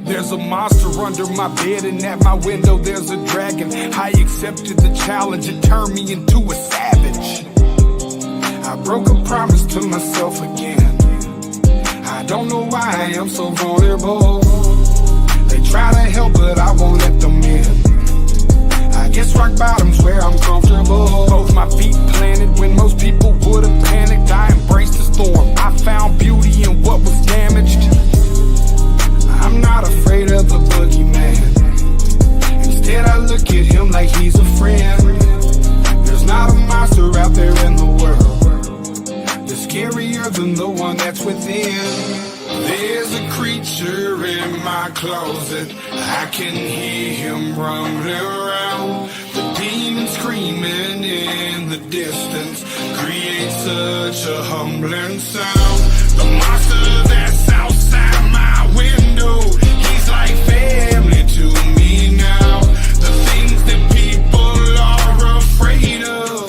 There's a monster under my bed, and at my window there's a dragon. I accepted the challenge, it turned me into a savage. I broke a promise to myself again. I don't know why I am so vulnerable. They try to help, but I won't let them in. I guess rock bottom's where I'm comfortable. Both my feet planted when most people would have panicked. I embraced the storm. I found beauty in what was damaged. I'm not afraid of the boogeyman. Instead I look at him like he's a friend. There's not a monster out there in the world that's scarier than the one that's within. There's a creature in my closet. I can hear him rumbling around. The demon screaming in the distance creates such a humbling sound. The monster that's outside my window, he's like family to me now. The things that people are afraid of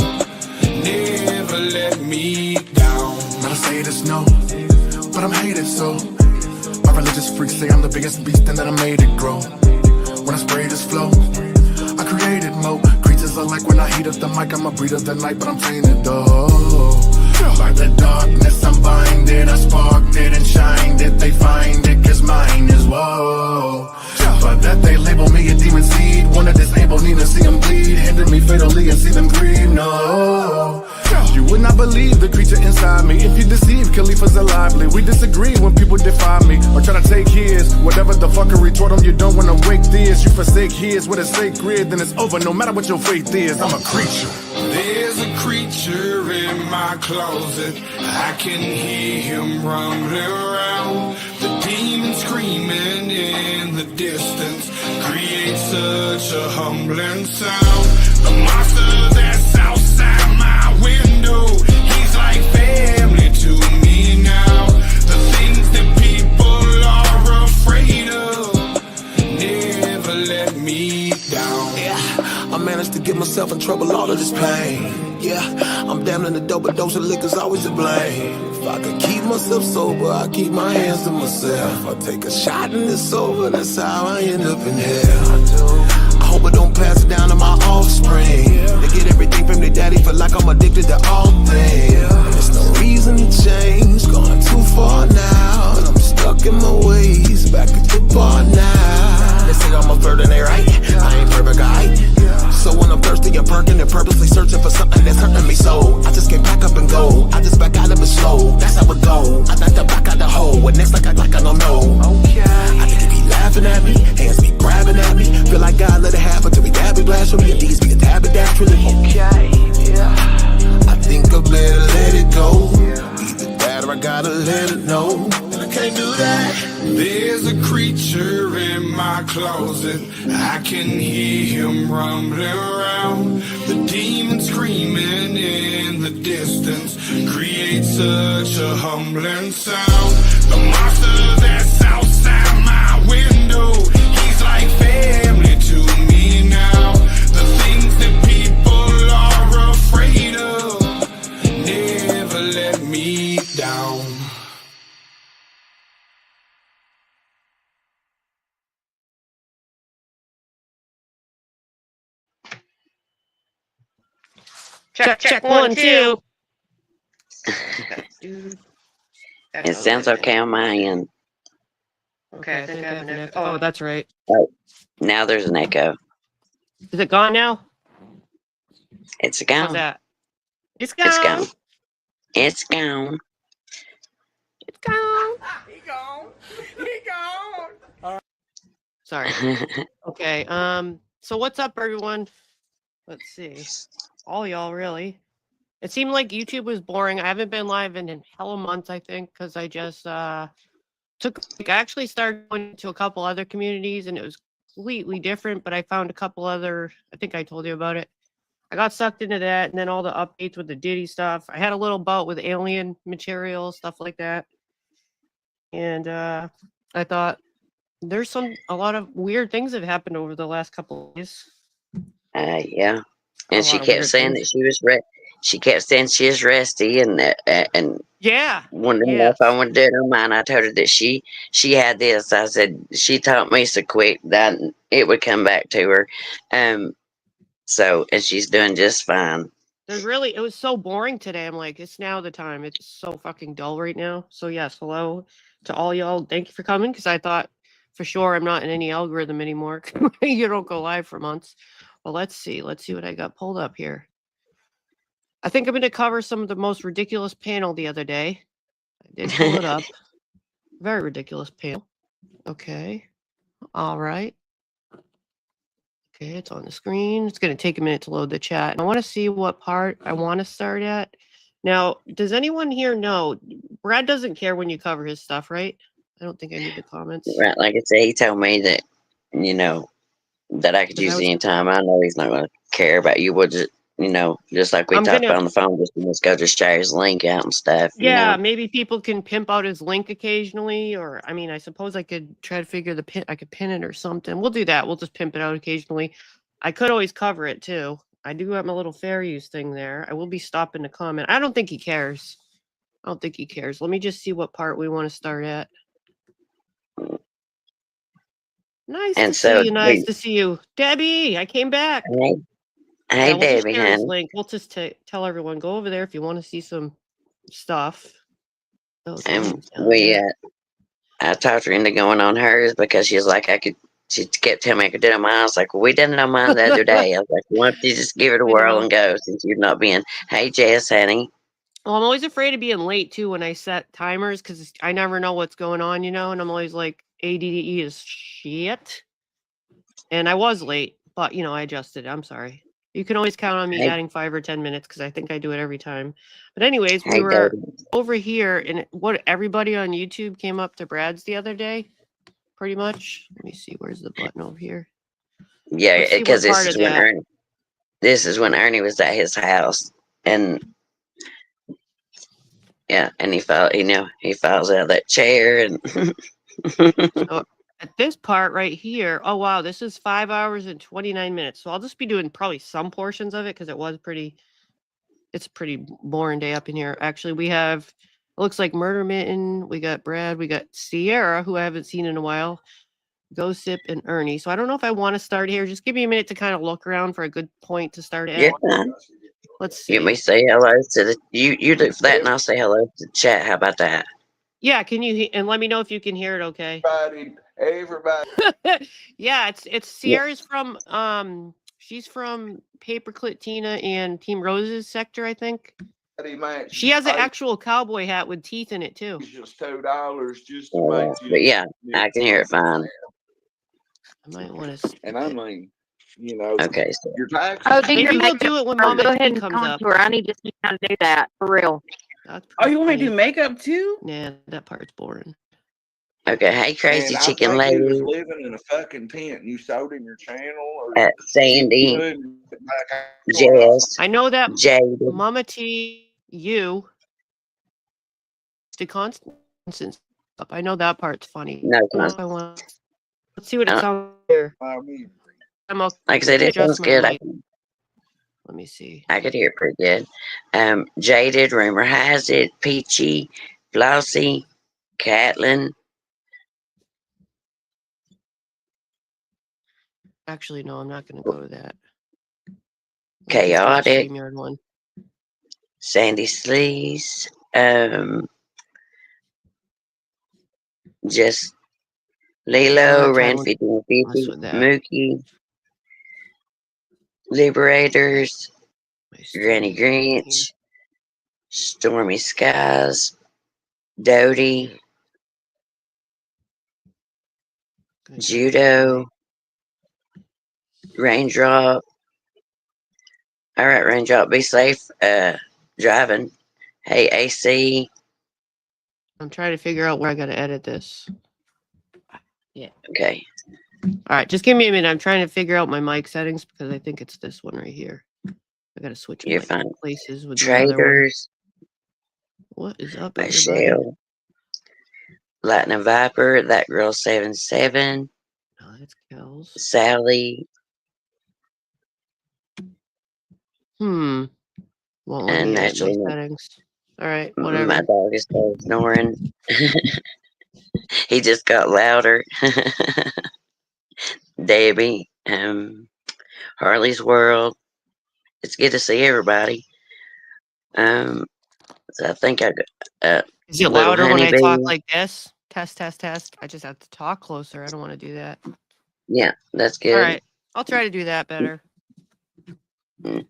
never let me down. Gotta say this no, but I'm hated so. My religious freaks say I'm the biggest beast and that I made it grow. When I spray this flow, I created mo. Creatures are like when I heat up the mic, I'm a breed of the night, but I'm tainted though. By the darkness I'm binded, I sparked it and shined it. They find it cause mine is whoa. But that they label me a demon seed. Wanna disable me to see them bleed, hinder me fatally and see them grieve, no. You would not believe the creature inside me. If you deceive, Khalifa's lively. We disagree when people defy me or try to take his. Whatever the fuckery toward them, you don't wanna wake this. You forsake his with a sacred, then it's over no matter what your faith is. I'm a creature. There's a creature in my closet. I can hear him rumbling around. The demon screaming in the distance creates such a humbling sound. The monster that's outside my window, he's like family to me now. The things that people are afraid of never let me down. Yeah, I managed to get myself in trouble, all of this pain. Yeah, I'm damn in the dope, but dose of liquor's always to blame. If I could keep myself sober, I keep my hands to myself. I take a shot and it's over, that's how I end up in hell. I hope I don't pass it down to my offspring. They get everything from their daddy, feel like I'm addicted to all things. There's no reason to change, gone too far now. And I'm stuck in my ways, back at the bar now. They say I'm a flirt and they right, I ain't perfect, alright. So when I'm thirsty and perking and purposely searching for something that's hurting me so I just can't pack up and go, I just back out of it slow. That's how it go, I like to back out the hole. What next like I don't know. I think he be laughing at me, hands be grabbing at me. Feel like God let it happen till we dab it blasphemy and these be a tab it naturally. I think I better let it go. Either that or I gotta let it know. And I can't do that. There's a creature in my closet. I can hear him rumbling around. The demon screaming in the distance creates such a humbling sound. The monster that's outside my window, he's like family to me now. The things that people are afraid of never let me down. Check, 1, 2. It sounds okay on my end. Okay, I think I have an echo. Oh, that's right. Oh, now there's an echo. Is it gone now? It's gone. How's that? It's gone. It's gone. It's gone. It's gone. He gone. He gone. Sorry. Okay. So what's up, everyone? Let's see. All y'all, really. It seemed like YouTube was boring. I haven't been live in hella months, I think, because I just I actually started going to a couple other communities, and it was completely different, but I found a couple other, I think I told you about it. I got sucked into that, and then all the updates with the Diddy stuff. I had a little bout with alien material, stuff like that. And I thought, there's a lot of weird things that have happened over the last couple of days. Yeah. And she kept saying that she kept saying she was rusty and Yeah. wanted to know Yes. if I wanted to do it on mine. I told her that she had this. I said she taught me so quick that it would come back to her. So and she's doing just fine. It was so boring today. I'm like, it's now the time. It's so fucking dull right now. So yes, hello to all y'all. Thank you for coming because I thought for sure I'm not in any algorithm anymore. You don't go live for months. Well, let's see. Let's see what I got pulled up here. I think I'm going to cover some of the most ridiculous panel the other day. I did pull it up. Very ridiculous panel. Okay. All right. Okay, it's on the screen. It's going to take a minute to load the chat. And I want to see what part I want to start at. Now, does anyone here know? Brad doesn't care when you cover his stuff, right? I don't think I need the comments. Right, like I said, he told me that that I could use anytime. I know he's not going to care about you. We'll just just like we talked about on the phone, just go to share his link out and stuff. Yeah, maybe people can pimp out his link occasionally, or I mean, I suppose I could try to figure the pin. I could pin it or something. We'll do that. We'll just pimp it out occasionally. I could always cover it too. I do have my little fair use thing there. I will be stopping to comment. I don't think he cares. I don't think he cares. Let me just see what part we want to start at. Nice to see you. Nice to see you, Debbie. I came back. Hey, Debbie, honey. Link. We'll just tell everyone, go over there if you want to see some stuff. And I talked her into going on hers because she was like, she kept telling me I could do it on mine. I was like, well, we done it on mine the other day. I was like, why don't you just give it a whirl and go since you've not been. Hey, Jess, honey. Well, I'm always afraid of being late too when I set timers because I never know what's going on, and I'm always like, ADD is shit. And I was late, but I adjusted. I'm sorry. You can always count on me adding 5 or 10 minutes because I think I do it every time. But anyways, we were over here, and what everybody on YouTube came up to Brad's the other day, pretty much. Let me see. Where's the button over here? Yeah, because this is when Ernie was at his house, and and he falls out of that chair, and so at this part right here, oh wow, this is 5 hours and 29 minutes. So I'll just be doing probably some portions of it because it's a pretty boring day up in here. Actually, we have, it looks like Murder Mitten, we got Brad, we got Sierra, who I haven't seen in a while, Gossip, and Ernie. So I don't know if I want to start here. Just give me a minute to kind of look around for a good point to start at. Let's see. Let me say hello to you do that, and I'll say hello to the chat. How about that? Yeah, can you and let me know if you can hear it? Okay. Everybody. Yeah, it's Sierra's from she's from Paperclip Tina and Team Rose's sector, I think. She has an actual cowboy hat with teeth in it too. Just $2 just to make you. But yeah, I can hear it fine. I might want to. And I mean, okay. So. Your taxes. Oh, do Maybe we'll do it when Mama go ahead and comes up. I need to see how to do that for real. Oh, you want me to do makeup too? Nah, that part's boring. Okay, hey, crazy chicken lady. You was living in a fucking tent. And you sold in your channel, or Sandy, Jess. I know that Jade. Mama T, you, the Constance up. I know that part's funny. No, let's see what it sounds here. I'm okay. Like I said, it sounds good. Let me see. I could hear it pretty good. Jaded, rumor has it, Peachy, Flossie, Catlin. Actually, no, I'm not going to go to that. Chaotic. One. Sandy Sleaze. Just Lilo, Ran 5050, Mookie, Liberators, Granny Grinch, Stormy Skies, Dodie, Judo, Raindrop. All right, Raindrop, be safe driving. Hey, AC. I'm trying to figure out where I got to edit this. Yeah. Okay. All right, just give me a minute. I'm trying to figure out my mic settings because I think it's this one right here. I got to switch places with Traders. What is up, Michelle. Lightning Viper, that girl 77. Oh, that's Kells. Sally. Won't let me edit those settings. All right, whatever. My dog is still snoring. He just got louder. Debbie, Harley's World. It's good to see everybody. So I think I got Is it louder when I talk like this? Test, test, test. I just have to talk closer. I don't want to do that. Yeah, that's good. All right, I'll try to do that better.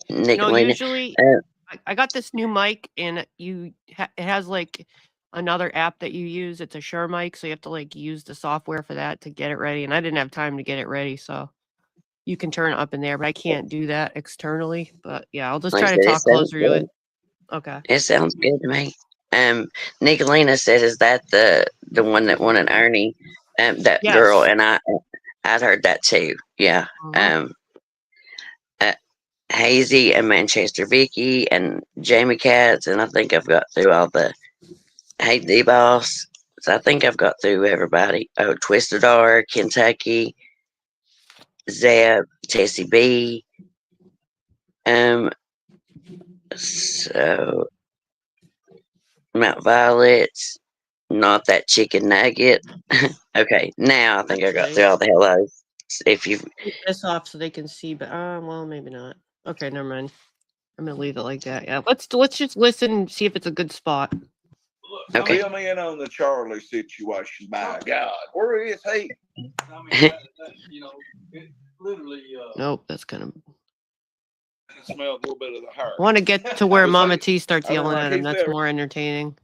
Usually I got this new mic, and it has like another app that you use. It's a Shure mic, so you have to like use the software for that to get it ready. And I didn't have time to get it ready, so you can turn it up in there, but I can't do that externally. But yeah, I'll just try to talk closer to it. Okay. It sounds good to me. Nicolina said, "Is that the one that wanted Ernie?" That Yes. girl, and I'd heard that too. Yeah. Hazy and Manchester Vicky and Jamie Katz, and I think I've got through all the Hey D-Boss. So I think I've got through everybody. Oh, Twisted R, Kentucky, Zeb, Tessie B. So Mount Violets, not that chicken nugget. Okay, now I think I got through all the hellos. If you keep this off so they can see, but well, maybe not. Okay, never mind. I'm gonna leave it like that. Yeah, let's just listen and see if it's a good spot. Look, okay. Fill me in on the Charlie situation. My God, where is he? I mean, it literally. Nope, that's kind of. I smell a little bit of the heart. I want to get to where Mama T starts yelling at him. That's more entertaining.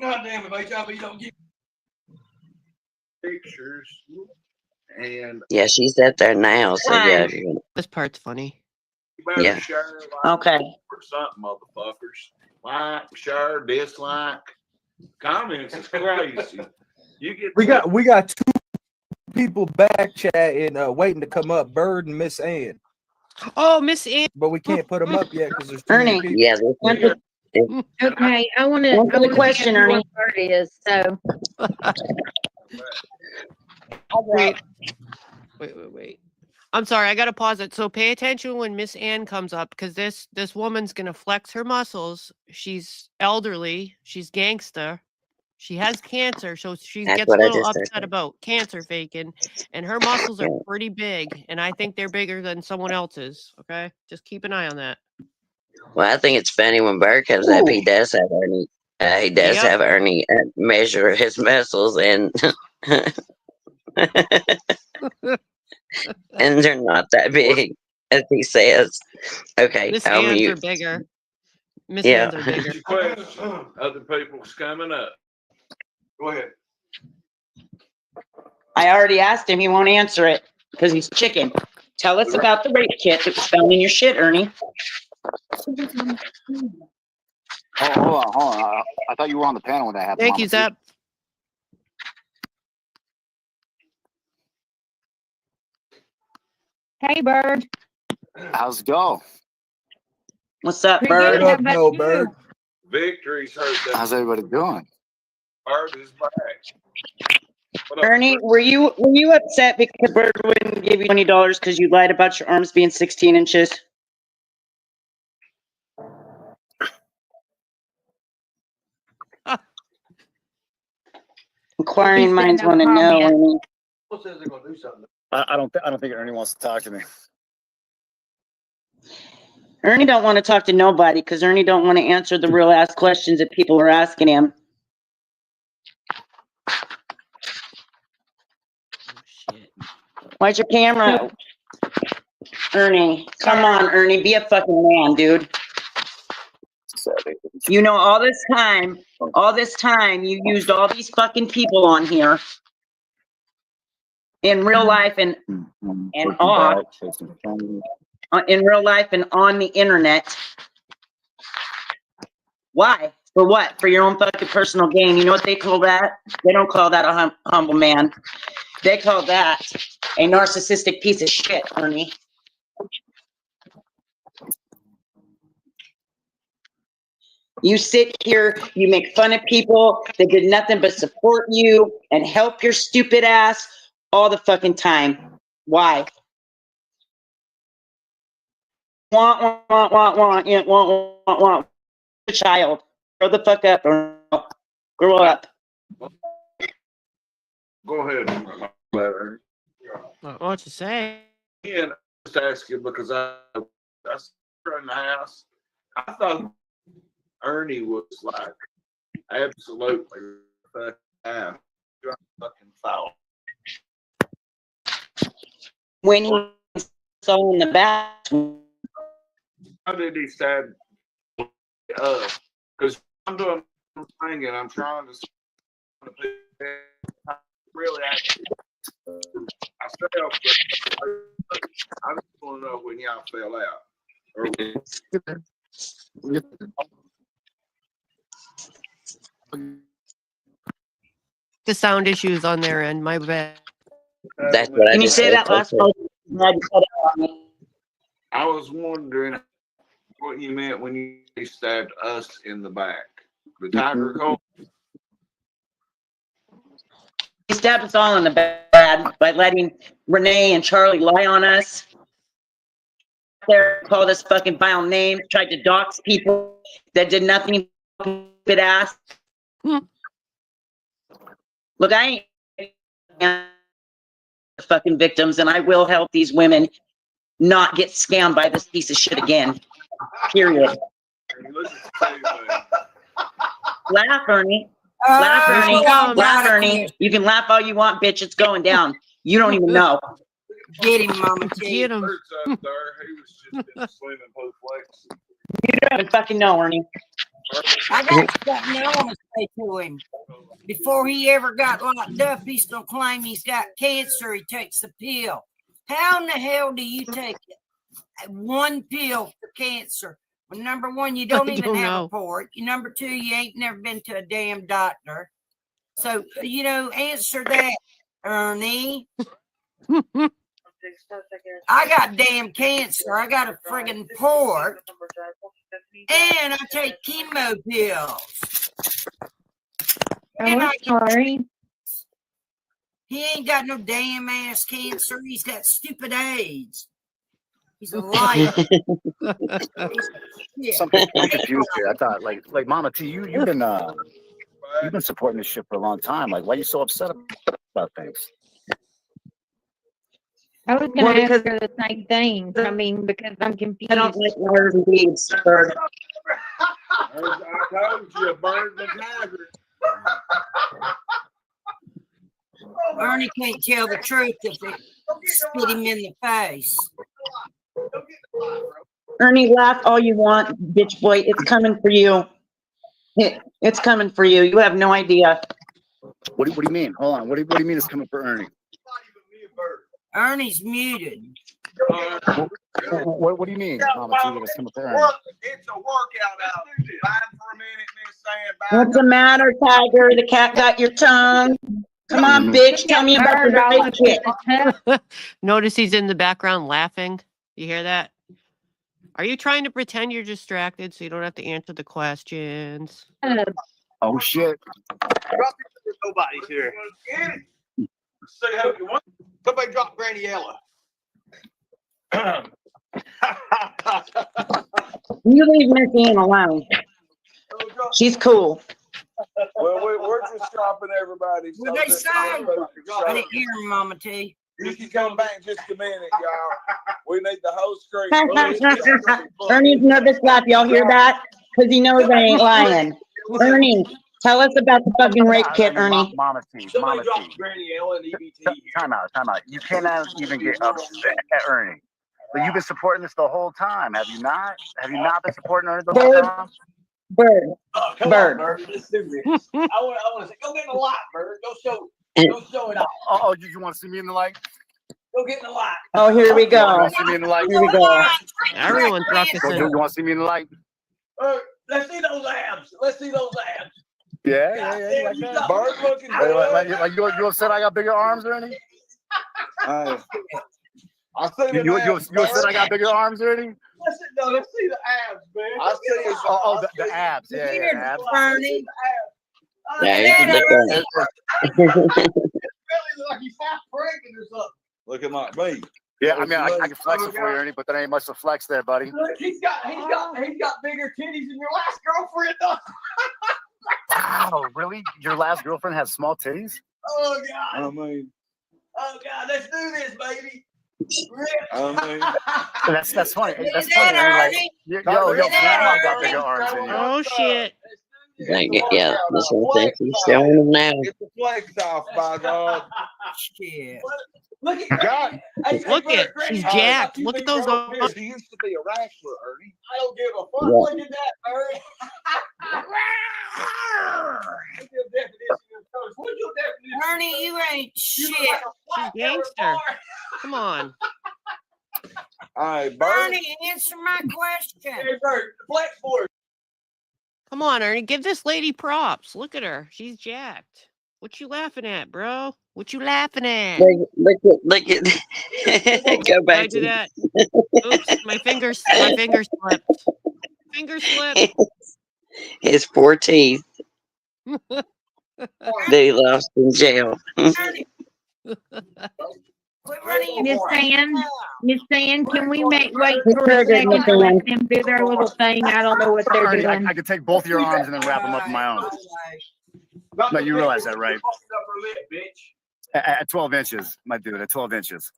God damn it, mate! You don't get pictures. And yeah, she's up there now. So yeah, this part's funny. Yeah. Share, okay. Or something, motherfuckers. Like, share, dislike. Comments is crazy. We got two people back chatting, waiting to come up. Bird and Miss Ann. Oh, Miss Ann. But we can't put them up yet because there's too many people. Yeah. Okay, I want to the question, Ernie. What part is so. Wait. I'm sorry, I gotta pause it. So pay attention when Miss Ann comes up, because this woman's gonna flex her muscles. She's elderly, she's gangsta, she has cancer, so she gets a little upset about cancer faking, and her muscles are pretty big, and I think they're bigger than someone else's. Okay, just keep an eye on that. Well, I think it's funny when Bert comes up. He does have Ernie. He does have Ernie measure his muscles, and and they're not that big, as he says. Okay, Miss Ann's are bigger. Miss Ann's are bigger. Other people's coming up. Go ahead. I already asked him. He won't answer it because he's chicken. Tell us about the rape kit that was found in your shit, Ernie. Hold on. I thought you were on the panel when that happened. Thank you, Zep. Hey, Bird. How's it go? What's up, Bird? What up, no, Bird? Victory's heard that. How's everybody doing? Bird is back. Ernie, were you upset because Bird wouldn't give you $20 because you lied about your arms being 16 inches? Inquiring minds want to know. Ernie. I don't think Ernie wants to talk to me. Ernie don't want to talk to nobody because Ernie don't want to answer the real ass questions that people are asking him. Why's your camera? Ernie, come on, Ernie, be a fucking man, dude. You know, all this time, you used all these fucking people on here in real life and off, in real life and on the internet. Why? For what? For your own fucking personal gain. You know what they call that? They don't call that a humble man. They call that a narcissistic piece of shit, Ernie. You sit here, you make fun of people that did nothing but support you and help your stupid ass all the fucking time. Why? Yeah, want. A child. Grow the fuck up or grow up. Go ahead. Larry. What you say? And just ask you because I in the house. I thought Ernie was like absolutely fucking foul. When he saw in the back. How did he stab us? Because I'm doing thing and I'm trying to really actually myself, but I just want to know when y'all fell out. Or The sound issues on their end. My bad. That's what I Can you just say said. that last Okay. part? I was wondering what you meant when you stabbed us in the back. The tiger cold. He stabbed us all in the back by letting Renee and Charlie lie on us. There, called us fucking vile names, tried to dox people that did nothing but ass. Look, I ain't fucking victims, and I will help these women not get scammed by this piece of shit again. Period. Laugh, Ernie. Laugh, Ernie. Laugh, Ernie. You can laugh all you want, bitch. It's going down. You don't even know. Get him, Mama T. Get him. He was just swimming both legs. You don't even fucking know, Ernie. I got something I want to say to him. Before he ever got locked up, he's gonna claim he's got cancer. He takes a pill. How in the hell do you take one pill for cancer? Well, number one, you don't even have a port. Number two, you ain't never been to a damn doctor. So, answer that, Ernie. I got damn cancer. I got a friggin' port. And I take chemo pills. I'm sorry. He ain't got no damn ass cancer. He's got stupid AIDS. He's a liar. Something confused here. I thought, like Mama T, you've been supporting this shit for a long time. Like, why are you so upset about things? I was going to ask her the same thing. I mean, because I'm confused. I don't like words and deeds, Bird. I told you, bird the tiger. Ernie can't tell the truth if they spit him in the face. Ernie, laugh all you want, bitch boy. It's coming for you. It's coming for you. You have no idea. What do you mean? Hold on. What do you mean it's coming for Ernie? Ernie's muted. What do you mean, Mama T, that it's coming for Ernie? It's a workout out. Line for a minute, then saying bye. What's the matter, Tiger? The cat got your tongue. Come on, bitch. Tell me about the right shit. Notice he's in the background laughing. You hear that? Are you trying to pretend you're distracted so you don't have to answer the questions? Oh shit! Nobody's here. Say how you want. Somebody drop Granny Ella. You leave Missy Ann alone. She's cool. Well, we're just stopping everybody. What they say? I didn't hear him, Mama T. You can come back in just a minute, y'all. We need the whole screen. Ernie's nervous laugh. Y'all hear that? Because he knows I ain't lying. Ernie, tell us about the fucking rape kit, Ernie. Mama T. Somebody drop Granny Ella and EBT. Time out. You cannot even get upset at Ernie. But you've been supporting this the whole time, have you not? Have you not been supporting Ernie the whole time? Bird. Bird. Let's do this. I want to say, go get in the lot, Bird. Go show it off. Oh, you want to see me in the light? Go get in the lot. Oh, here we You go. want to see me in the light? Here we go. Everyone's You practicing. want to see me in the light? Let's see those abs. Let's see those abs. Yeah. Like that. Bird looking Like you upset I got bigger arms, Ernie? I see the You abs, upset I got bigger arms, Ernie? Let's see the abs, man. I see the abs. Yeah, abs. Ernie. Yeah, you can look at Really look like he's half pregnant or something. Looking like me. Yeah, I mean, I can flex it for you, Ernie, but there ain't much to flex there, buddy. Look, he's got bigger titties than your last girlfriend, though. Wow, really? Your last girlfriend has small titties? Oh God. Oh God, let's do this, baby. That's funny. That's funny. Ernie. Like, yo, grandma got bigger arms than you. Oh shit. Yeah, this whole thing is showing them now. Get the flex off, by God. Shit. Look at God. Look at, she's jacked. Look at those arms. She used to be a wrestler, Ernie. I don't give a fuck. Yeah. Look at that, Ernie. What's your definition of coach? What's your definition? Ernie, you ain't shit. She's gangster. Come on. All right, Bert. Ernie, answer my question. Hey, Bert, the flex board. Come on, Ernie. Give this lady props. Look at her. She's jacked. What you laughing at, bro? What you laughing at? Look at go back I do to that. Oops, my finger slipped. Finger slipped. his 4 teeth that he lost in jail. Quit running Miss your Ann, Miss Ann, can we wait for a second to let them do their little thing? I don't know what they're Ernie, doing. I could take both of your arms and then wrap them up in my own. No, you realize that, right? At 12 inches, my dude, at 12 inches.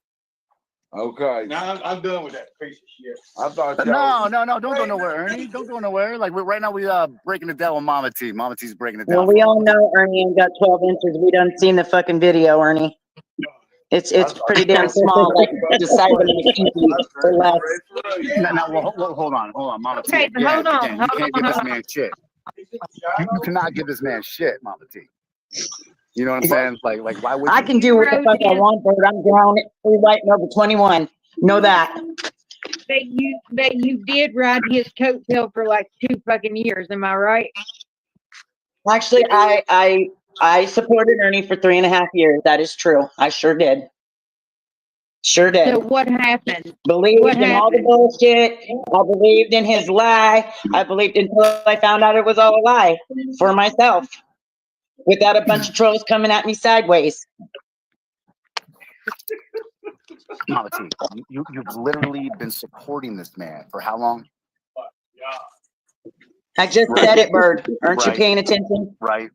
Okay. Now I'm done with that piece of shit. I thought No, don't go nowhere, Ernie. Don't go nowhere. Like right now, we breaking it down with Mama T. Mama T's breaking it down. Well, we all know Ernie ain't got 12 inches. We done seen the fucking video, Ernie. It's pretty damn small, like the size of a pinky or less. Now, hold on, Mama T. Okay, but hold on, Again, you can't give this man shit. You cannot give this man shit, Mama T. You know what I'm saying? Like why would you? I can do what the fuck I want, but I'm grown, free white, and over 21. Know that. But you did ride his coattail for like 2 fucking years, am I right? Actually, I supported Ernie for 3.5 years. That is true. I sure did. Sure did. So what happened? Believed in all the bullshit. I believed in his lie. I believed until I found out it was all a lie for myself. Without a bunch of trolls coming at me sideways. Mama T, you've literally been supporting this man for how long? I just said it, Bird. Aren't you paying attention? Right.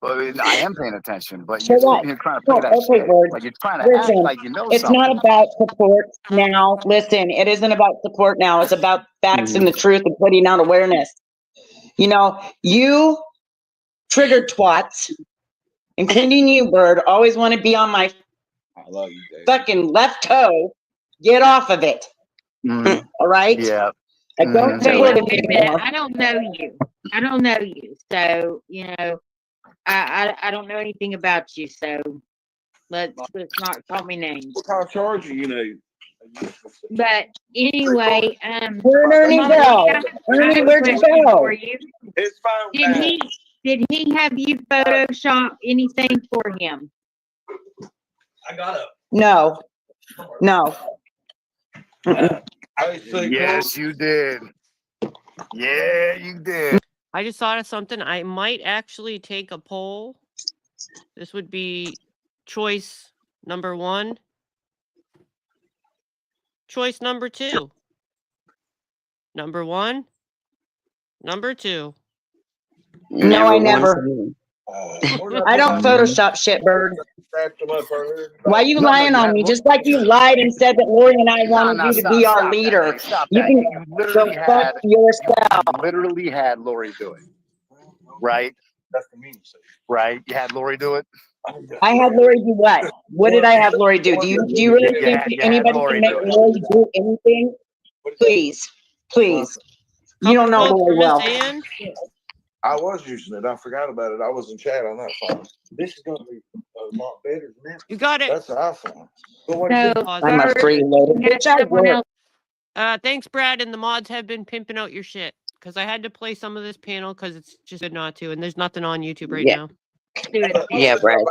Well, I am paying attention, but So you're what? sitting here trying to play that Okay, shit. Bird. Like you're trying to Listen, act like you know it's something. not about support now. Listen, it isn't about support now. It's about facts and the truth and putting out awareness. You know, you triggered twats, including you, Bird, always want to be on my fucking left toe. Get off of it. All right? Yeah. I don't Wait support a it minute. anymore. I don't know you. I don't know you. So, you know, I don't know anything about you. So let's not call me names. What kind of charger you need? But anyway, Where'd Ernie go? Ernie, where'd you go? His phone. Did he have you Photoshop anything for him? I got up. No. Yes, you did. Yeah, you did. I just thought of something. I might actually take a poll. This would be choice number 1. Choice number 2. Number 1. Number 2. No, I never. I don't Photoshop shit, Bird. Why you lying on me? Just like you lied and said that Lori and I wanted you to be our leader. You can go fuck yourself. You literally had Lori do it. Right? Right? You had Lori do it? I had Lori do what? What did I have Lori do? Do you really think anybody can make Lori do anything? Please. You don't know Lori well. I was using it. I forgot about it. I was in chat on that phone. This is going to be a lot better than that. You got it. That's an iPhone. I'm a freeloader. Thanks, Brad. And the mods have been pimping out your shit because I had to play some of this panel because it's just good not to. And there's nothing on YouTube right now. Yeah, Brad.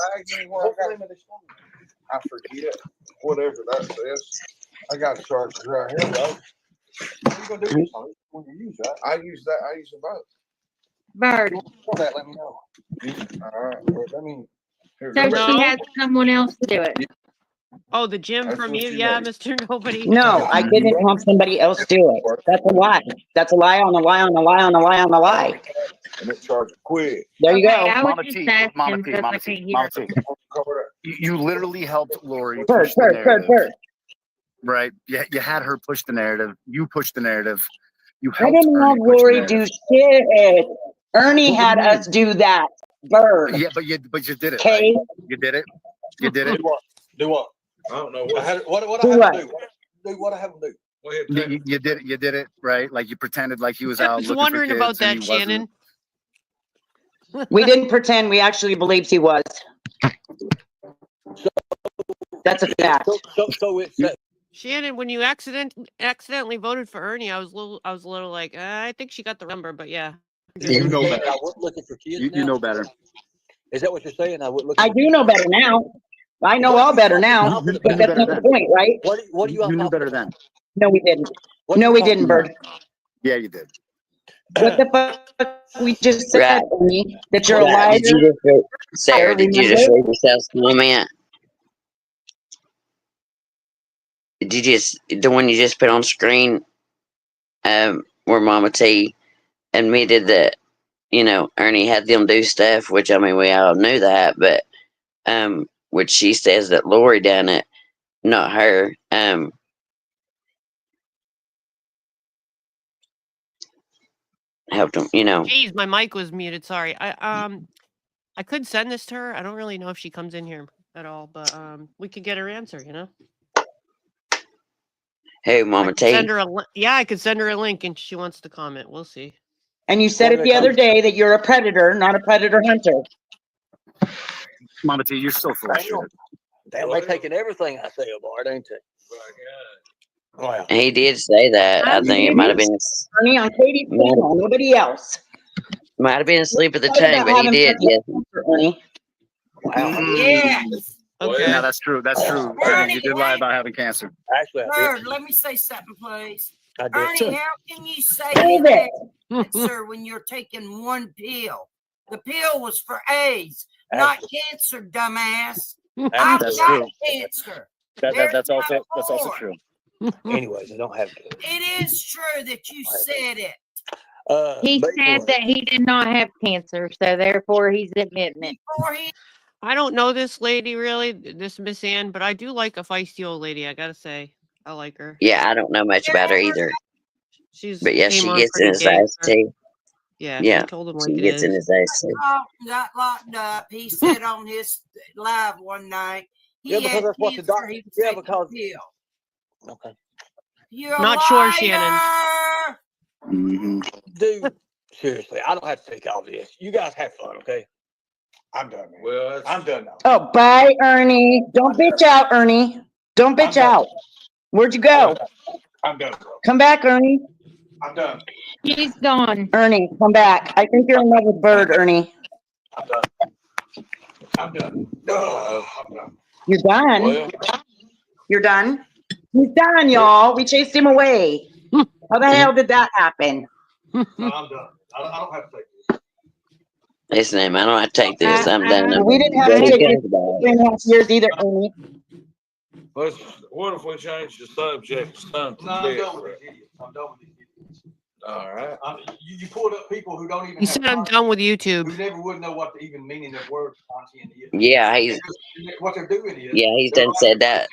I forget whatever that says. I got chargers right here, though. What are you going to do this on? When you use that? I use them both. Bird. Let me know. All right. Well, let me. So she had someone else do it. Oh, the Jim from you? Yeah, Mr. Nobody. No, I didn't have somebody else do it. That's a lie. That's a lie on a lie on a lie on a lie on a lie. And it charged quick. There you go. I was Mama just T, asking Mama T, because I Mama can't T, hear. Mama T. You literally helped Lori Bird, push the bird, bird, narrative, bird. right? You had her push the narrative. You pushed the narrative. You I helped didn't have Ernie push the Lori narrative. do shit. Ernie What had do you mean? us do that. Bird. Yeah, but you did it, Okay. right? You did it. You did it. Do what? I don't know. What I have to do? What I have to do? Go ahead. You did it. You did it, right? Like you pretended like he was I out was looking for wondering kids about and he that, wasn't. Shannon. We didn't pretend. We actually believed he was. That's a fact. So it's Shannon, when you accidentally voted for Ernie, I was a little like, I think she got the number, but yeah. You know better. I wasn't looking for kids. You know better. Is that what you're saying? I would look. I do know better now. I know all better now. You But knew that's better not the then. point, right? What do you? You knew better then. No, we didn't. No, we didn't, Bird. Yeah, you did. What the fuck we just said, Right. Ernie, that you're a Right. liar. Did you just Sarah? Did you just read yourself's comment? Did you just the one you just put on screen? Where Mama T admitted that Ernie had them do stuff, which I mean we all knew that, but which she says that Lori done it, not her. Helped him, Jeez, my mic was muted. Sorry. I could send this to her. I don't really know if she comes in here at all, but we could get her answer. Hey, Mama T. Send her I could send her a link, and she wants to comment. We'll see. And you said it the other day that you're a predator, not a predator hunter. Mama T, you're so full of shit. Damn, they taking everything I say about, ain't they? Wow. He did say that. I think it might have been. Ernie, on Katie's channel, nobody else. Might have been a slip of the tongue, but he did. Yes. Wow. Yeah. Okay. No, that's true. That's true. Ernie, You did lie about having cancer. Actually, Bird, let me say something, please. I did. Ernie, how can you say Hold you it. had cancer when you're taking one pill? The pill was for AIDS, not cancer, dumbass. I've That's got true. cancer. That's also true. Anyways, I don't have to. It is true that you said it. He said that he did not have cancer, so therefore he's admitting it. Before he I don't know this lady really, this Miss Ann, but I do like a feisty old lady. I gotta say, I like her. Yeah, I don't know much about her either. But yeah, came she on gets in pretty his eyes gangster. too. Yeah, Yeah, she told him like she it gets in is. his eyes too. got locked up, he said on his live one night, he Yeah, because had that's what the cancer, doctor. he was Yeah, taking because. a pill. Okay. You're Not a sure, liar. Shannon. Mm-hmm. Dude, seriously, I don't have to take all this. You guys have fun, okay? I'm done, man. Well, I'm done now. Oh, bye, Ernie. Don't bitch out, Ernie. Don't bitch out. Where'd you go? I'm done, bro. Come back, Ernie. I'm done. He's gone. Ernie, come back. I think you're in love with Bird, Ernie. I'm done. I'm done. I'm done. You're done. Well, You're done. He's done, y'all. We chased him away. How the hell did that happen? no, I'm done. I don't have to take this. Listen, I don't have to take this. I'm done. Well, we didn't have to take it 3.5 years either, Ernie. What if we change the subject to something No, I'm done different? with these idiots. I'm done with these idiots. All right. You pulled up people who don't even He have said I'm content, done with YouTube. who never would know what the even meaning of word content is. Yeah, he's What they're doing is he's they're done said that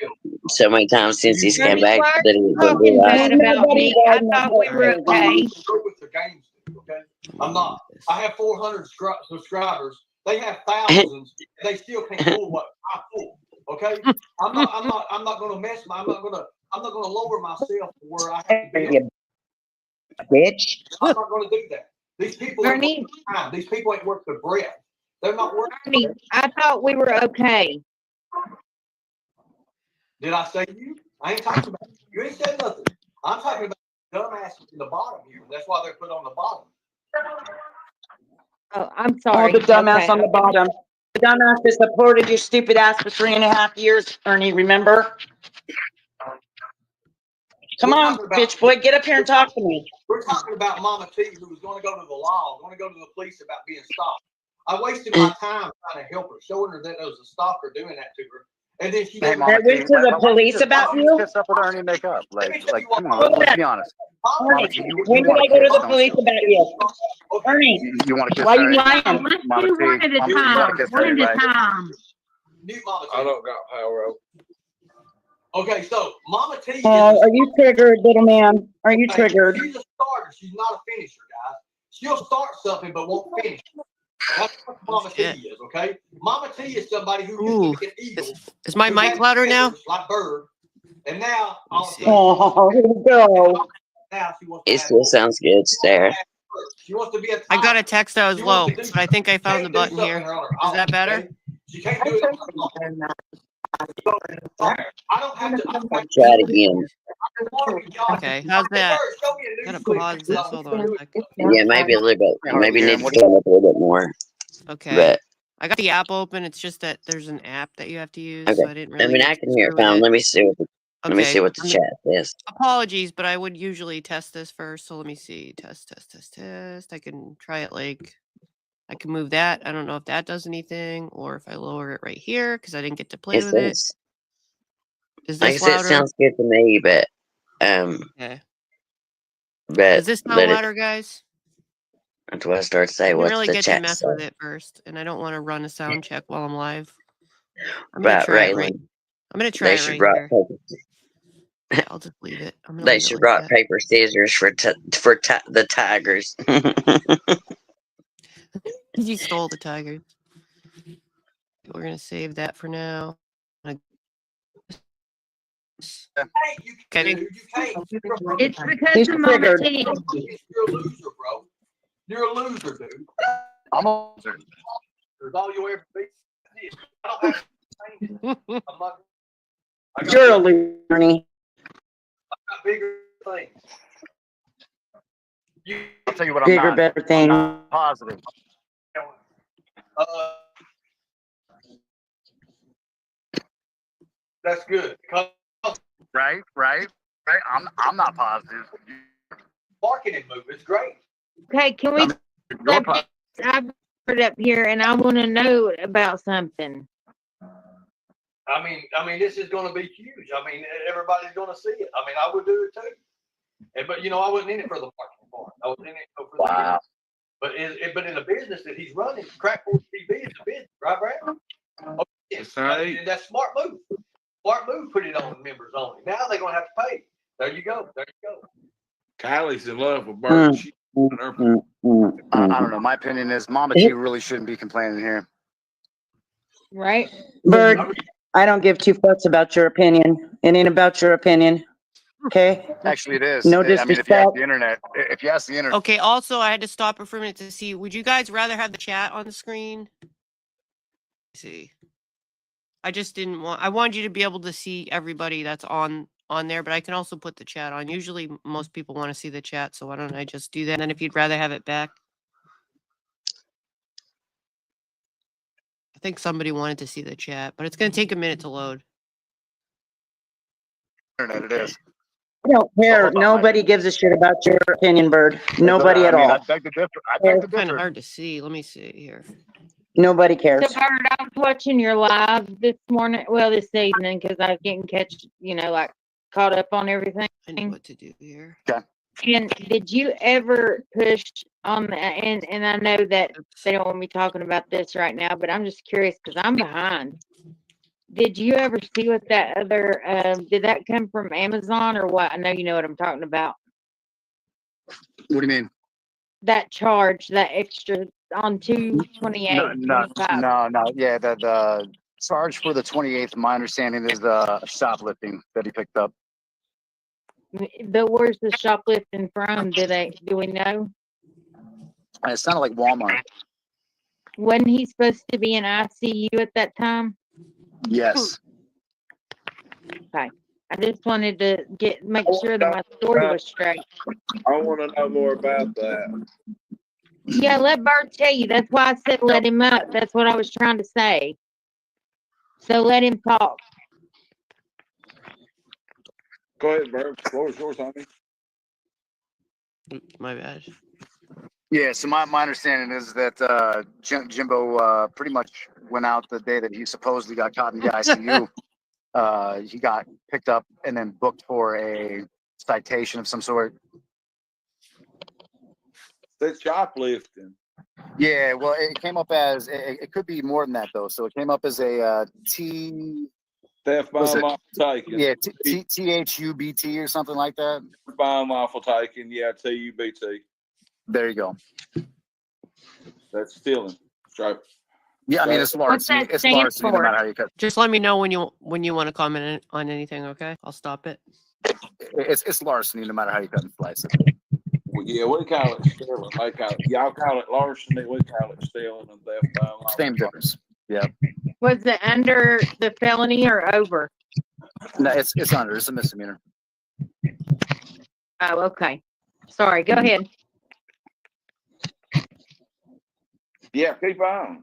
so many times since he's come Ernie, back why are that he you wouldn't talking realize. bad about me? I thought we were okay. Go with the games, okay? I'm not. I have 400 subscribers. They have thousands. They still can't pull what I pull. Okay? I'm not going to mess. I'm not going to lower myself to where I have to be. Bitch. I'm not going to do that. These people ain't Ernie, worth the time. These people ain't worth the breath. They're not worth. Ernie, I thought we were okay. Did I say you? I ain't talking about you. You ain't said nothing. I'm talking about dumbasses in the bottom here. That's why they're put on the bottom. Oh, I'm sorry. Oh, the dumbass Okay. on the bottom. The dumbass that supported your stupid ass for 3.5 years, Ernie, remember? Come We're on, talking about- bitch boy, get up here and talk to me. We're talking about Mama T, who was going to go to the law, going to go to the police about being stopped. I wasted my time trying to help her, showing her that there was a stalker doing that to her. And then she Hey, goes, Mama That went T, to the why don't you police just about why don't you? you kiss up with Ernie and make up? let me Like, tell you come what. on, let's be honest. Mama T, you When did want I to go to kiss, the don't police you? about you? Okay. Ernie, You want to kiss why you Ernie? lying? Let's Mama do T, one at a you want time. to kiss One Ernie, at a right? time. Mute Mama I T. don't got power. Okay, so Mama T is Oh, are you triggered, little man? Are you triggered? she's a starter. She's not a finisher, guys. She'll start something but won't finish. That's what Mama T is, okay? Mama T is somebody who used to be an eagle. Is my who mic had louder now? feathers like bird, and now all of a sudden, Oh, here we go. now she wants to It have still sounds good, Sarah. She wants to be a tiger. I got a text that was She low, wants to do but I think I she found can't the do button here. something or other. Is that better? Okay? She can't do it on her own. I don't have to. Try it again. Okay, how's that? Gotta pause this. Hold on a sec. Yeah, maybe a little bit. Maybe Yeah, need to turn up a little bit more. Okay. But I got the app open. It's just that there's an app that you have to use, okay. so I didn't really. I mean, get I to can hear it screw with fine. it. Let me see what let me see Okay. what the chat says. Apologies, but I would usually test this first. So let me see. Test. I can try it like I can move that. I don't know if that does anything, or if I lower it right here because I didn't get to play with it. Is Like I this said, it louder? sounds good to me, but Okay. but Does this sound let it. louder, guys? That's what I start to I say. didn't What's really the get to chat mess say? with it first, and I don't want to run a sound check while I'm live. I'm gonna Right, try it right. Raylan. I'm gonna try They it should right brought here. paper. Yeah, I'll just leave it. I'm gonna They leave it should like brought that. paper scissors for the tigers. You stole the tigers. We're gonna save that for now. Okay. It's because He's of Mama triggered. T. You're a loser, bro. You're a loser, dude. I'm a loser. There's all you ever be. I don't have to change it. I'm not. You're a loser, Ernie. I got bigger things. I'll tell you what I'm Bigger, not. better I'm thing. not positive. That's good. Right. I'm not positive. Marketing move. It's great. Okay, can we? I've put it up here, and I want to know about something. I mean, this is going to be huge. I mean, everybody's going to see it. I mean, I would do it too. But I wasn't in it for the marketing part. I was in it for the business. But in the business that he's running, Crackport TV is a business, right, Brad? Oh, yes. Right. That's smart move. Smart move. Put it on members only. Now they're going to have to pay. There you go. Kylie's in love with Bert. I don't know. My opinion is Mama T really shouldn't be complaining here. Right? Bird, I don't give two fucks about your opinion. It ain't about your opinion. Okay? Actually, it is. No I mean, if you disrespect. ask the internet, Okay, also I had to stop it for a minute to see. Would you guys rather have the chat on the screen? Let's see. I just didn't want I wanted you to be able to see everybody that's on there, but I can also put the chat on. Usually most people want to see the chat, so why don't I just do that? And then if you'd rather have it back. I think somebody wanted to see the chat, but it's gonna take a minute to load. internet it is. I don't care. Nobody gives a shit about your opinion, Bird. Nobody at all. I beg to differ. It's kind of hard to see. Let me see here. Nobody So, cares. Bird, I was watching your live this morning, this evening, because I was getting like caught up on everything. I know what to do here. And did you ever push on the, and I know that they don't want me talking about this right now, but I'm just curious because I'm behind. Did you ever see what that other, did that come from Amazon or what? I know you know what I'm talking about. What do you mean? That charge, that extra on 228. No. Yeah, the charge for the 28th, my understanding is shoplifting that he picked up. But where's the shoplifting from? Do we know? It sounded like Walmart. Wasn't he supposed to be in ICU at that time? Yes. Okay. I just wanted to make sure that my story was straight. I want to know more about that. Yeah, let Bert tell you. That's why I said let him up. That's what I was trying to say. So let him talk. Go ahead, Bert. Floor is yours, honey. My bad. Yeah, so my understanding is that Jimbo pretty much went out the day that he supposedly got caught in the ICU. He got picked up and then booked for a citation of some sort. That's shoplifting. Yeah, well, it came up as it could be more than that though. So it came up as a Theft by unlawful taking. Yeah, THUBT or something like that. By unlawful taking. Yeah, TUBT. There you go. That's stealing. Straight. Yeah, I mean it's larceny. It's larceny no matter how you cut. Just let me know when you want to comment on anything. Okay, I'll stop it. It's larceny no matter how you cut and slice it. Well, yeah, we call it stealing. Y'all call it larceny. We call it stealing and theft by unlawful. Same difference. Yeah. Was it under the felony or over? No, it's under. It's a misdemeanor. Oh, okay. Sorry. Go ahead. Yeah, keep on.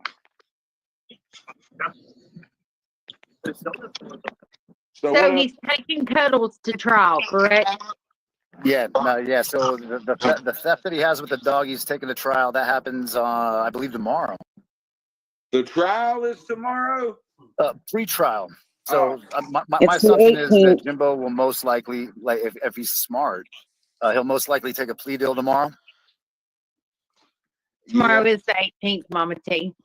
So he's taking Cuddles to trial, correct? Yeah, no, yeah. So the theft that he has with the dog, he's taking to trial. That happens, I believe, tomorrow. The trial is tomorrow? Pre-trial. So my assumption is that Jimbo will most likely, like, if he's smart, he'll most likely take a plea deal tomorrow. Tomorrow is the 18th, Mama T.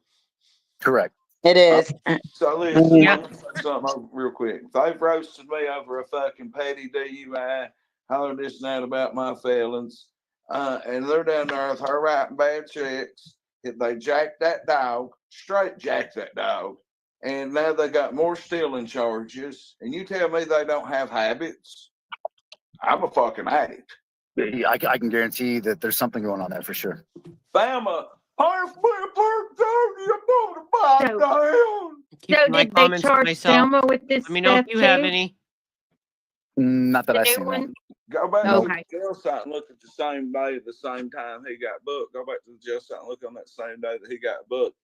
Correct. It is. So listen, something real quick. They've roasted me over a fucking petty DUI, hollered this and that about my feelings, and they're down there with her writing bad checks. If they jacked that dog, straight jacked that dog, and now they got more stealing charges. And you tell me they don't have habits? I'm a fucking addict. I can guarantee that there's something going on there for sure. Bama. So did they charge Selma with this? Let me know if you have any. Not that I've seen. Go back to the jail site and look at the same day at the same time he got booked. Go back to the jail site and look on that same day that he got booked.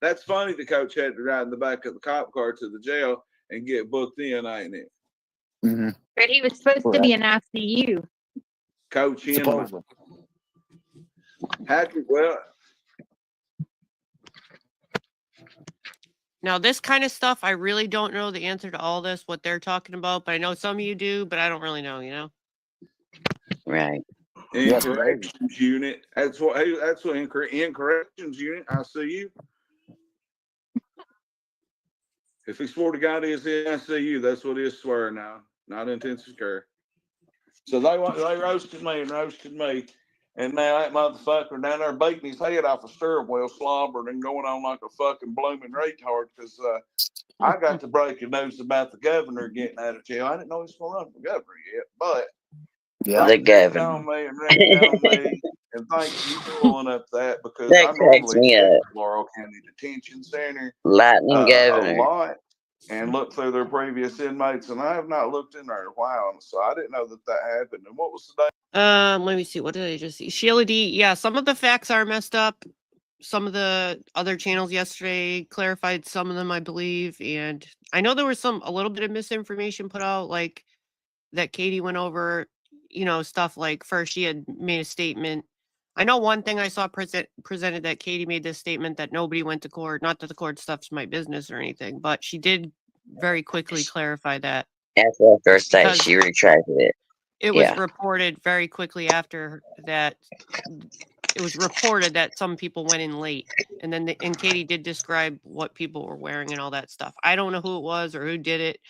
That's funny the coach had to ride in the back of the cop car to the jail and get booked in, ain't it? Mm-hmm. But he was supposed to be in ICU. Coach in. Well, now this kind of stuff, I really don't know the answer to all this, what they're talking about, but I know some of you do, but I don't really know, you know? Right. In corrections unit. That's what in corrections unit. I see you. If he swore to God he is in ICU, that's what he is swearing now, not intensive care. So they roasted me. And now that motherfucker down there beating his head off a steering wheel, slobbering and going on like a fucking blooming retard because I got the breaking news about the governor getting out of jail. I didn't know he was going to run for governor yet, but the governor. on me and thank you for pulling up that because I'm normally at Laurel County Detention Center Lightning governor. A lot and look through their previous inmates, and I have not looked in there in a while, so I didn't know that happened. And what was the name? Let me see. What did I just see? Sheila D. Yeah, some of the facts are messed up. Some of the other channels yesterday clarified some of them, I believe. And I know there was a little bit of misinformation put out, like that Katie went over, stuff like first she had made a statement. I know one thing I saw presented that Katie made this statement that nobody went to court. Not that the court stuff's my business or anything, but she did very quickly clarify that. After first day, she retracted it. It was reported very quickly after that. It was reported that some people went in late, and then and Katie did describe what people were wearing and all that stuff. I don't know who it was or who did it.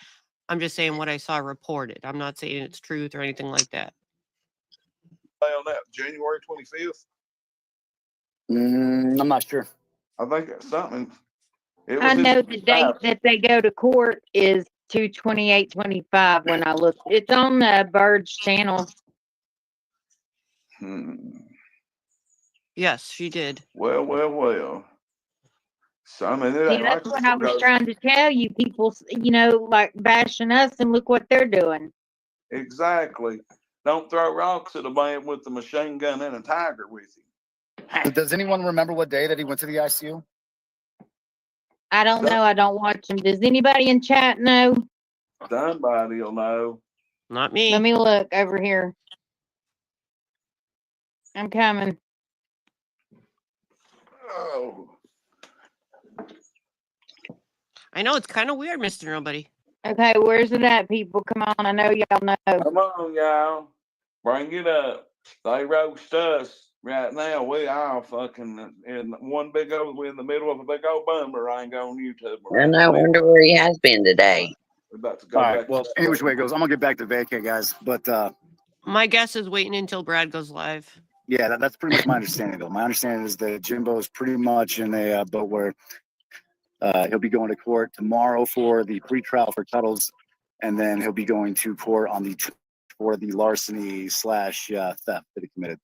I'm just saying what I saw reported. I'm not saying it's truth or anything like that. On that January 25th? I'm not sure. I think it's something. I know the date that they go to court is 2/28/25 when I look. It's on the Bird's channel. Yes, she did. Well. So I mean, that's what I was trying to tell you. People, like bashing us, and look what they're doing. Exactly. Don't throw rocks at a man with a machine gun and a tiger with him. Does anyone remember what day that he went to the ICU? I don't know. I don't watch them. Does anybody in chat know? Somebody will know. Not me. Let me look over here. I'm coming. Oh. I know it's kind of weird, Mr. Nobody. Okay, where's it at, people? Come on, I know y'all know. Come on, y'all. Bring it up. They roast us right now. We are fucking in one big old, we're in the middle of a big old boomerang on YouTube. And I wonder where he has been today. We're about to go All back. right. Well, any which way it goes, I'm gonna get back to vacay, guys. But My guess is waiting until Brad goes live. yeah, that's pretty much my understanding, though. My understanding is that Jimbo is pretty much in a boat where he'll be going to court tomorrow for the pretrial for Tuttles, and then he'll be going to court on the for the larceny / theft that he committed.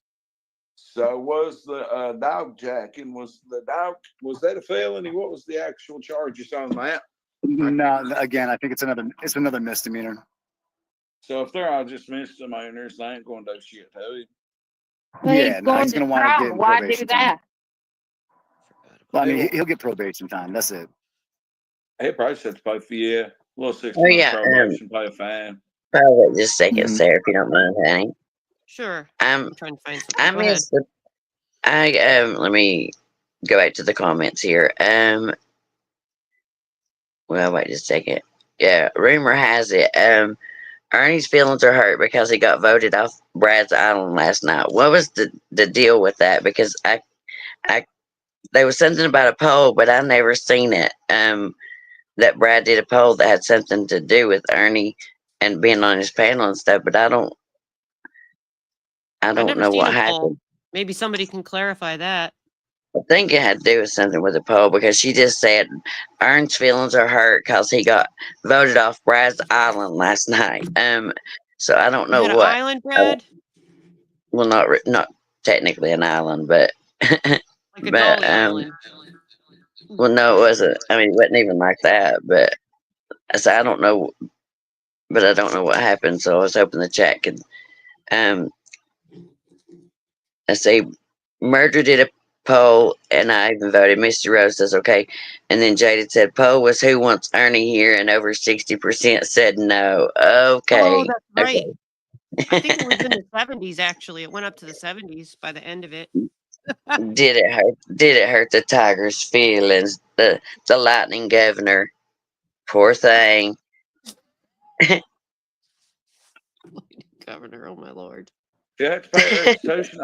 So was the dog jacking? Was that a felony? What was the actual charges on that? No, again, I think it's another misdemeanor. So if they're all just misdemeanors, they ain't going to do shit to him. Well, Yeah, he's no, going he's to gonna wind up trial. getting Why do probation that? time. Well, I mean, he'll get probation time. That's it. He probably said to pay for a little 6 Oh months yeah, probation, pay a fine. probably just a second, Sarah, if you don't mind, honey. Sure. I'm trying to find something. I Go ahead. missed the. Let me go back to the comments here. Well, wait just a second. Yeah, rumor has it. Ernie's feelings are hurt because he got voted off Brad's Island last night. What was the deal with that? Because there was something about a poll, but I never seen it. That Brad did a poll that had something to do with Ernie and being on his panel and stuff, but I don't I've never know seen what a poll. happened. Maybe somebody can clarify that. I think it had to do with something with the poll because she just said Ern's feelings are hurt because he got voted off Brad's Island last night. So I don't You know had an what. island, Brad? Well, not technically an island, but Like a Dolly Island. well, no, it wasn't. I mean, it wasn't even like that. But so I don't know. But I don't know what happened. So I was hoping the chat could. I say, Murder did a poll, and I even voted. Mr. Rose says okay, and then Jaded said poll was who wants Ernie here, and over 60% said no. Okay, Oh, that's right. okay. I think it was in the 70s. Actually, it went up to the 70s by the end of it. Did it hurt? Did it hurt the Tigers' feelings? The Lightning Governor, poor thing. Governor, oh my lord. You have to pay restitution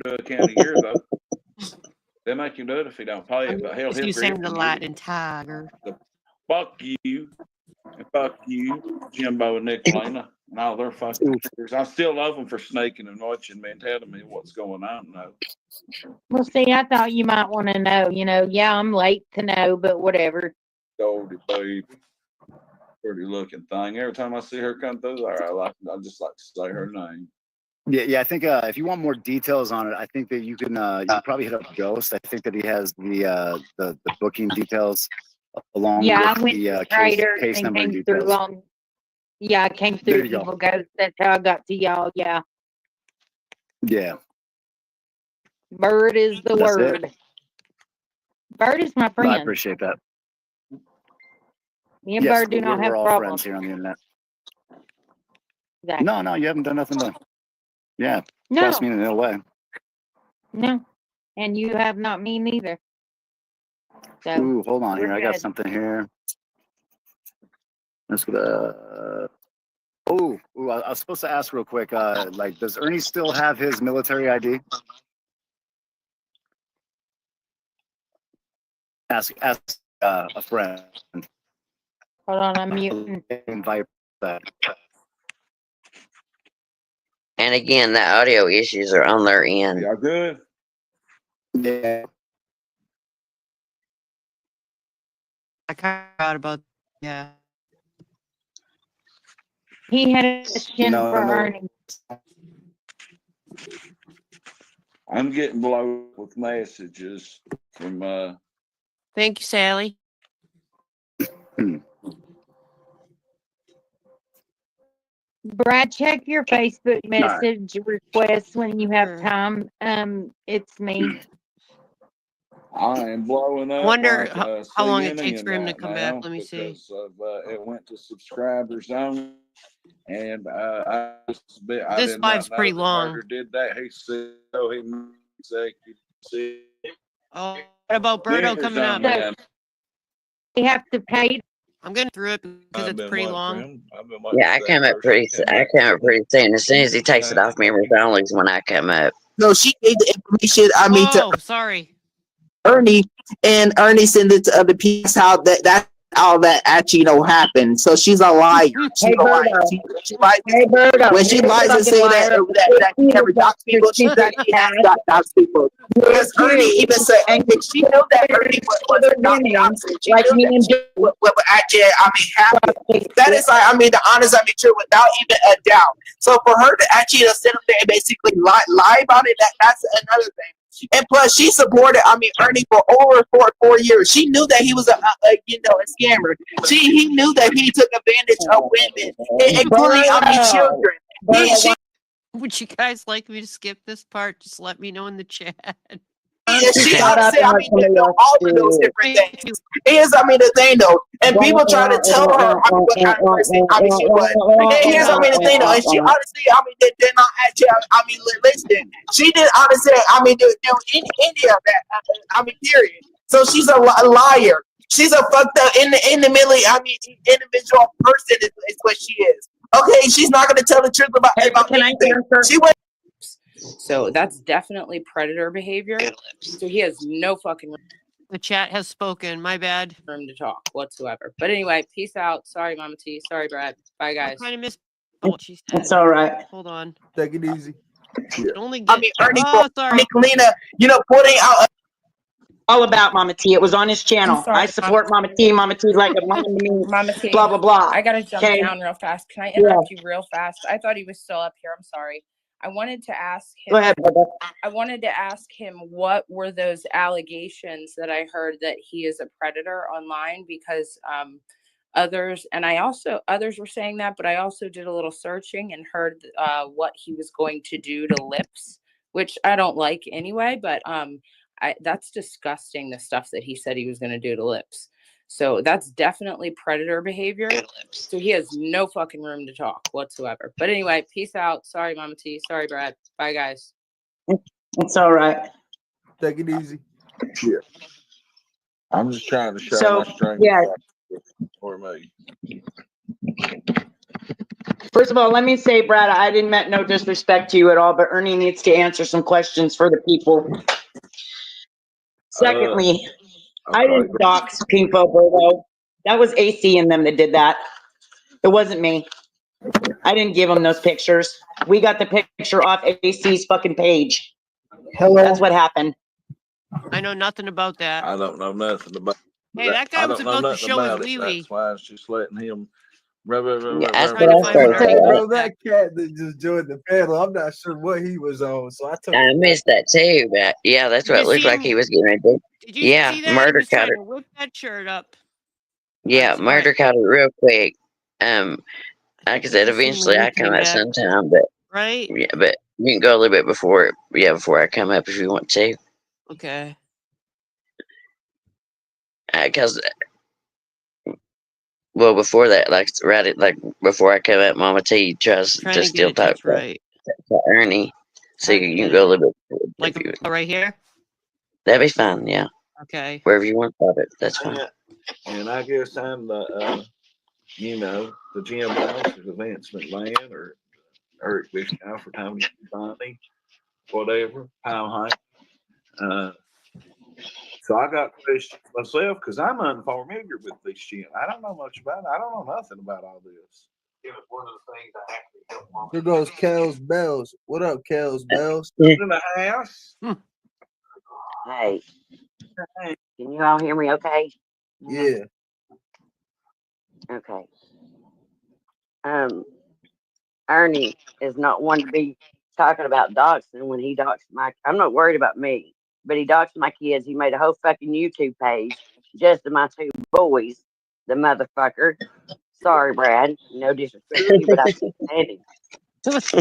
to a county year, though. They make you do it if you don't pay it. But hell, he'll You sang the grift Lightning Tiger. Fuck you. And fuck you, Jimbo and Nicolina, and all their fucking careers. I still love them for snaking and watching me and telling me what's going on, though. Well, see, I thought you might want to know. Yeah, I'm late to know, but whatever. Goldie babe. Pretty looking thing. Every time I see her come through there, I just like to say her name. Yeah. I think if you want more details on it, I think that you can probably hit up Ghost. I think that he has the booking details along with I went the to Trader case and number came and through details. I came There through you go. Evil Ghost. That's how I got to y'all. Yeah. Yeah. Bird is the That's word. it. Bird is my Well, I friend. appreciate that. Me and Yes, Bird do not have we're all problems. friends here on the internet. Exactly. No, you haven't done nothing to. Yeah. No. Cross me in no way. No. And you have not me neither. So Ooh, hold on here. we're I got good. something here. Let's go to. I was supposed to ask real quick. Does Ernie still have his military ID? Ask a friend. Hold on, I'm muting. Invite that. And again, the audio issues are on their end. Y'all good? Yeah. I kind of forgot about He had a question for Ernie. I'm getting blown with messages from Thank you, Sally. Brad, check your Facebook message requests when you have time. It's me. I am blowing up. I wonder like, how long it CNN takes for him to right come now back. Let me see. because of, it went to subscribers only, and I This did live's not know pretty that long. Murder did that. He said, "Oh, he said." Oh, what about Berto coming up? We have to pay I'm getting through it because it's pretty long. Yeah, I come up pretty soon. As soon as he takes it off members only is when I come up. No, she gave the information. I mean, Oh, sorry. Ernie, and Ernie sent it to other people. That's how that all that actually happened. So she's a liar. She's a liar. She lies. When she lies and say that she never doxed people, she actually has doxed people. Because Ernie even said, she knew that Ernie was not doxing. She knew that what actually, happened. That is like, the honest, truth without even a doubt. So for her to actually sit up there and basically lie about it, that's another thing. And plus, she supported, Ernie for over four years. She knew that he was a scammer. He knew that he took advantage of women, including, children. Would you guys like me to skip this part? Just let me know in the chat. She honestly, all of those different things. Here's, the thing though, and people try to tell her, what kind of person, she was. And here's, the thing though, and she honestly, did not actually, listen. She did honestly, do any of that, period. So she's a liar. She's a fucked up, individual person is what she is. Okay, she's not going to tell the truth about anything. She went. So that's definitely predator behavior. So he has no fucking room. The chat has spoken. My bad. Room to talk whatsoever. But anyway, peace out. Sorry, Mama T. Sorry, Brad. Bye, guys. I kind of missed what she said. It's all right. Hold on. Take it easy. It only gets, Ernie, sorry. Kalina, putting out. All about Mama T. It was on his channel. Sorry, I support Mama T. Mama T's like a mom to me. Mama T. Blah, blah, blah. I gotta jump down real fast. Can I interrupt you real fast? I thought he was still up here. I'm sorry. I wanted to ask him. Go ahead, brother. I wanted to ask him what were those allegations that I heard that he is a predator online, because others were saying that, but I also did a little searching and heard what he was going to do to lips, which I don't like anyway, but that's disgusting, the stuff that he said he was going to do to lips. So that's definitely predator behavior. So he has no fucking room to talk whatsoever. But anyway, peace out. Sorry, Mama T. Sorry, Brad. Bye, guys. It's all right. Take it easy. Yeah. I'm just trying to show my strength. Yeah. For me. First of all, let me say, Brad, I didn't mean no disrespect to you at all, but Ernie needs to answer some questions for the people. Secondly, I didn't dox people, Berto. That was AC and them that did that. It wasn't me. I didn't give them those pictures. We got the picture off AC's fucking page. Hello. That's what happened. I know nothing about that. I don't know nothing about. Hey, that guy was about to show his wee-wee. That's why I was just letting him. That's Bro, that cat that just joined the panel, I'm not sure what he was on, so I took. I missed that too, but yeah, that's what it looked like he was getting ready to do. Did you see that? Murder He was trying cutter. to whip that shirt up. Yeah, murder cutter real quick. Like I said, eventually I come up sometime, but right. Yeah, but you can go a little bit before I come up if you want to. Okay. Because before that, before I come up, Mama T tries to still talk to Ernie, so you can go a little bit. Like right here. That'd be fine. Yeah. Okay. Wherever you want to put it, that's fine. And I guess I'm the, the Jimbo, advancement man, or Eric Bischoff for Tony Bonnie, whatever, Pile High. So I got questions myself because I'm unfamiliar with this shit. I don't know much about it. I don't know nothing about all this. It was one of the things I actually helped Mom. Here goes Kel's Bells. What up, Kel's Bells? In the house. Hey. Can you all hear me okay? Yeah. Okay. Ernie is not one to be talking about doxing when he doxed I'm not worried about me, but he doxed my kids. He made a whole fucking YouTube page just to my two boys, the motherfucker. Sorry, Brad. No disrespect to you, but I said it. There's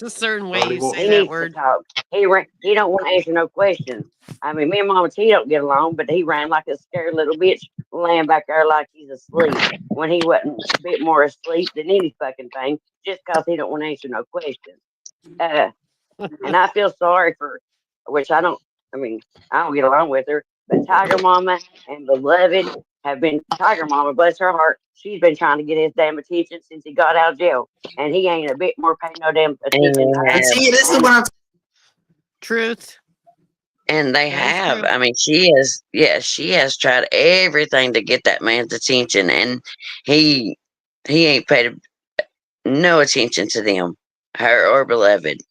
a certain way you say that word. He don't want to answer no questions. I mean, me and Mama T don't get along, but he ran like a scared little bitch, laying back there like he's asleep when he wasn't a bit more asleep than any fucking thing, just because he don't want to answer no questions. And I feel sorry for, which I don't get along with her, But Tiger Mama and Beloved have been, Tiger Mama, bless her heart, she's been trying to get his damn attention since he got out of jail. And he ain't a bit more paying no damn attention to her. And see, this is what I'm. Truth. And they That is have. true. I mean, she has tried everything to get that man's attention, and he ain't paid no attention to them, her or Beloved.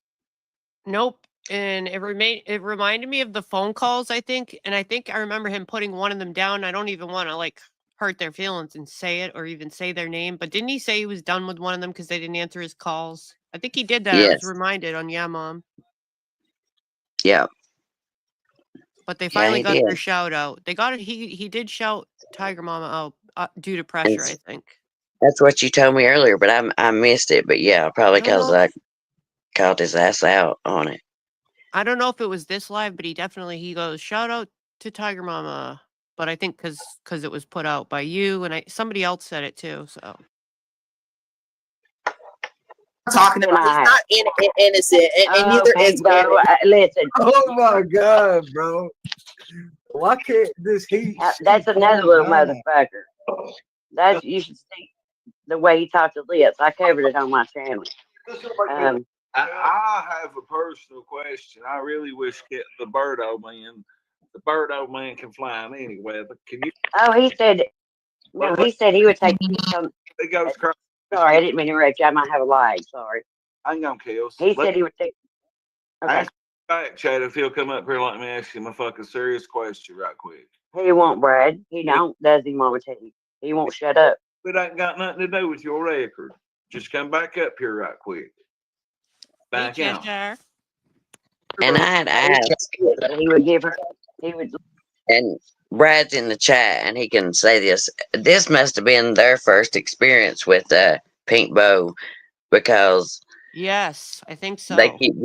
Nope. And it reminded me of the phone calls, I think. And I think I remember him putting one of them down. I don't even want to like hurt their feelings and say it or even say their name. But didn't he say he was done with one of them because they didn't answer his calls? I think he did that. I was Yes. reminded on Yeah Mom. Yeah. But they finally he got did. their shout out. They got it. He did shout Tiger Mama out due to pressure, I think. That's what you told me earlier, but I missed it. But yeah, probably I don't because know. I called his ass out on it. I don't know if it was this live, but he goes, shout out to Tiger Mama. But I think because it was put out by you and somebody else said it too. So Talking about he's not innocent, and neither is Ernie. Listen. Oh my God, bro. Why can't this heat? That's another little motherfucker. That's, you should see the way he talked to Lips. I covered it on my channel. I have a personal question. I really wish the Berto man can fly in any weather. Can you? Oh, he said, no, he said he would take some. It goes crazy. Sorry, I didn't mean to interrupt you. I might have a lag. Sorry. Hang on, Kills. He said he would take. Okay. Ask back, Chad, if he'll come up here and let me ask him a fucking serious question right quick. He won't, Brad. He don't, does he, Mama T? He won't shut up. It ain't got nothing to do with your record. Just come back up here right quick. Back out. And I had asked. He would give her. He would. And Brad's in the chat, and he can say this. This must have been their first experience with Pink Bow, because yes, I think so. they keep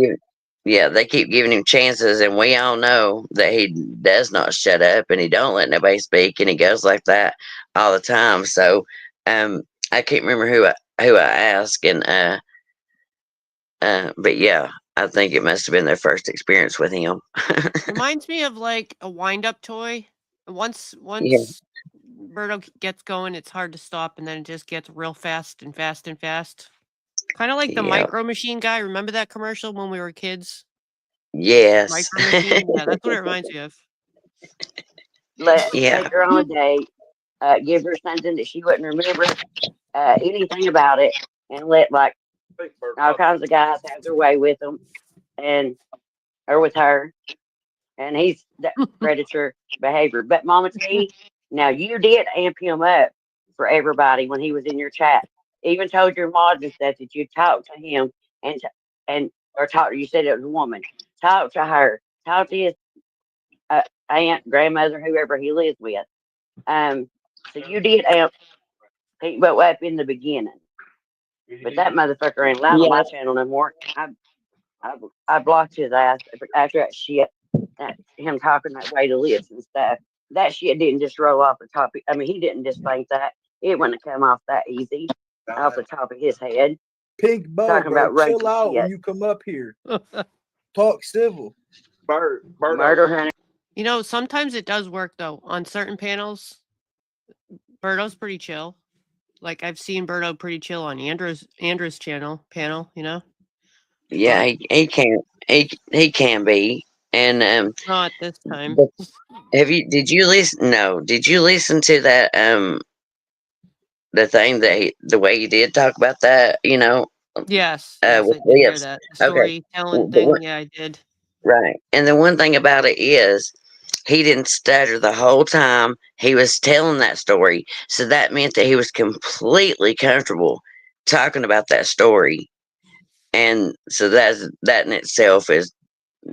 giving him chances, and we all know that he does not shut up, and he don't let nobody speak, and he goes like that all the time. So, I can't remember who I asked, and but yeah, I think it must have been their first experience with him. Reminds me of like a wind-up toy. Once Berto gets going, it's hard to stop, and then it just gets real fast and fast and fast. Kind of like the Micro Machine guy. Remember that commercial when we were kids? Yes. Micro Machine. Yeah, that's what it reminds me of. Take her on a date. Give her something that she wouldn't remember anything about it, and let like all kinds of guys have their way with them, or with her, and he's that predator behavior. But Mama T, now you did amp him up for everybody when he was in your chat. Even told your mods and stuff that you talked to him or talk. You said it was a woman. Talk to her. Talk to his aunt, grandmother, whoever he lives with. So you did amp Pink Bow up in the beginning, but that motherfucker ain't allowed on my channel no more. I blocked his ass after that shit. Him talking that way to Lips and stuff. That shit didn't just roll off the top. I mean, he didn't just think that. It wouldn't have come off that easy off the top of his head. Pink Bow, talking bro, about chill out shit. when you come up here. Talk civil. Murder hunter. You know, sometimes it does work though. On certain panels, Berto's pretty chill. Like I've seen Berto pretty chill on Andrew's panel. You know. Yeah, he can be, and not this time. Did you listen? No, did you listen to that? The thing that the way he did talk about that, you know. Yes, with I did hear Lips. that storytelling thing. Yeah, I did. Right, and the one thing about it is, he didn't stutter the whole time he was telling that story, so that meant that he was completely comfortable talking about that story. And so that in itself is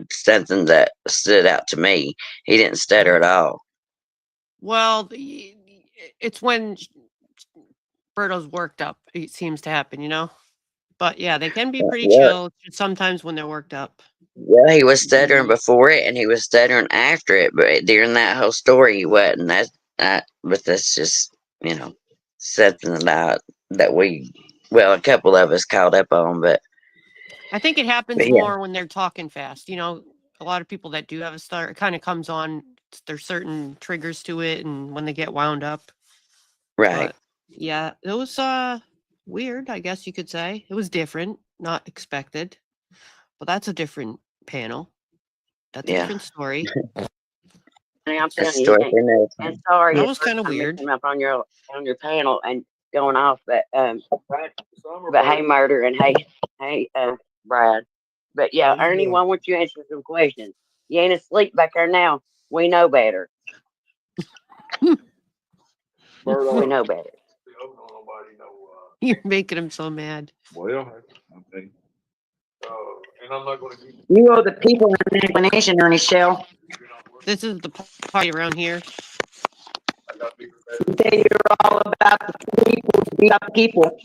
something that stood out to me. He didn't stutter at all. Well, it's when Berto's worked up. It seems to happen, you know. But yeah, they can be pretty chill sometimes when they're worked up. Well, he was stuttering before it, and he was stuttering after it. But during that whole story, he wasn't. But that's just, you know, something that a couple of us caught up on. But I think it happens more when they're talking fast. You know, a lot of people that do have a stutter, it kind of comes on there's certain triggers to it, and when they get wound up. Right. But yeah, it was weird, I guess you could say. It was different, not expected. But that's a different panel. That's a Yeah. different story. I'm That's a telling you, story for another and time. sorry, That it's was first kind of time me weird. coming up on your panel and going off, but hey, Murder, and hey, Brad. But yeah, Ernie, why won't you answer some questions? You ain't asleep back there now. We know better. We know better. You're making him so mad. Well, okay. And I'm not going to. You owe the people an explanation, Ernie Shell. This is the party around here. You say you're all about the people, beat up people.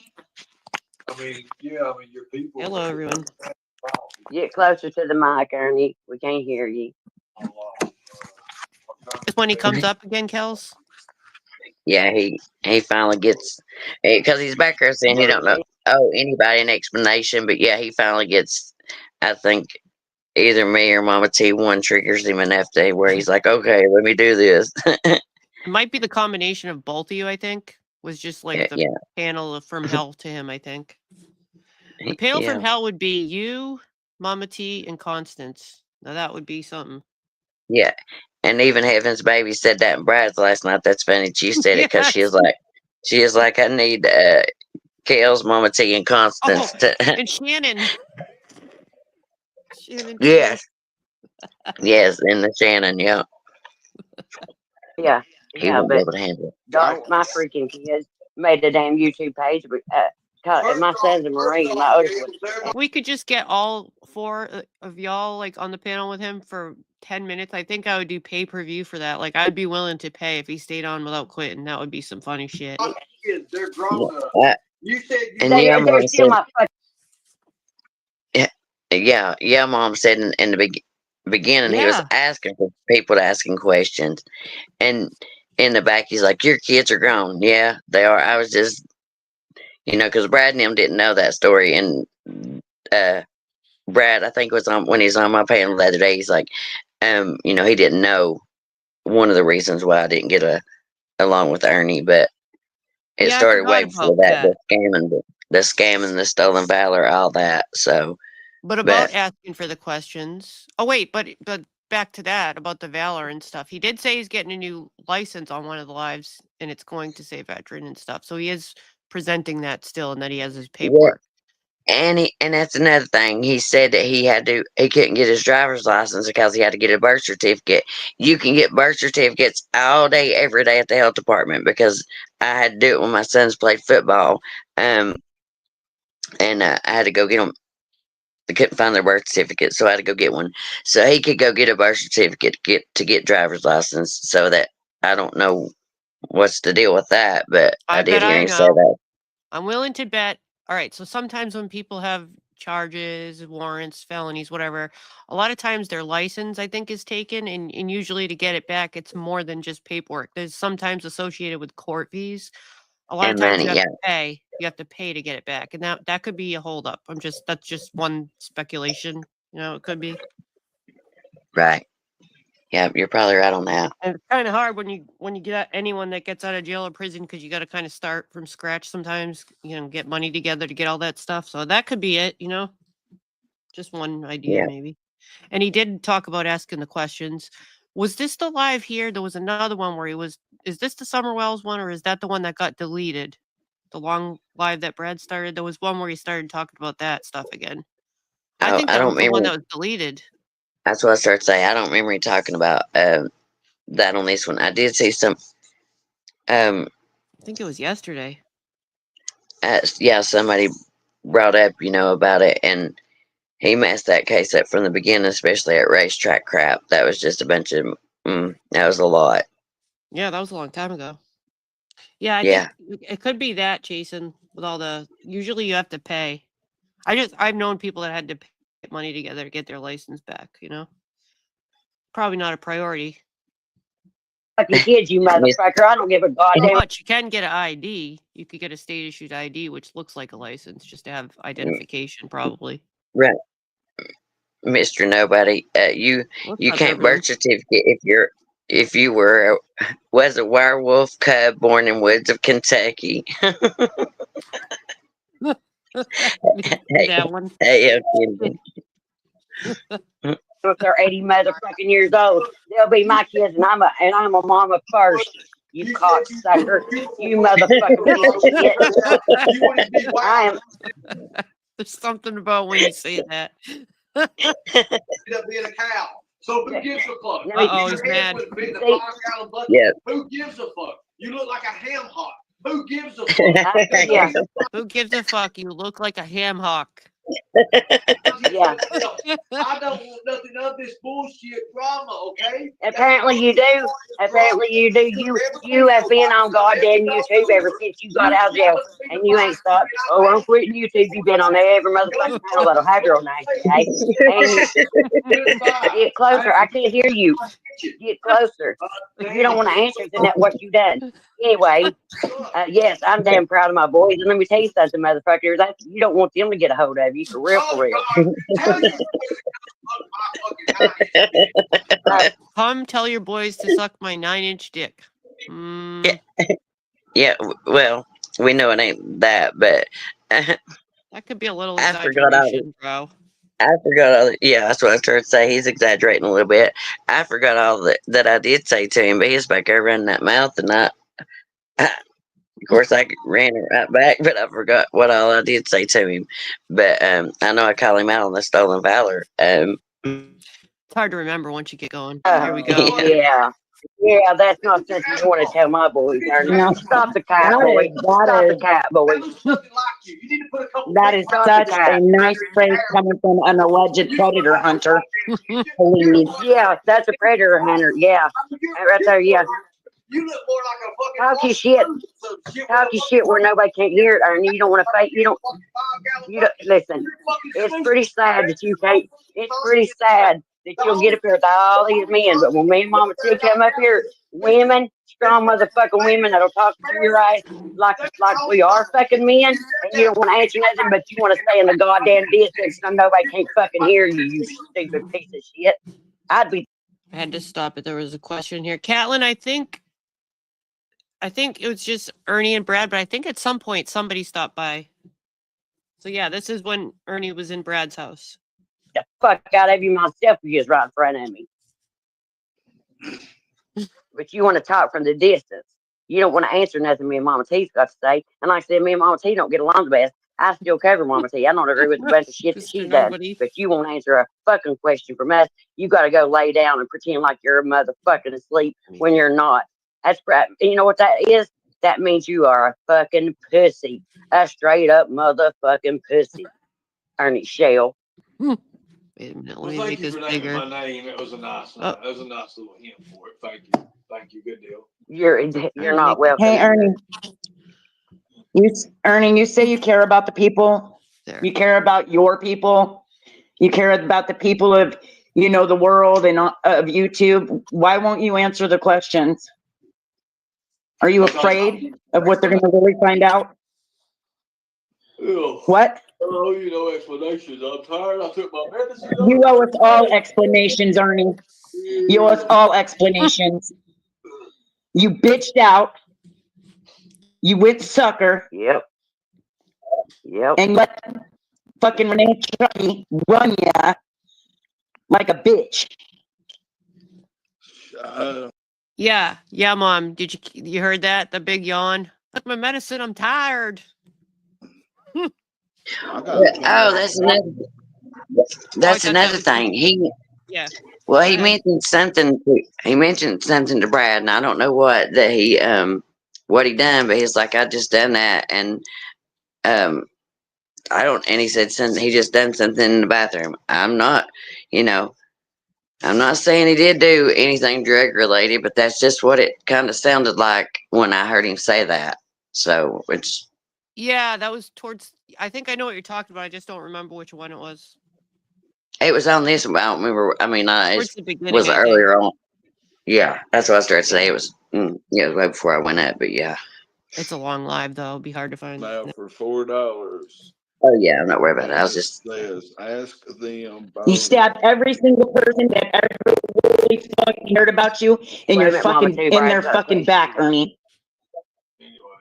I mean, yeah, I mean, your people. Hello, everyone. Get closer to the mic, Ernie. We can't hear you. Just when he comes up again, Kels. Yeah, he finally gets, because he's back there saying he don't know anybody an explanation, but yeah, he finally gets. I think either me or Mama T, one triggers him enough to where he's like, okay, let me do this. It might be the combination of both of you. I think was just like the panel from hell to him. I think the panel from hell would be you, Mama T, and Constance. Now that would be something. Yeah. And even Heaven's Baby said that in Brad's last night. That's funny. She said it because she was like, I need Kale's, Mama T, and Constance. And Shannon. Shannon. Yes. Yes, and the Shannon, yeah. Yeah. He won't be able to handle it. My freaking kids made a damn YouTube page, but my son's a Marine, and my oldest one. We could just get all four of y'all like on the panel with him for 10 minutes. I think I would do pay-per-view for that. Like I'd be willing to pay if he stayed on without quitting. That would be some funny shit. They're grown up. You said and Mom said, yeah, Mom said in the beginning he was asking for people to asking questions, and in the back he's like, your kids are grown. Yeah, they are. I was just, because Brad and him didn't know that story, and Brad, I think, was on when he's on my panel the other day. He's like, he didn't know one of the reasons why I didn't get along with Ernie, but it started way before that. The scamming, the stolen valor, all that. So, but about asking for the questions. Oh wait, but back to that about the valor and stuff. He did say he's getting a new license on one of the lives, and it's going to say veteran and stuff. So he is presenting that still, and that he has his paperwork. And that's another thing. He said that he couldn't get his driver's license because he had to get a birth certificate. You can get birth certificates all day, every day at the health department, because I had to do it when my sons played football. And I had to go get them. They couldn't find their birth certificate, so I had to go get one. So he could go get a birth certificate to get driver's license. So that, I don't know what's the deal with that, but I did hear him say that. I'm willing to bet. All right, so sometimes when people have charges, warrants, felonies, whatever, a lot of times their license, I think, is taken, and usually to get it back, it's more than just paperwork. There's sometimes associated with court fees. A lot of times you have to pay. You have to pay to get it back, and that could be a holdup. That's just one speculation. It could be. Right. Yeah, you're probably right on that. And it's kind of hard when you get anyone that gets out of jail or prison, because you got to kind of start from scratch sometimes. Get money together to get all that stuff. So that could be it. Just one idea maybe. And he did talk about asking the questions. Was this the live here? There was another one where he was. Is this the Summer Wells one, or is that the one that got deleted? The long live that Brad started. There was one where he started talking about that stuff again. I think that was the one that was deleted. That's what I started saying. I don't remember you talking about that on this one. I did see some. I think it was yesterday. Somebody brought up, about it, and he messed that case up from the beginning, especially at racetrack crap. That was just a bunch of. That was a lot. Yeah, that was a long time ago. Yeah, I think it could be that, Jason. With all usually you have to pay. I've known people that had to pay money together to get their license back. Probably not a priority. Fucking kids, you motherfucker! I don't give a goddamn. But you can get an ID. You could get a state issued ID, which looks like a license, just to have identification, probably. Right, Mr. Nobody. You can't birth certificate if you're if you was a werewolf cub born in woods of Kentucky. That one. Hey, If they're 80 motherfucking years old, they'll be my kids, and I'm a mama first. You cocksucker, you motherfucking piece of shit. I am. There's something about when you say that. End up being a cow. So who gives a fuck? Uh-oh, he's mad. Yeah. Who gives a fuck? You look like a ham hock. Who gives a fuck? Yeah. Who gives a fuck? You look like a ham hock. Yeah. I don't want nothing of this bullshit drama, okay? Apparently you do. Apparently you do. You have been on goddamn YouTube ever since you got out of jail, and you ain't stopped. Oh, I'm quitting YouTube. You've been on every motherfucking channel that'll have your own name, okay? And get closer. I can't hear you. Get closer. If you don't want to answer, then that's what you done. Anyway, yes, I'm damn proud of my boys. And let me tell you something, motherfucker. You don't want them to get a hold of you for real, for real. Come tell your boys to suck my 9-inch dick. Yeah, well, we know it ain't that, but that could be a little I forgot exaggeration, bro. I forgot all. Yeah, that's what I'm trying to say. He's exaggerating a little bit. I forgot all that I did say to him, but he's back there running that mouth, and of course, I ran it right back, but I forgot what all I did say to him. But I know I called him out on the stolen valor. It's hard to remember once you get going. Here we go. Yeah, that's not something you want to tell my boys. No. Stop the cat, boy. Stop the cat, boy. That is such a nice phrase coming from an alleged predator hunter. Please. Yeah, that's a predator hunter. Yeah, right there. Yeah. You look more like a fucking talky shit where nobody can hear it, Ernie. You don't want to fight. You don't listen. It's pretty sad that you can't. It's pretty sad that you'll get up here with all these men, but when me and Mama T come up here, women, strong motherfucking women that'll talk to your eyes like we are fucking men, and you don't want to answer nothing, but you want to stay in the goddamn distance so nobody can't fucking hear you, you stupid piece of shit. I had to stop it. There was a question here. Catlin, I think it was just Ernie and Brad, but I think at some point somebody stopped by. So yeah, this is when Ernie was in Brad's house. The fuck out of you, myself, you just right in front of me. But you want to talk from the distance. You don't want to answer nothing me and Mama T's got to say. And like I said, me and Mama T don't get along the best. I still cover Mama T. I don't agree with a bunch of shit that she does. But you won't answer a fucking question from us. You got to go lay down and pretend like you're motherfucking asleep when you're not. That's you know what that is? That means you are a fucking pussy. A straight up motherfucking pussy. Ernie Shell. Wait a minute, Well, thank you for naming my name. It was a nice that was a nice little hint for it. Thank you. Thank you. Good deal. You're not welcome. Hey, Ernie. Ernie, you say you care about the people. You care about your people. You care about the people of, the world and of YouTube. Why won't you answer the questions? Are you afraid of what they're going to really find out? Ew. What? Oh, explanations. I'm tired. I took my medicine. You owe us all explanations, Ernie. You owe us all explanations. You bitched out. You went sucker. Yep. And let fucking Renee Chucky run ya like a bitch. Yeah, Mom. Did you heard that? The big yawn. Took my medicine. I'm tired. That's another thing. He mentioned something. He mentioned something to Brad, and I don't know what he done, but he's like, I just done that, and and he said something. He just done something in the bathroom. I'm not saying he did do anything drug related, but that's just what it kind of sounded like when I heard him say that. So yeah, that was towards. I think I know what you're talking about. I just don't remember which one it was. It was on this one. I don't remember. I mean, it was I earlier on. Yeah, that's what I started to say. It was, right before I went up. But yeah, it's a long live though. It'll be hard to find. Now for $4. Oh yeah, I'm not worried about it. I was just says ask them. You stabbed every single person that ever really fucking heard about you in Wait a your minute, Mama fucking, T. in Brad's their got a fucking question. back, Ernie.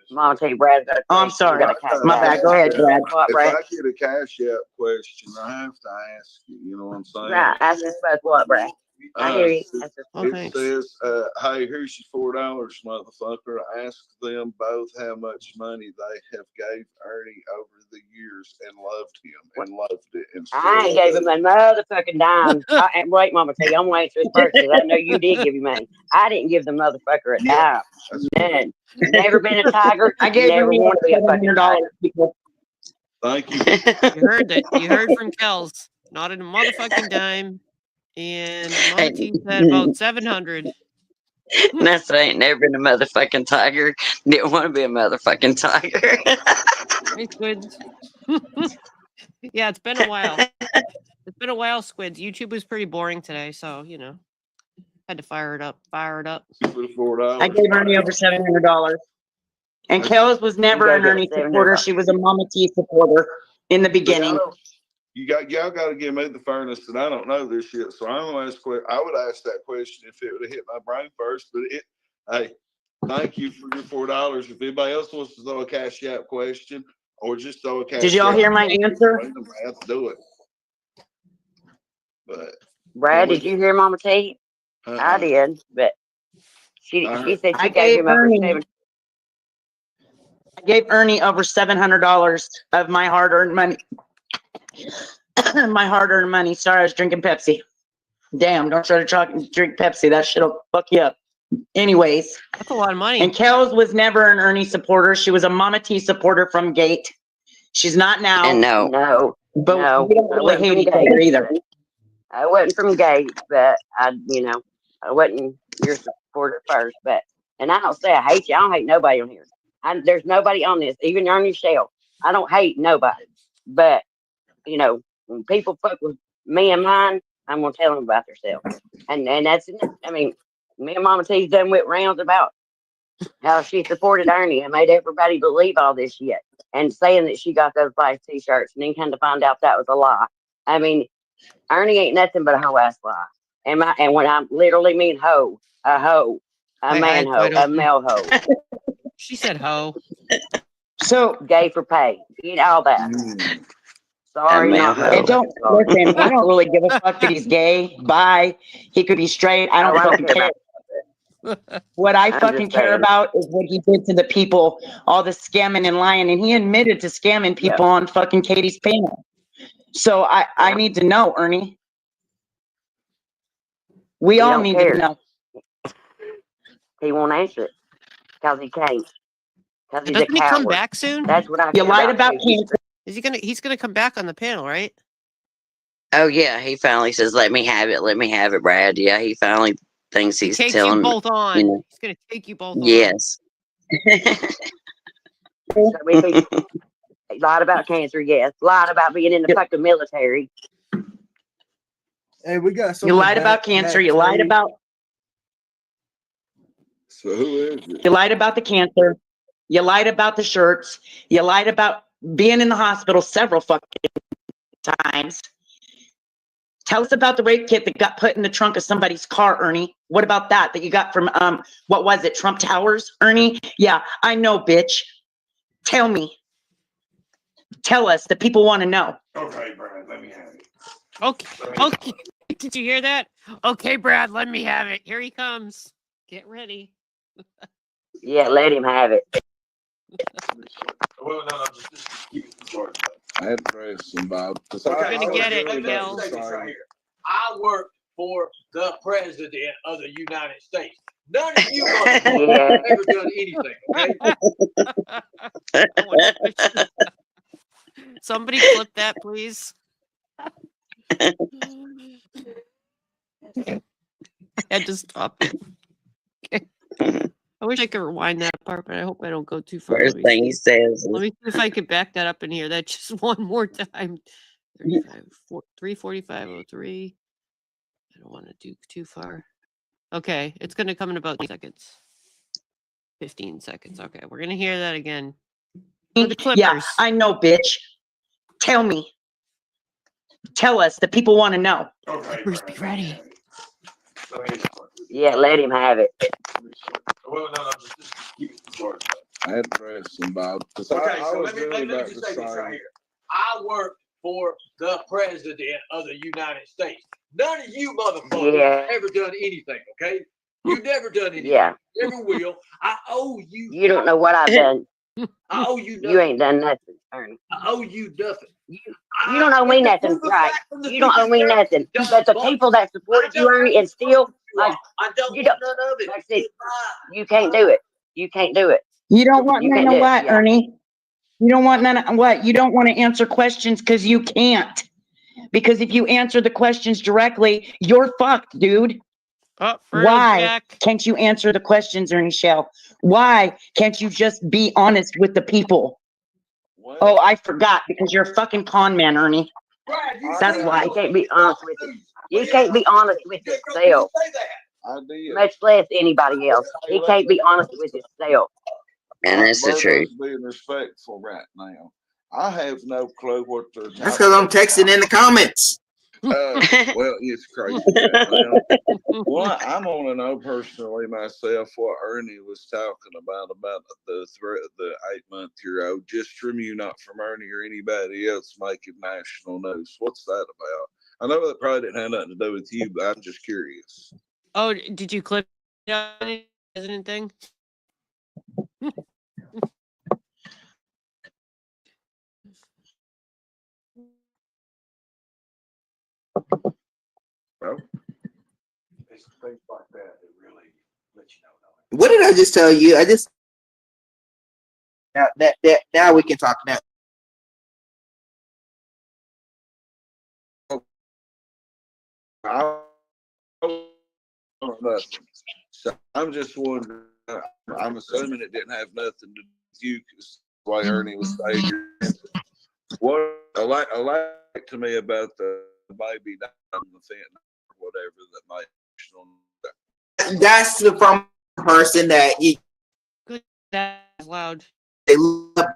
Mama T. Brad's got a Oh, I'm question. sorry. You got a cash My app. bad. Go ahead, Brad. What, If Brad? I get a cash app question, I have to ask you. You know what I'm saying? Right. Ask us both what, Brad? I hear you. Ask us both. It says, hey, here's your $4, motherfucker. Ask them both how much money they have gave Ernie over the years and loved him and loved it. And I ain't gave him a motherfucking dime. Wait, Mama T. I'm waiting for this first because I know you did give him money. I didn't give the motherfucker a dime. None. Never been a tiger. I gave never Ernie want to be a fucking tiger. $700. Thank you. You heard that. You heard from Kels. Not in a motherfucking dime. And Mama T said about 700. That's ain't never been a motherfucking tiger. Didn't want to be a motherfucking tiger. Hey, Squids. Yeah, it's been a while. It's been a while, Squids. YouTube was pretty boring today, so you know, had to fire it up. Fire it up. I gave Ernie over $700. And Kels was never an Ernie supporter. She was a Mama T supporter in the beginning. Y'all got to give me the fairness that I don't know this shit. So I'm gonna ask. I would ask that question if it would have hit my brain first. But hey, thank you for your $4. If anybody else wants to throw a cash app question or just throw a cash, did y'all hear my answer? I have to do it. But Brad, did you hear Mama T? I did, but she said she gave him over $700. I gave Ernie over $700 of my hard-earned money. My hard-earned money. Sorry, I was drinking Pepsi. Damn, don't try to drink Pepsi. That shit'll fuck you up. Anyways. That's a lot of money. And Kels was never an Ernie supporter. She was a Mama T supporter from Gate. She's not now. And no. But we don't really hate each other either. I wasn't from Gate, but I wasn't your supporter first. But, and I don't say I hate you. I don't hate nobody on here. There's nobody on this, even Ernie Shell. I don't hate nobody. But, you know, when people fuck with me and mine, I'm going to tell them about themselves. And that's, I mean, me and Mama T's done went rounds about how she supported Ernie and made everybody believe all this shit. And saying that she got those black t-shirts and then kind of find out that was a lie. I mean, Ernie ain't nothing but a hoe ass lie. And when I literally mean hoe, a man hoe, a male hoe. She said hoe. So gay for pay. Eat all that. Sorry, not and don't listen. I don't really give a fuck that he's gay, bi. He could be straight. I don't fucking care. What I fucking care about is what he did to the people, all the scamming and lying, and he admitted to scamming people on fucking Katie's panel. So I need to know, Ernie. We all need to know. He won't answer it because he can't. Because he's Doesn't a he come coward. back soon? That's what I You care lied about cancer. Is he gonna? He's gonna come back on the panel, right? Oh yeah, he finally says, "Let me have it, Brad." Yeah, he finally thinks he's Takes telling you both on. You know, He's gonna take you both on. yes. So he lied about cancer, yes. Lied about being in the fucking military. Hey, we got You lied about cancer. You lied about. So who is it? You lied about the cancer. You lied about the shirts. You lied about being in the hospital several fucking times. Tell us about the rape kit that got put in the trunk of somebody's car, Ernie. What about that you got from, what was it, Trump Towers, Ernie? Yeah, I know, bitch. Tell me. Tell us. The people want to know. Okay, Brad, let me have it. Okay. Did you hear that? Okay, Brad, let me have it. Here he comes. Get ready. Yeah, let him have it. Well, no, just keep it short. Address and Bob. We're gonna get it, Kel. I work for the president of the United States. None of you motherfuckers have ever done anything, okay? Somebody clip that, please. I had to stop it. Okay. I wish I could rewind that part, but I hope I don't go too far. First thing he says is, Let me see if I could back that up in here. That just one more time. 3:45:03. I don't want to do too far. Okay, it's going to come in about 20 seconds. 15 seconds. Okay, we're going to hear that again. For the clippers. Yeah, I know, bitch. Tell me. Tell us. The people want to know. Clippers, be ready. Yeah, let him have it. Well, no, just keep it short. Address Bob. Okay, so let me just say this right here. I work for the president of the United States. None of you motherfuckers ever done anything, okay? You've never done anything. Yeah. Never will. I owe you. You don't know what I've done. I owe you nothing. You ain't done nothing, Ernie. I owe you nothing. You don't owe me nothing, right? You don't owe me nothing. But the people that supported you, Ernie, and still, like, I don't you want don't, none of it. like, see, you can't do it. You can't do it. You don't want You none can't of do it. what, Yeah. Ernie? You don't want none of what? You don't want to answer questions because you can't. Because if you answer the questions directly, you're fucked, dude. Why Jack. can't you answer the questions, Ernie Shell? Why can't you just be honest with the people? What? Oh, I forgot, because you're a fucking con man, Ernie. That's why. You can't be honest with it. You can't be honest with yourself. I did. Much less anybody else. He can't be honest with himself. And that's the truth. Being respectful right now. I have no clue what they're. That's because I'm texting in the comments. Well, it's crazy. Well, I want to know personally myself what Ernie was talking about the 8-month-year-old, just from you, not from Ernie or anybody else making national news. What's that about? I know that probably didn't have nothing to do with you, but I'm just curious. Oh, did you click on the president thing? Well, it's things like that that really let you know. What did I just tell you? I just now we can talk now. So I'm just wondering. I'm assuming it didn't have nothing to do with you, because the way Ernie was saying. What I like to me about the baby down the fentanyl or whatever that might. That's from a person that you. Good. That's loud. They love.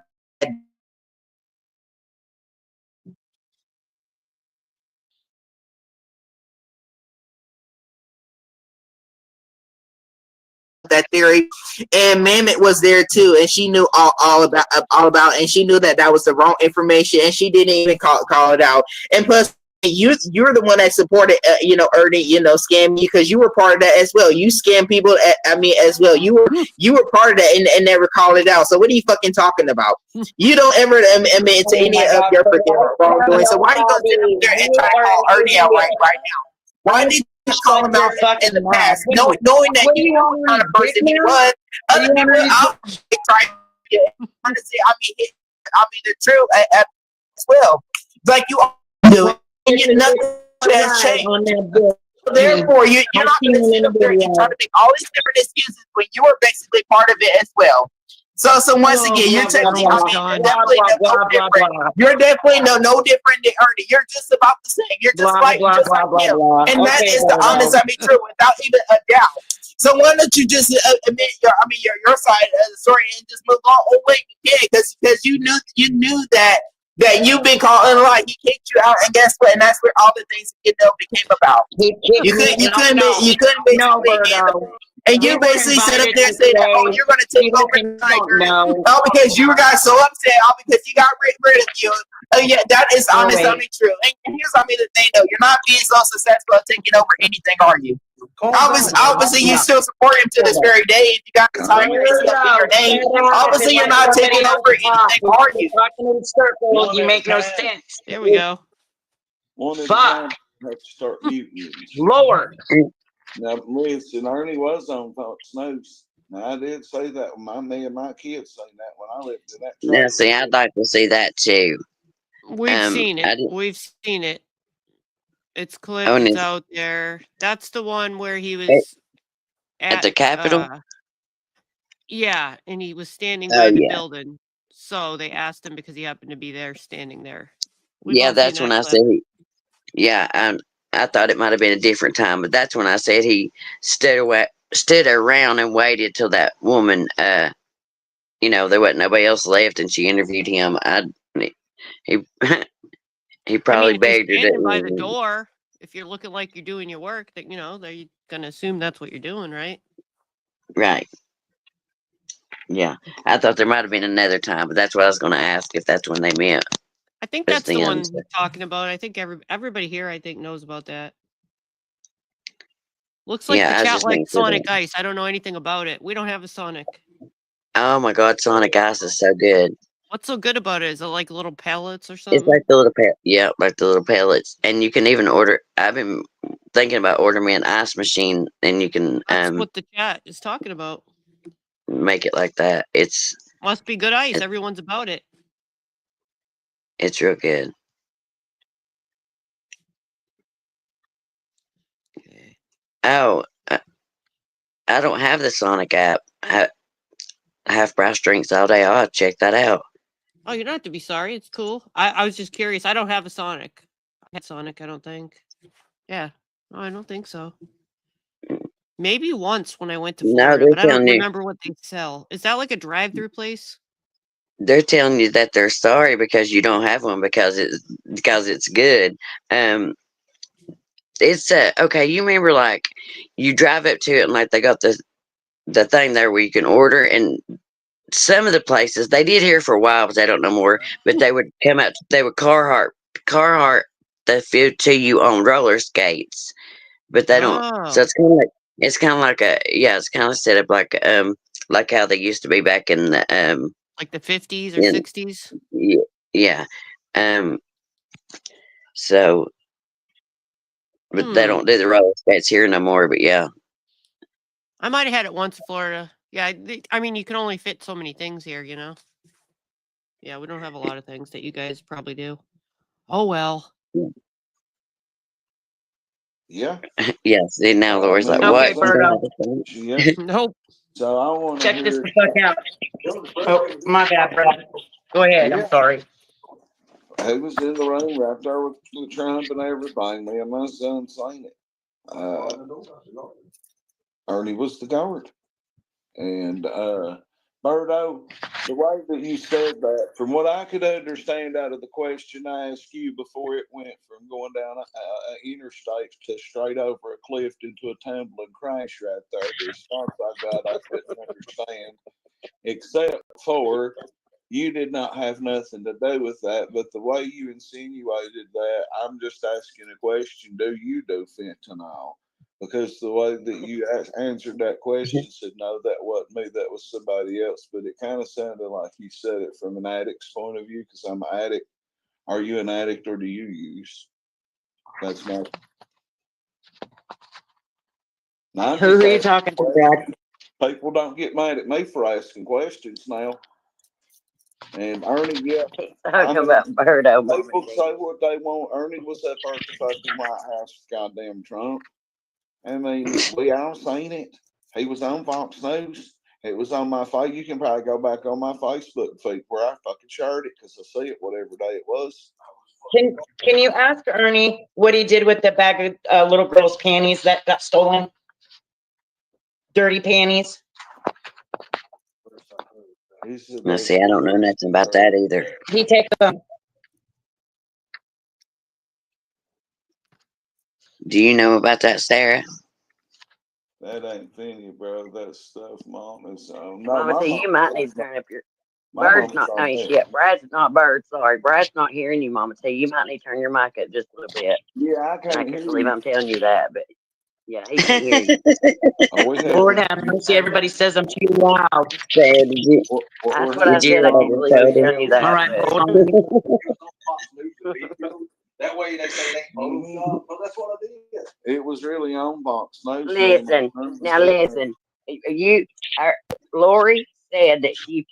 That theory, and Mamet was there too, and she knew all about, and she knew that was the wrong information, and she didn't even call it out. And plus, you're the one that supported, Ernie, scamming you, because you were part of that as well. You scam people, as well. You were part of that and never called it out. So what are you fucking talking about? You don't ever admit to any of your freaking wrongdoing. So why are you gonna sit up there and try to call Ernie out right now? Why did you call him out in the past, knowing that you know what kind of person he was? Other people, I'll try. Honestly, the truth as well. Like you do it, and nothing has changed. Therefore, you're not going to sit up there and try to make all these different excuses when you were basically part of it as well. So once again, you're definitely no different. You're definitely no different than Ernie. You're just about the same. You're just like him. And that is the honest, truth, without even a doubt. So why don't you just admit your side of the story and just move on? Oh wait, yeah, because you knew that you've been calling a lie. He kicked you out, and guess what? And that's where all the things became about. You couldn't. And you basically sit up there and say that, you're going to take over the Tigers. All because you got so upset, all because he got rid of you. Yeah, that is honest, true. And here's the thing, though. You're not being so successful at taking over anything, are you? Obviously, you still support him to this very day. If you got the Tigers in your name, obviously you're not taking over anything, are you? You make no sense. There we go. Fuck. Have to start muting you. Lord. Now, listen, Ernie was on Fox News. Now, I did say that when me and my kids seen that when I lived in that. Now, see, I'd like to see that too. We've seen it. We've seen it. It's clipped. It's out there. That's the one where he was at the Capitol. Yeah, and he was standing by the building. So they asked him because he happened to be there, standing there. That's when I said I thought it might have been a different time, but that's when I said he stood around and waited till that woman, there wasn't nobody else left, and she interviewed him. He probably begged her by the door. if you're looking like you're doing your work, that they're gonna assume that's what you're doing, right? Right. Yeah. I thought there might have been another time, but that's what I was going to ask if that's when they meant. I think Just that's the one then. we're talking about. I think everybody here, I think, knows about that. Looks like Yeah, the I was chat just making likes sure Sonic that. Ice. I don't know anything about it. We don't have a Sonic. Oh my God, Sonic Ice is so good. What's so good about it? Is it like little pellets or It's something? like the little yeah, like the little pellets, and you can even order. I've been thinking about ordering me an ice machine, and you can That's what the chat is talking about. make it like that. Must be good ice. Everyone's about it. It's real good. Okay. Oh, I don't have the Sonic app. Half price drinks all day. I'll check that out. Oh, you don't have to be sorry. It's cool. I was just curious. I don't have a Sonic. I had Sonic, I don't think. Yeah. No, I don't think so. Maybe once when I went to No, Florida, they're but I don't telling you. remember what they sell. Is that like a drive-through place? They're telling you that they're sorry because you don't have one because it's good. It's okay. You remember like you drive up to it and like they got the thing there where you can order, and some of the places they did here for a while, but they don't no more. But they would come out. They would Carhartt the food to you on roller skates, but they don't. So Oh. it's kind of like it's kind of set up like how they used to be back in the Like the 50s or in 60s? yeah. So, but they don't do the roller skates here no more. But yeah. I might have had it once in Florida. Yeah, I mean, you can only fit so many things here, Yeah, we don't have a lot of things that you guys probably do. Oh, well. Yeah. Yes. And now Lori's like, Okay, what? Berto. Yeah. Nope. So I want to Check this hear. the fuck out. Oh, my bad, Brad. Go ahead. Yeah. I'm sorry. He was in the room right there with Trump and everything. Me and my son seen it. Ernie was the guard. And Berto, the way that you said that, from what I could understand out of the question I asked you before it went from going down an interstate to straight over a cliff into a tumbling crash right there, the response I got, I couldn't understand, except for you did not have nothing to do with that. But the way you insinuated that, I'm just asking a question: do you do fentanyl? Because the way that you answered that question said, no, that wasn't me, that was somebody else. But it kind of sounded like you said it from an addict's point of view, because I'm an addict. Are you an addict or do you use? That's my. Who are you talking to, Brad? People don't get mad at me for asking questions now. And Ernie, yeah. Talk about Berto. People say what they want. Ernie was up at the fucking White House with goddamn Trump. I mean, we all seen it. He was on Fox News. It was on my face. You can probably go back on my Facebook feed where I fucking shared it because I see it whatever day it was. Can you ask Ernie what he did with the bag of little girl's panties that got stolen? Dirty panties. Now, see, I don't know nothing about that either. He takes them. Do you know about that, Sarah? That ain't funny, bro. That stuff, Mom. Is no, Mama, see, you might need to turn up your. Bird's not. on No, shit. Brad's not Bird. Sorry, Brad's not hearing you, Mama. See, you might need to turn your mic up just a little bit. Yeah, I I can't can't hear believe you. I'm telling you that, but yeah, he can hear you. Lord have mercy. Everybody says I'm too loud. Sarah, did you? That's what I said. I can't believe I'm telling you that. All right, but- hold on. That way they say they Photoshop. Well, that's what I did. It was really on Fox News. Listen, now listen. Lori said that she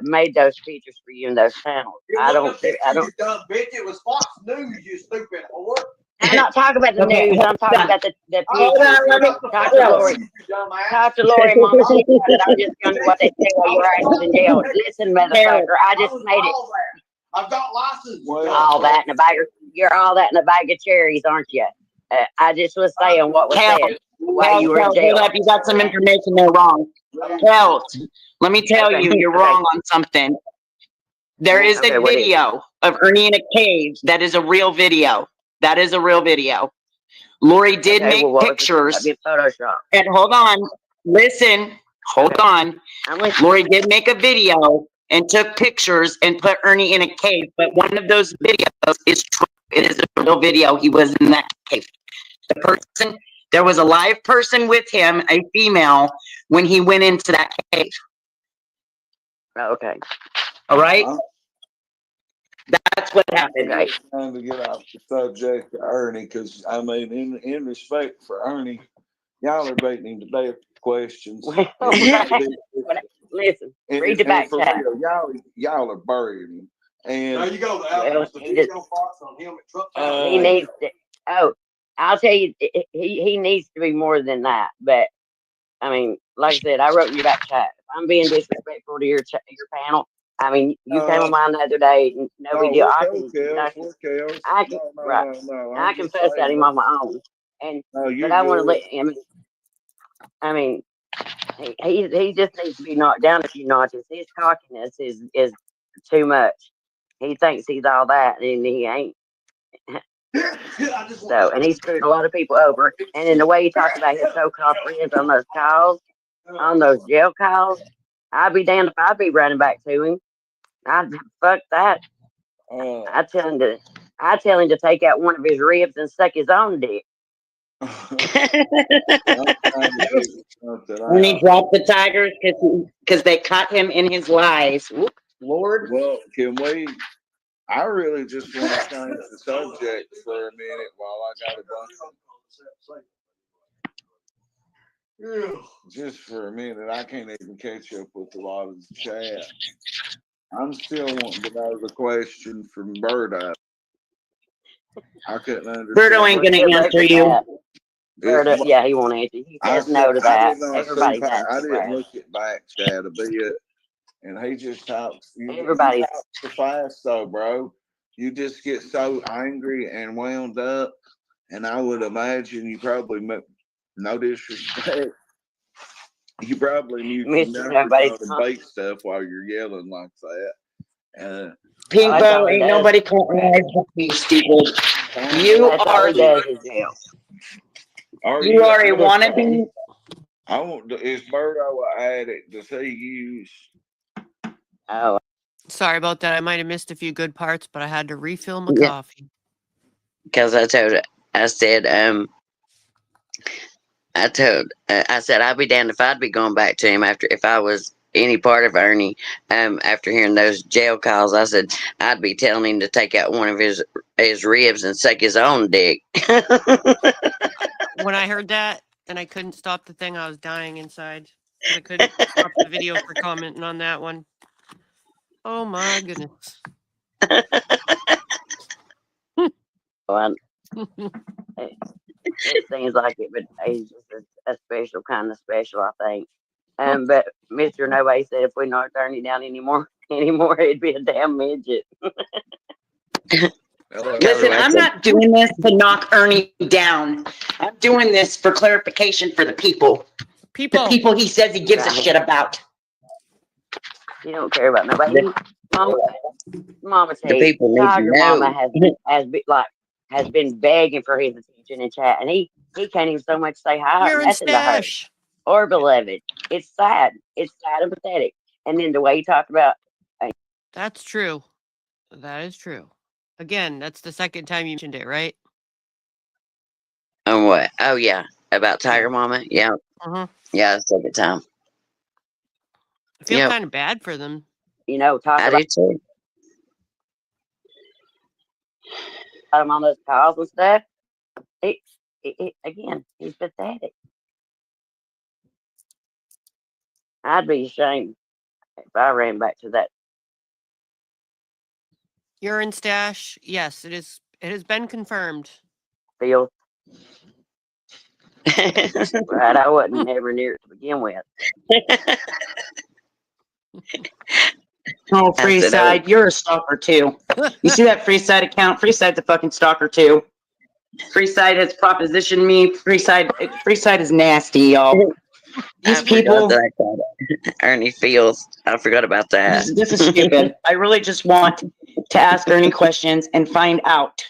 made those pictures for you in those channels. I don't. You dumb bitch. It was Fox News, you stupid whore. I'm not talking about the news. I'm talking about the Hold pictures. on, let me Talk to Lori. Talk to Lori, Mama. She got it. I'm just telling you what they say while your ass is in jail. Listen, motherfucker. I just made it. I've got license. All that in a bag of. You're all that in a bag of cherries, aren't you? I just was saying what was said while you were in jail. Hold up, you got some information there wrong. Hell, let me tell you, you're wrong on something. There is a video of Ernie in a cage. That is a real video. That is a real video. Lori did Okay, make well, what was it? pictures. That'd be Photoshop. And hold on, listen, hold Okay. on. I'm listening. Lori did make a video and took pictures and put Ernie in a cave, but one of those videos is true. It is a real video. He was in that cave. The person, there was a live person with him, a female, when he went into that cave. Okay. All right? That's what happened. Okay. Trying to get off the subject of Ernie, because I mean, in respect for Ernie, y'all are beating him to death with questions. Listen, read the back for chat. real, y'all are burying him. And Now you go to Well, the he video just- box on him at truck. He needs to. Oh, I'll tell you, he needs to be more than that. But I mean, like I said, I wrote in your back chat. If I'm being disrespectful to your panel, I mean, you came on mine the other day. No big deal. I can I can fuss at him on my own. And but I want to let him. I mean, he just needs to be knocked down a few notches. His cockiness is too much. He thinks he's all that, and he ain't. So, and he screwed a lot of people over. And in the way he talked about his so-called friends on those calls, on those jail calls, I'd be damned if I'd be running back to him. I'd fuck that. I tell him to take out one of his ribs and suck his own dick. When he dropped the tigers because they caught him in his lies. Whoop, Lord. Well, can we? I really just want to change the subject for a minute while I got a bunch of. Just for a minute, I can't even catch up with a lot of the chat. I'm still wanting to know the question from Berto. I couldn't understand. Berto ain't gonna answer you. Berto, yeah, he won't answer. He says no to that. Everybody's I didn't look at back chat a bit, and he just talks. Everybody you talk so fast, though, bro. You just get so angry and wound up, and I would imagine you probably no disrespect. You probably mute your microphone and bait stuff while you're yelling like that. Pinko, ain't nobody calling you stupid. You are you are a wannabe. I want. Is Berto an addict? Does he use? Oh, sorry about that. I might have missed a few good parts, but I had to refill my coffee. Because I said, I said I'd be damned if I'd be going back to him if I was any part of Ernie. After hearing those jail calls, I said I'd be telling him to take out one of his ribs and suck his own dick. When I heard that and I couldn't stop the thing, I was dying inside. I couldn't stop the video for commenting on that one. Oh my goodness. It seems like it, but he's just a special kind of special, I think. But Mr. Nobody said if we not turn it down anymore, it'd be a damn midget. Listen, I'm not doing this to knock Ernie down. I'm doing this for clarification for the people. The people he says he gives a shit about. You don't care about nobody. Mama The people need to Tiger know. Mama has been begging for his attention in chat, and he can't even so much say hi or nothing to her or beloved. It's sad. It's sad and pathetic. And then the way he talked about. That's true. That is true. Again, that's the second time you mentioned it, right? On what? Oh yeah, about Tiger Mama. Yeah, yeah, second time. I feel kind of bad for them. You know, I do too. Him on those calls and stuff. Again, he's pathetic. I'd be ashamed if I ran back to that. Urine stash. Yes, it is. It has been confirmed. Field. Right, I wasn't never near it to begin with. Oh, Freeside, you're a stalker too. You see that Freeside account? Freeside's a fucking stalker too. Freeside has propositioned me. Freeside is nasty, y'all. These people. Ernie feels. I forgot about that. This is stupid. I really just want to ask Ernie questions and find out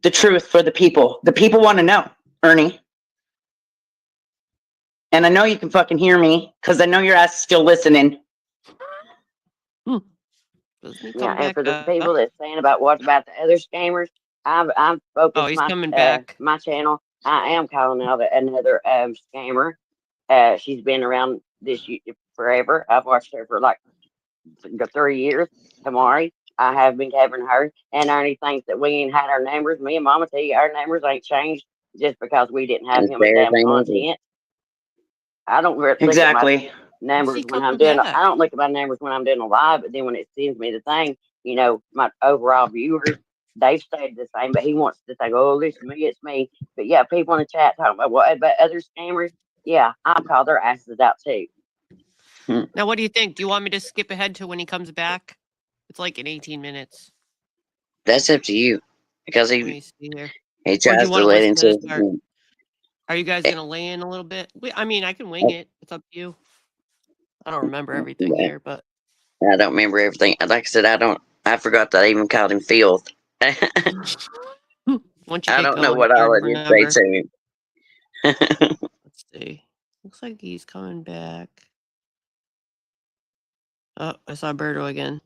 the truth for the people. The people want to know, Ernie. And I know you can fucking hear me because I know your ass is still listening. Yeah, and for the people that's saying about what about the other scammers, I'm focused he's my coming back. my channel. I am calling out another scammer. She's been around this forever. I've watched her for like 3 years. Tamari, I have been covering her, and Ernie thinks that we ain't had our numbers. Me and Mama tell you our numbers ain't changed just because we didn't have him a damn content. I don't look at my numbers when I'm doing. I don't look at my numbers when I'm doing a live, but then when it sends me the thing, you know, my overall viewers, they've stayed the same. But he wants to think, oh, this is me, it's me. But yeah, people in the chat talking about what about other scammers. Yeah, I'll call their asses out too. Now, what do you think? Do you want me to skip ahead to when he comes back? It's like in 18 minutes. That's up to you, because Let me see here. he Or do you tries to want to let listen to into. this part? Are you guys gonna lay in a little bit? I mean, I can wing it. It's up to you. I don't remember everything here, but I don't remember everything. Like I said, I forgot that I even called him filth. once you I get don't know going, what it's hard all I to did say remember. to him. Let's see. Looks like he's coming back. Oh, I saw Berto again.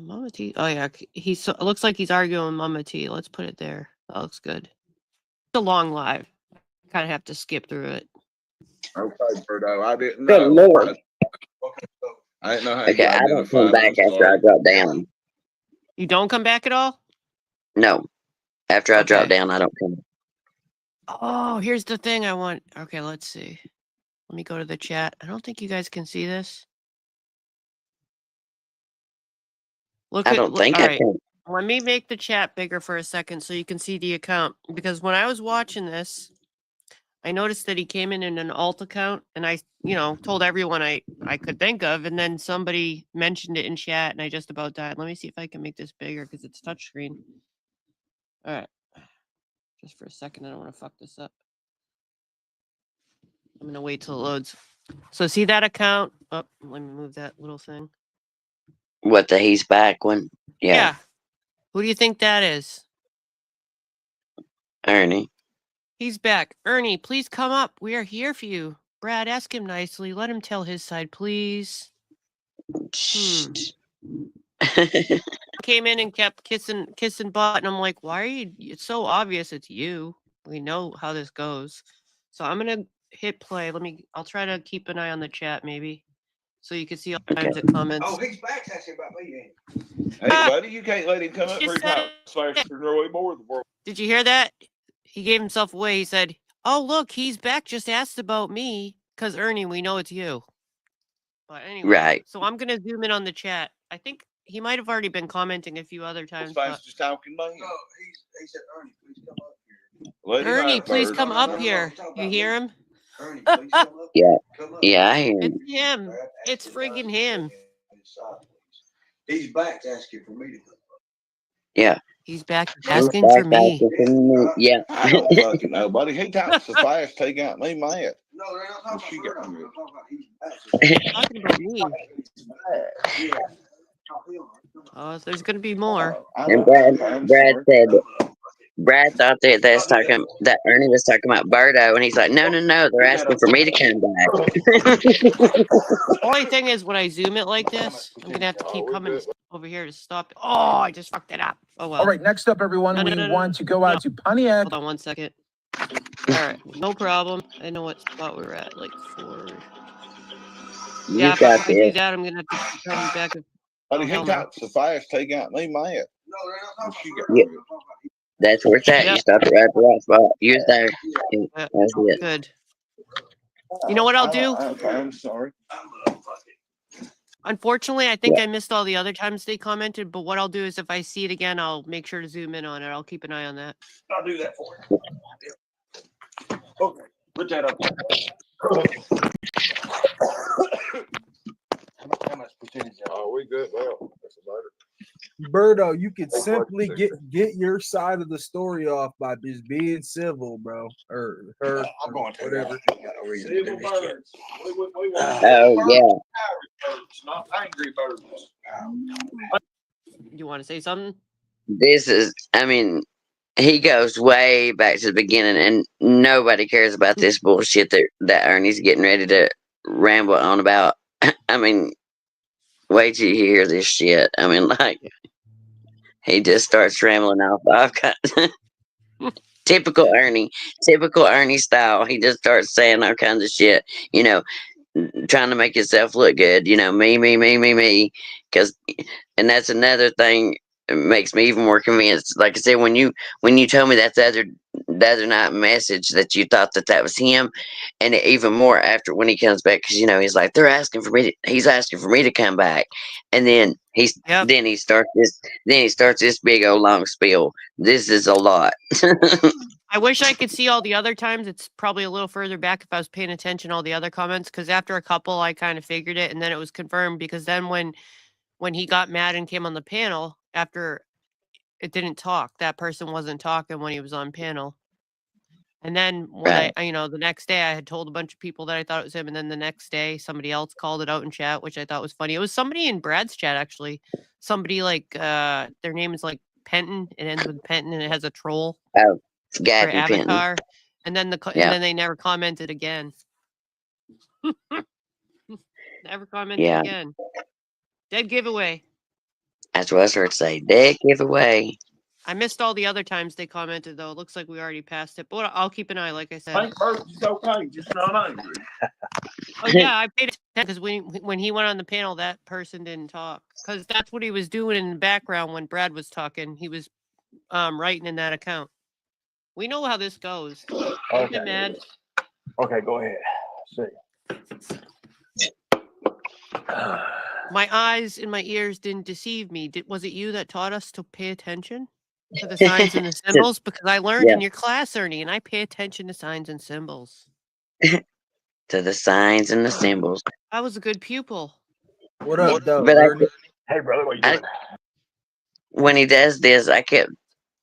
Mama T. Oh yeah, it looks like he's arguing with Mama T. Let's put it there. That looks good. It's a long live. Kind of have to skip through it. Okay, Berto, I didn't Good know. Lord. I didn't know how Okay, you I don't come identify back those after I cards. drop down. You don't come back at all? No, after I drop Okay. down, I don't come. Oh, here's the thing I want. Okay, let's see. Let me go to the chat. I don't think you guys can see this. I don't think all I right. can. Let me make the chat bigger for a second so you can see the account. Because when I was watching this, I noticed that he came in an alt account, and I, told everyone I could think of, and then somebody mentioned it in chat, and I just about died. Let me see if I can make this bigger because it's touchscreen. All right. Just for a second, I don't want to fuck this up. I'm going to wait till it loads. So see that account? Oh, let me move that little thing. What, the he's back one? Yeah. Who do you think that is? Ernie. He's back. Ernie, please come up. We are here for you. Brad, ask him nicely. Let him tell his side, please. Came in and kept kissing butt, and I'm like, why are you? It's so obvious it's you. We know how this goes. So I'm gonna hit play. I'll try to keep an eye on the chat, maybe, so you can see all kinds of comments. Oh, he's back asking about me. Hey, buddy, you can't let him come up here and smash way more of the world. Did you hear that? He gave himself away. He said, "Oh, look, he's back. Just asked about me, because Ernie, we know it's you." But anyway, right. So I'm gonna zoom in on the chat. I think he might have already been commenting a few other times. But... just talking about him. No, he said, Ernie, please come up here. Let him Ernie, up, please Bird. come up here. You hear him? Ernie, please come up. Yeah. Come up. Yeah, I hear him. It's him. It's friggin' him. He's back asking for me to come up. Yeah. He's back asking for me. Yeah. I don't fucking know, buddy. He talks so fast, he got me mad. No, they're not talking about Berto. He's talking about me. Oh, there's gonna be more. And Brad thought that Ernie was talking about Berto, and he's like, no, they're asking for me to come back. Only thing is, when I zoom it like this, I'm gonna have to keep coming over here to stop it. Oh, I just fucked it up. Oh well. All right, next up, everyone, we want to go out to Pontiac. Hold on 1 second. All right, no problem. I know what spot we're at, like 4. Yeah, if I do that, I'm gonna have to keep coming back. Buddy, he talks so fast, he got me mad. No, they're not talking about Yeah. That's where it's at. Yep. You stopped it right at the right spot. You was there. Yep. That's it. Good. You know what I'll do? Okay, I'm sorry. Unfortunately, I think I missed all the other times they commented, but what I'll do is if I see it again, I'll make sure to zoom in on it. I'll keep an eye on that. I'll do that for you. Okay, put that up. How much percentage? Oh, we good now. That's about it. Berto, you could simply get your side of the story off by just being civil, bro, or her, I'm going to whatever. Civil birds. Oh yeah. Birds, not angry birds. You want to say something? This is, I mean, he goes way back to the beginning, and nobody cares about this bullshit that Ernie's getting ready to ramble on about. I mean, wait till you hear this shit. I mean, like, he just starts rambling off. I've got typical Ernie style. He just starts saying all kinds of shit, you know, trying to make himself look good, you know, me. And that's another thing that makes me even more convinced. Like I said, when you told me that the other night message that you thought that was him, and even more after when he comes back, because you know he's like he's asking for me to come back, and then he starts this big old long spiel. This is a lot. I wish I could see all the other times. It's probably a little further back if I was paying attention to all the other comments, because after a couple I kind of figured it, and then it was confirmed, because then when he got mad and came on the panel after it didn't talk, that person wasn't talking when he was on panel. And then when Right. I the next day I had told a bunch of people that I thought it was him, and then the next day somebody else called it out in chat, which I thought was funny. It was somebody in Brad's chat, actually. Somebody like their name is like Penton. It ends with Penton, and it has a troll Oh, for Gabby Penton. avatar. And then and then they never commented again. Never commented Yeah. again. Dead giveaway. That's what I was heard say. Dead giveaway. I missed all the other times they commented, though. It looks like we already passed it, but I'll keep an eye, like I said. Think Bert's okay, just not angry. Oh yeah, I paid attention because when he went on the panel, that person didn't talk, because that's what he was doing in the background when Brad was talking. He was writing in that account. We know how this goes. Don't get mad. Okay, go ahead. See. My eyes and my ears didn't deceive me. Was it you that taught us to pay attention to the signs and the symbols? Because I learned in your class, Ernie, and I pay attention to signs and symbols. To the signs and the symbols. I was a good pupil. What up, though? Hey, brother, what you doing? When he does this, I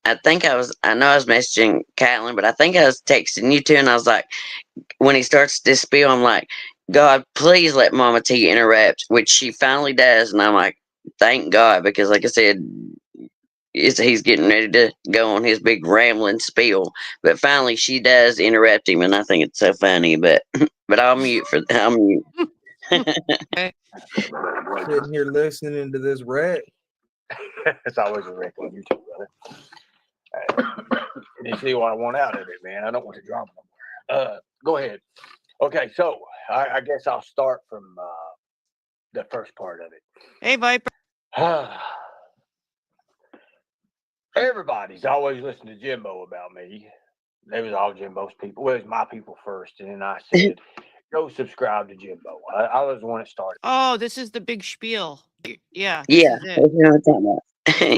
know I was messaging Caitlin, but I think I was texting you too, and I was like, when he starts this spiel, I'm like, God, please let Mama T interrupt, which she finally does, and I'm like, thank God, because like I said, he's getting ready to go on his big rambling spiel, but finally she does interrupt him, and I think it's so funny. But I'll mute. Sitting here listening to this wreck. It's always a wreck on YouTube, brother. You see what I want out of it, man. I don't want to drama no more. Go ahead. Okay, so I guess I'll start from the first part of it. Hey, Viper. Everybody's always listening to Jimbo about me. They was all Jimbo's people. Well, it was my people first, and then I said, go subscribe to Jimbo. I was the one that started. Oh, this is the big spiel. Yeah. Yeah, This is that's what I'm talking about.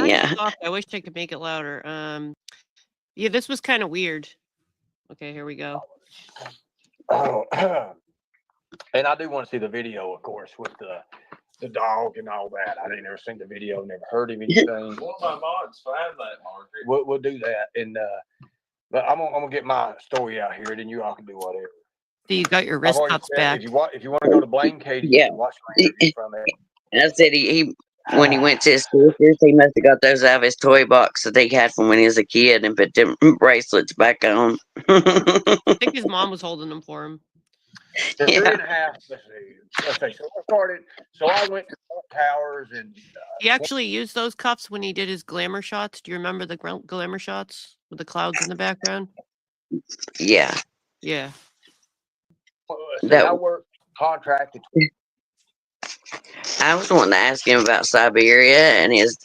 yeah. Yeah. I wish I could make it louder. Yeah, this was kind of weird. Okay, here we go. Oh, and I do want to see the video, of course, with the dog and all that. I didn't ever seen the video, never heard of anything. One of my mods find that, Margaret. We'll do that, and but I'm gonna get my story out here, then you all can do whatever. So you got your wrist cups back. If you want to go to Blame Katie, you can watch my interview from it. I said he when he went to his sisters, he must have got those out of his toy box that they had from when he was a kid and put them bracelets back on. I think his mom was holding them for him. The 3.5. Let's see. So I went to Towers and he actually used those cuffs when he did his glamour shots. Do you remember the glamour shots with the clouds in the background? Yeah. Yeah. I work contracted. I was wanting to ask him about Siberia and his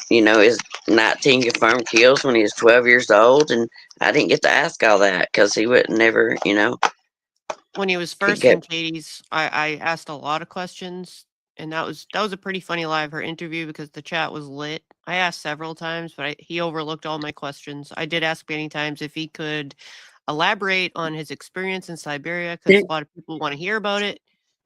19 confirmed kills when he was 12 years old, and I didn't get to ask all that because he would never, When he was first in Katie's, I asked a lot of questions, and that was a pretty funny live, her interview, because the chat was lit. I asked several times, but he overlooked all my questions. I did ask many times if he could elaborate on his experience in Siberia, because a lot of people want to hear about it.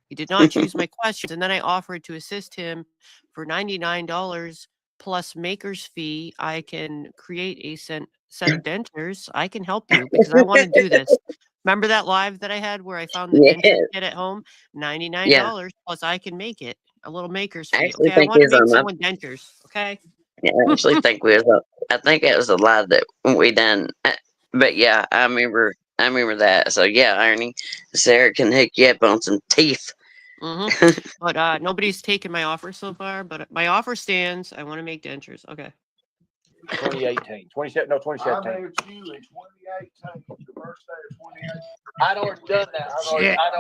He did not choose my questions, and then I offered to assist him for $99 plus maker's fee. I can create a set of dentures. I can help you because I want to do this. Remember that live that I had where I found the denture kit at home? $99 plus I can make it. A little maker's fee. Okay, I want to make someone dentures. Okay. I actually think I think it was a lie that we done. But yeah, I remember that. So yeah, Ernie, Sarah can hook you up on some teeth. But nobody's taken my offer so far. But my offer stands. I want to make dentures. Okay. 2018, 27, no, 2017. I married you in 2018, the first day of 2018. I'd already done that. I'd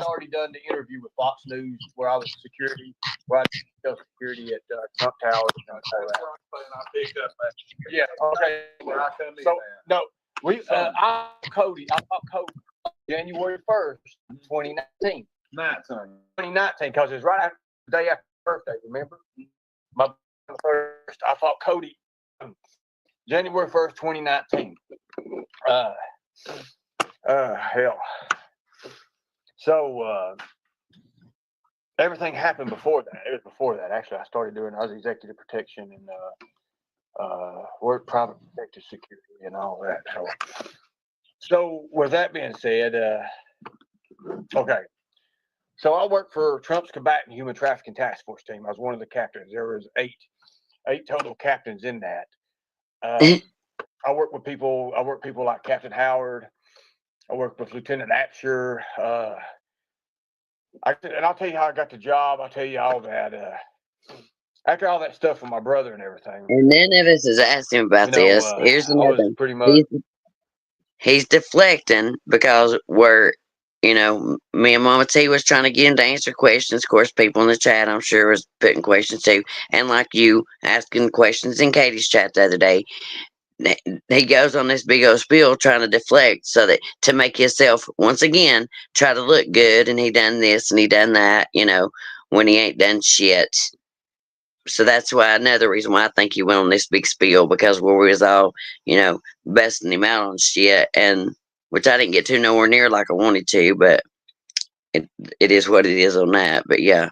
already done the interview with Fox News where I was security, where I did security at Trump Tower. And I picked up that. Yeah. Okay. So no, I thought Cody January 1st, 2019. 2019, because it was right after the day after my birthday. Remember, my first. I fought Cody January 1st, 2019. Hell. So everything happened before that. It was before that. Actually, I started doing. I was executive protection and work private protective security and all that. So with that being said, okay. So I worked for Trump's Combating Human Trafficking Task Force team. I was one of the captains. There was eight total captains in that. I work with people. I work people like Captain Howard. I worked with Lieutenant Apsher. And I'll tell you how I got the job. I'll tell you all that. After all that stuff with my brother and everything. And none of us has asked him about this. Here's another thing. Pretty much. He's deflecting because me and Mama T was trying to get him to answer questions. Of course, people in the chat, I'm sure, was putting questions too. And like you, asking questions in Katie's chat the other day. He goes on this big old spiel trying to deflect so that to make himself, once again, try to look good. And he done this and he done that, when he ain't done shit. So that's why another reason why I think he went on this big spiel, because we was all, busting him out on shit, and which I didn't get to nowhere near like I wanted to, but it is what it is on that. But yeah,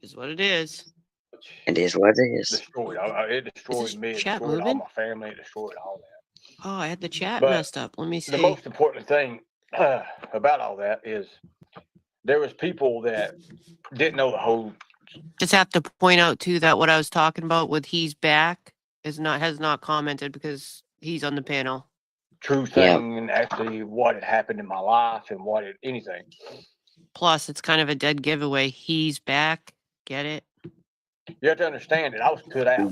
Is what it is. It is what it is. Destroyed. It destroyed me. It destroyed all my family. It destroyed all that. Oh, I had the chat messed up. Let me see. The most important thing about all that is there was people that didn't know the whole. Just have to point out too that what I was talking about with he's back has not commented because he's on the panel. True thing and actually what had happened in my life and anything. Plus, it's kind of a dead giveaway. He's back. Get it? You have to understand that I was put out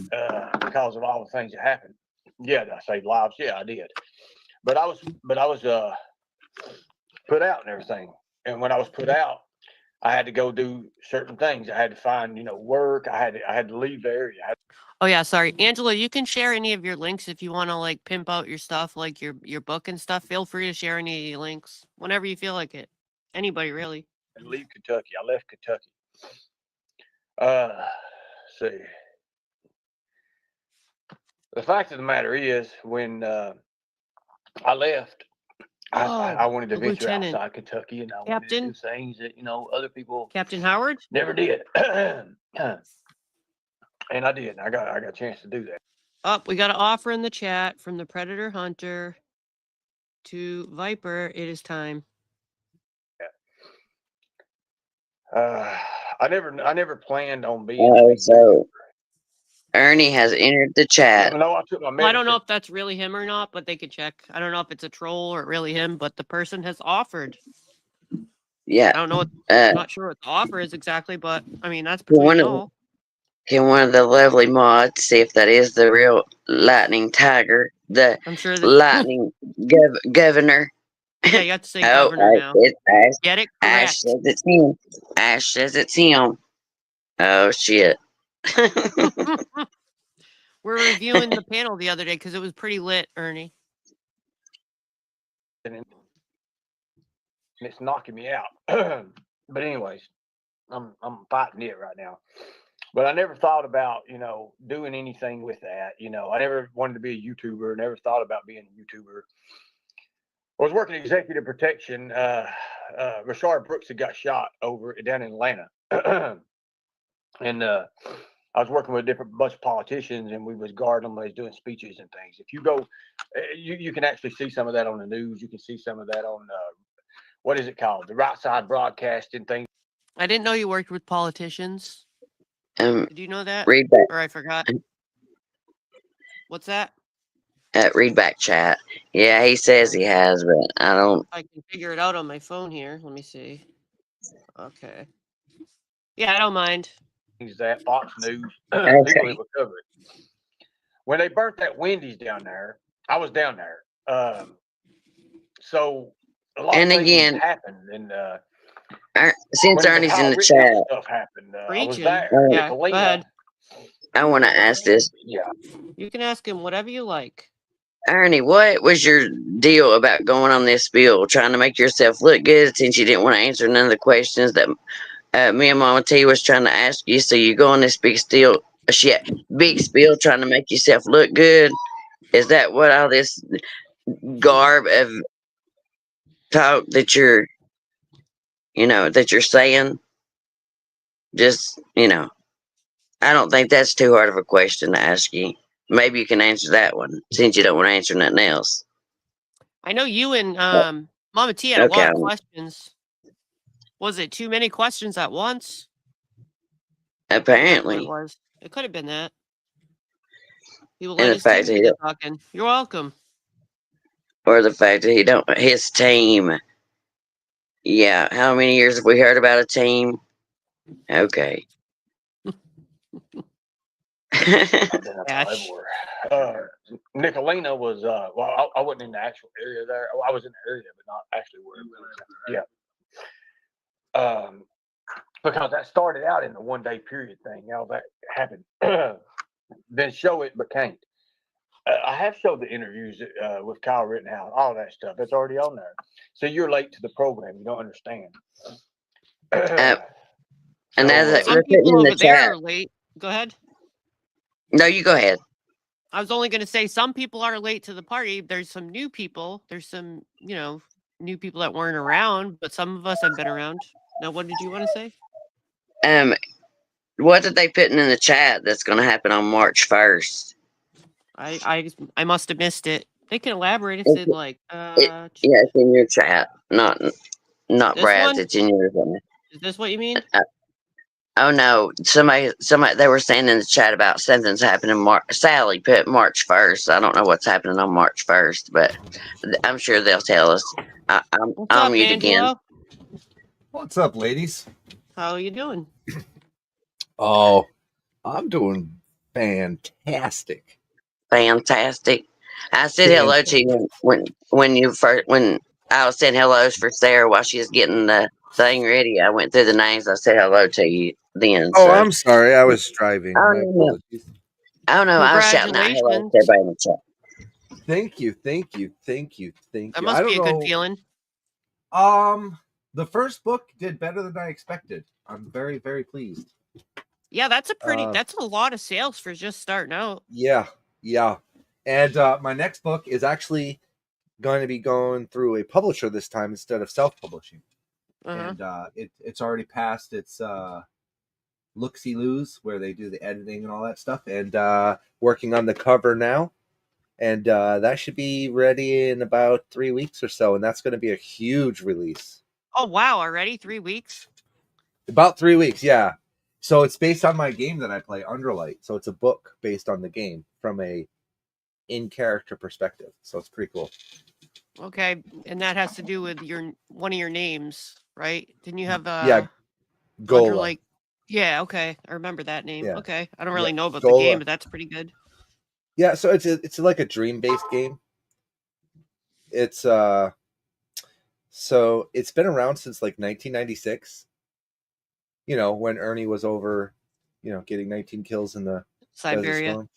because of all the things that happened. Yeah, did I save lives? Yeah, I did. But I was put out and everything. And when I was put out, I had to go do certain things. I had to find, work. I had to leave the area. Oh yeah, sorry, Angela. You can share any of your links if you want to like pimp out your stuff, like your book and stuff. Feel free to share any links whenever you feel like it. Anybody really. And leave Kentucky. I left Kentucky. Let's see. The fact of the matter is, when I left, I wanted to venture outside Kentucky, and I wanted to do things that other people. Captain Howard never did, and I did. I got a chance to do that. Oh, we got an offer in the chat from the Predator Hunter to Viper. It is time. I never planned on being. Oh, so Ernie has entered the chat. No, I took my medicine. I don't know if that's really him or not, but they could check. I don't know if it's a troll or really him, but the person has offered. Yeah. I don't know. I'm not sure what the offer is exactly, but I mean that's between y'all. Can one of the lovely mods see if that is the real Lightning Tiger, the Lightning Governor? Yeah, you have to say governor now. Get it correct. Ash says it's him. Ash says it's him. Oh shit. We're reviewing the panel the other day because it was pretty lit, Ernie. And it's knocking me out. But anyways, I'm fighting it right now. But I never thought about, doing anything with that. I never wanted to be a YouTuber. Never thought about being a YouTuber. I was working executive protection. Rashard Brooks had got shot down in Atlanta. And I was working with a different bunch of politicians, and we was guarding them. They was doing speeches and things. If you go, you can actually see some of that on the news. You can see some of that on, what is it called? The Right Side Broadcasting thing. I didn't know you worked with politicians. Did you know that? Read that. Or I forgot. What's that? Read back chat. Yeah, he says he has, but I don't. I can figure it out on my phone here. Let me see. Okay. Yeah, I don't mind. That Fox News Okay. people that would cover it. When they burnt that Wendy's down there, I was down there. So a lot And of things again, happened, and since when the Ernie's in Kyle the Rittenhouse chat, stuff happened, I was Preaching. there. Yeah, go Nicolina. ahead. I want to ask this. Yeah. You can ask him whatever you like. Ernie, what was your deal about going on this spiel, trying to make yourself look good since you didn't want to answer none of the questions that me and Mama T was trying to ask you? So you go on this big spiel trying to make yourself look good? Is that what all this garb of talk that you're saying? Just, I don't think that's too hard of a question to ask you. Maybe you can answer that one since you don't want to answer nothing else. I know you and Mama T had a lot of questions. Was it too many questions at once? Apparently. It was. It could have been that. He will And let the his fact team that do the talking. You're welcome. Or the fact that his team. Yeah, how many years have we heard about a team? Okay. Nicolina was well, I wasn't in the actual area there. I was in the area, but not actually where it was. Yeah. Because that started out in the 1 day period thing. How that happened. Then show it became. I have showed the interviews with Kyle Rittenhouse, all that stuff. That's already on there. So you're late to the program. You don't understand. And as Some we're putting people in over the there chat. are late. Go ahead. No, you go ahead. I was only going to say some people are late to the party. There's some new people. There's some, new people that weren't around, but some of us have been around. Now, what did you want to say? What did they put in the chat that's going to happen on March 1st? I must have missed it. They can elaborate if they'd like. Yeah, it's in your chat, not This Brad's. one? It's in yours. Is this what you mean? Oh no, somebody, they were saying in the chat about something's happening. Sally put March 1st. I don't know what's happening on March 1st, but I'm sure they'll tell us. I'll mute again. What's up, ladies? How are you doing? Oh, I'm doing fantastic. Fantastic. I said hello to you when I was saying hellos for Sarah while she was getting the thing ready. I went through the names. I said hello to you then. Oh, I'm sorry. I was driving. My apologies. Oh no, I was shouting out hello to everybody in the chat. Thank you. That must be a good feeling. The first book did better than I expected. I'm very, very pleased. Yeah, that's a lot of sales for just starting out. Yeah. And my next book is actually going to be going through a publisher this time instead of self-publishing. And it's already passed its look-see-loos where they do the editing and all that stuff, and working on the cover now. And that should be ready in about 3 weeks or so, and that's going to be a huge release. Oh wow, already 3 weeks? About 3 weeks, yeah. So it's based on my game that I play, Underlight. So it's a book based on the game from a in-character perspective. So it's pretty cool. Okay, and that has to do with one of your names, right? Didn't you have Gola. Yeah, okay. I remember that name. Yeah. Okay. I don't really know about Gola. the game, but that's pretty good. Yeah, so it's like a dream-based game. It's so it's been around since like 1996. When Ernie was over, getting 19 kills in the Siberia. Storm.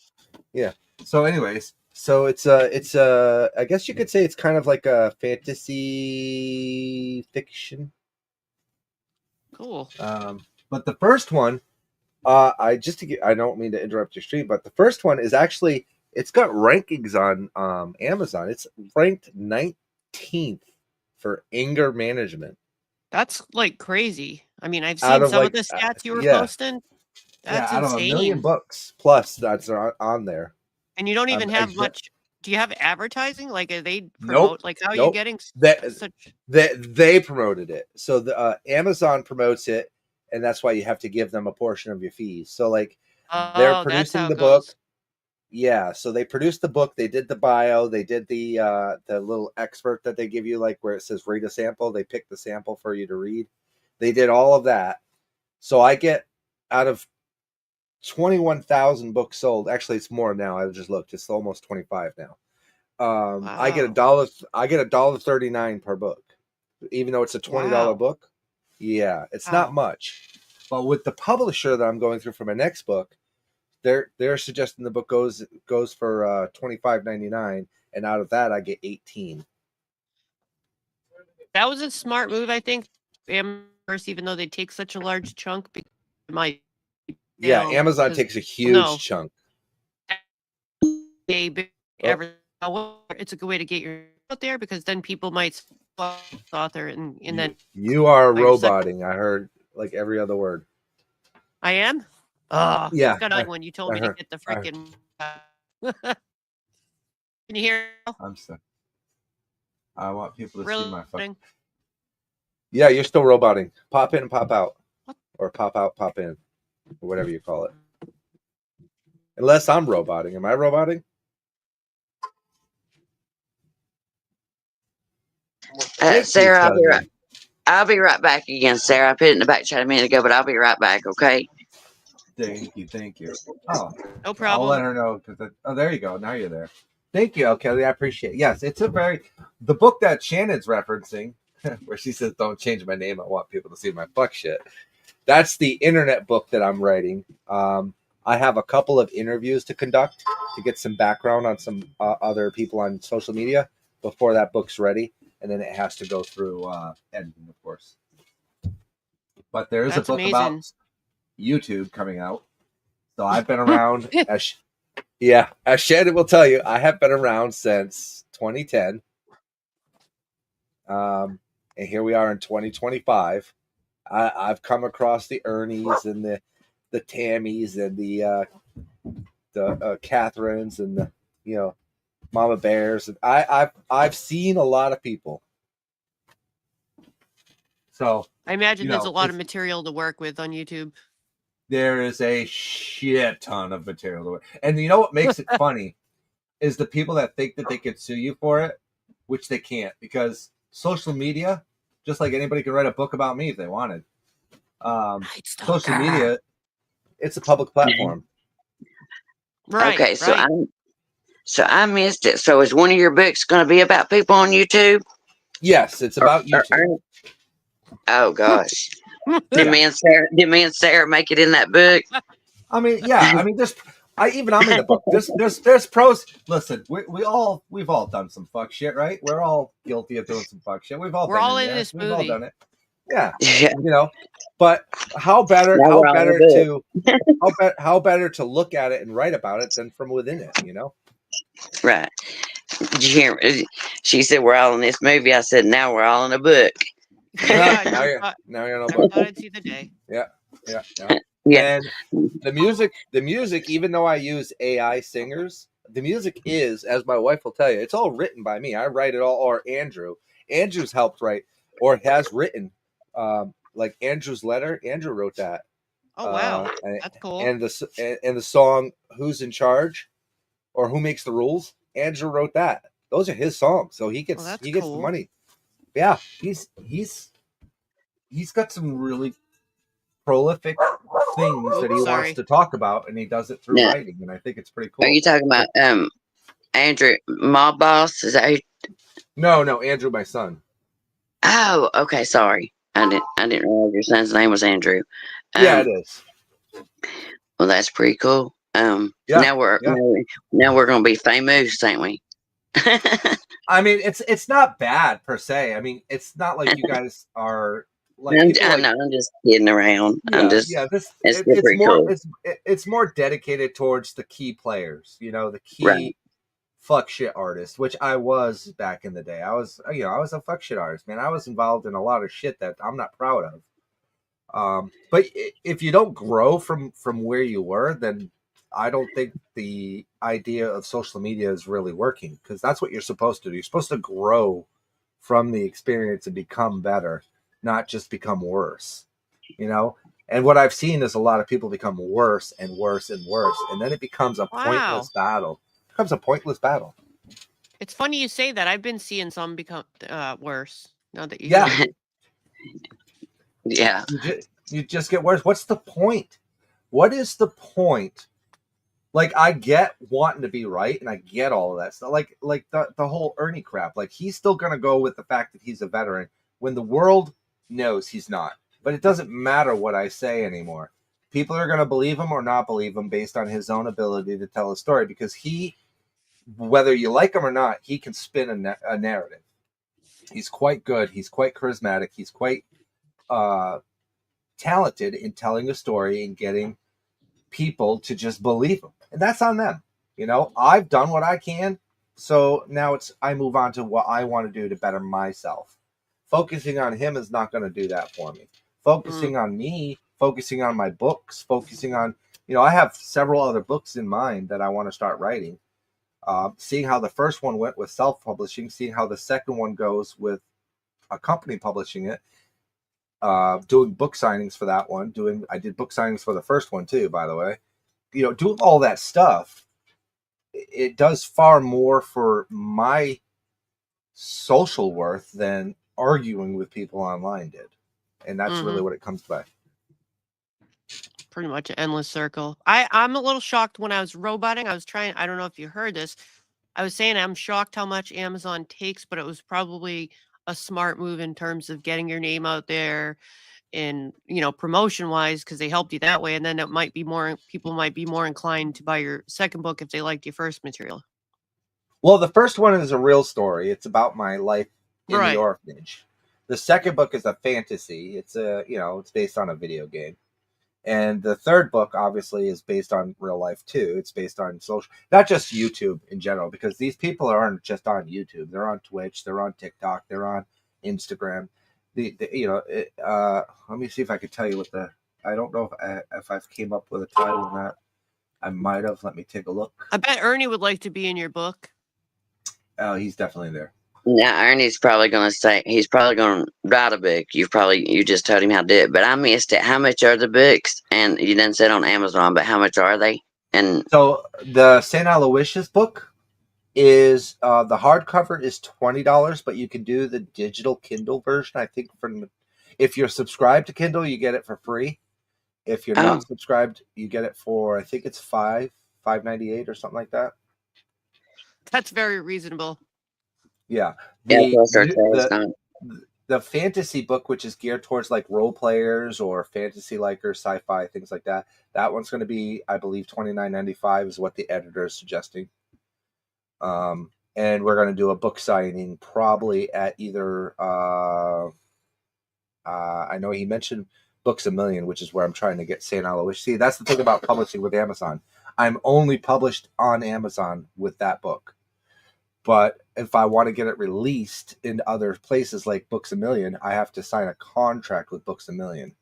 Yeah. So anyways, so it's I guess you could say it's kind of like a fantasy fiction. Cool. But the first one, I don't mean to interrupt your stream, but the first one is actually, it's got rankings on Amazon. It's ranked 19th for anger management. That's like crazy. I mean, I've seen some of the stats you were posting. That's out insane. of 1 million books plus that's on there. And you don't even have much. Do you have advertising? Like, are they promote? Nope. Like, how are you getting such? They promoted it. So the Amazon promotes it, and that's why you have to give them a portion of your fees. So like, they're producing the book. Yeah, so they produced the book, they did the bio, they did the little expert that they give you, like where it says read a sample. They picked the sample for you to read. They did all of that. So I get out of 21,000 books sold. Actually, it's more now. I just looked. It's almost 25 now. I get $1.39 per book, even though it's a $20 book. Yeah, it's not much. But with the publisher that I'm going through for my next book, they're suggesting the book goes for $25.99, and out of that I get 18. That was a smart move, I think. Even though they take such a large chunk, because it might. Yeah, Amazon takes a huge chunk. It's a good way to get your out there, because then people might author and then You are roboting. I heard like every other word. I am. Oh, yeah. When you told me to get the freaking. Can you hear? I'm sorry. I want people to really? see my phone. Yeah, you're still roboting. Pop in, pop out, or pop out, pop in, or whatever you call it. Unless I'm roboting. Am I roboting? Sarah, I'll be right back again, Sarah. I put it in the back chat a minute ago, but I'll be right back, okay? Thank you. Oh, no problem. I'll let her know. Oh, there you go. Now you're there. Thank you, Kelly. I appreciate it. Yes, it's the book that Shannon's referencing, where she says, don't change my name. I want people to see my fuck shit. That's the internet book that I'm writing. I have a couple of interviews to conduct to get some background on some other people on social media before that book's ready. And then it has to go through editing, of course. But there is a book about YouTube coming out. So I've been around, as Shannon will tell you, I have been around since 2010. And here we are in 2025. I've come across the Ernies and the Tammys and the Catherines and the Mama Bears. And I've seen a lot of people. So I imagine there's a lot of material to work with on YouTube. There is a shit ton of material to work. And you know what makes it funny is the people that think that they could sue you for it, which they can't, because social media, just like anybody can write a book about me if they wanted. Social media, it's a public platform. Right. Okay, so I missed it. So is one of your books going to be about people on YouTube? Yes, it's about YouTube. Oh gosh. Did me and Sarah make it in that book? I mean, yeah. I mean, I'm in the book. There's pros. Listen, we've all done some fuck shit, right? We're all guilty of doing some fuck shit. We're all in this movie. We've all done it. Yeah. But how better to look at it and write about it than from within it, Right. Did you hear me? She said we're all in this movie. I said now we're all in a book. Now you're in a book. Thought I'd see the day. Yeah. And the music, even though I use AI singers, the music is, as my wife will tell you, it's all written by me. I write it all, or Andrew. Andrew's helped write or has written. Like Andrew's letter, Andrew wrote that. Oh wow, that's cool. And the song "Who's in Charge" or "Who Makes the Rules," Andrew wrote that. Those are his songs, so he gets the money. Yeah, he's got some really prolific things that he wants to talk about, and he does it through writing, and I think it's pretty cool. Are you talking about Andrew Mob Boss? Is that who? No, Andrew, my son. Oh, okay, sorry. I didn't realize your son's name was Andrew. Yeah, it is. Well, that's pretty cool. Now we're gonna be famous, ain't we? I mean, it's not bad per se. I mean, it's not like you guys are like. I'm just kidding around. It's more dedicated towards the key players. The key fuck shit artist, which I was back in the day. I was a fuck shit artist, man. I was involved in a lot of shit that I'm not proud of. But if you don't grow from where you were, then I don't think the idea of social media is really working, because that's what you're supposed to do. You're supposed to grow from the experience and become better, not just become worse. And what I've seen is a lot of people become worse and worse and worse, and then it becomes a pointless battle. It becomes a pointless battle. It's funny you say that. I've been seeing some become worse now that you. Yeah. Yeah. You just get worse. What's the point? What is the point? Like, I get wanting to be right, and I get all of that stuff. Like the whole Ernie crap. Like, he's still gonna go with the fact that he's a veteran when the world knows he's not. But it doesn't matter what I say anymore. People are gonna believe him or not believe him based on his own ability to tell a story, because he, whether you like him or not, he can spin a narrative. He's quite good. He's quite charismatic. He's quite talented in telling a story and getting people to just believe him, and that's on them. You know, I've done what I can, so now I move on to what I want to do to better myself. Focusing on him is not going to do that for me. Focusing on me, focusing on my books, focusing on, you know, I have several other books in mind that I want to start writing. Seeing how the first one went with self-publishing, seeing how the second one goes with a company publishing it, doing book signings for that one. I did book signings for the first one too, by the way. You know, doing all that stuff, it does far more for my social worth than arguing with people online did. And that's really what it comes by. Pretty much an endless circle. I'm a little shocked when I was roboting. I don't know if you heard this. I was saying I'm shocked how much Amazon takes, but it was probably a smart move in terms of getting your name out there and, you know, promotion wise, because they helped you that way. And then it might be people might be more inclined to buy your second book if they liked your first material. Well, the first one is a real story. It's about my life in the orphanage. The second book is a fantasy. It's it's based on a video game. And the third book, obviously, is based on real life too. It's based on social, not just YouTube in general, because these people aren't just on YouTube. They're on Twitch. They're on TikTok. They're on Instagram. Let me see if I could tell you I don't know if I've came up with a title or not. I might have. Let me take a look. I bet Ernie would like to be in your book. Oh, he's definitely there. Now Ernie's probably going to say he's probably going to write a book. You just told him how to do it, but I missed it. How much are the books? And you didn't say it on Amazon, but how much are they? And so the St. Aloysius book is the hardcover is $20, but you can do the digital Kindle version. I think if you're subscribed to Kindle, you get it for free. If you're not subscribed, you get it for, I think it's $5.98 or something like that. That's very reasonable. Yeah. The fantasy book, which is geared towards like role players or fantasy likers, sci-fi, things like that. That one's going to be, I believe, $29.95 is what the editor is suggesting. And we're going to do a book signing probably at either, I know he mentioned Books A Million, which is where I'm trying to get St. Aloysius. See, that's the thing about publishing with Amazon. I'm only published on Amazon with that book. But if I want to get it released in other places like Books A Million, I have to sign a contract with Books A Million.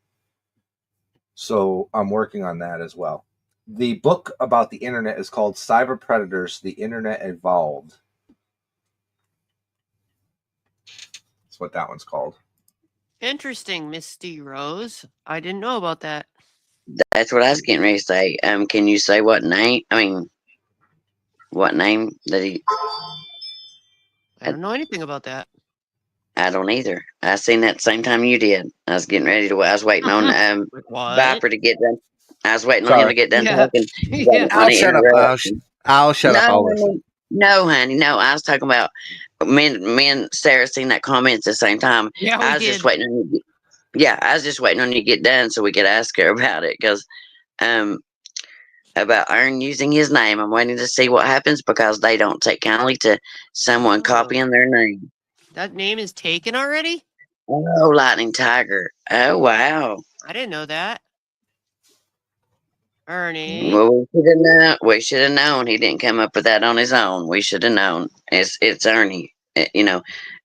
So I'm working on that as well. The book about the internet is called Cyber Predators, The Internet Evolved. That's what that one's called. Interesting, Misty Rose. I didn't know about that. That's what I was getting ready to say. Can you say what name? What name that he... I don't know anything about that. I don't either. I seen that same time you did. I was getting ready to. I was waiting on Viper to get done. I was waiting on him to get done talking. I'll shut up. I'll shut up. I'll listen. No, honey, no. I was talking about me and Sarah seen that comment at the same time. Yeah, I was just waiting on you. I was just waiting on you to get done so we could ask her about it, because about Ern using his name. I'm waiting to see what happens, because they don't take kindly to someone copying their name. That name is taken already? Oh, Lightning Tiger. Oh, wow. I didn't know that. Ernie. Well, we should have known. He didn't come up with that on his own. We should have known. It's Ernie. You know,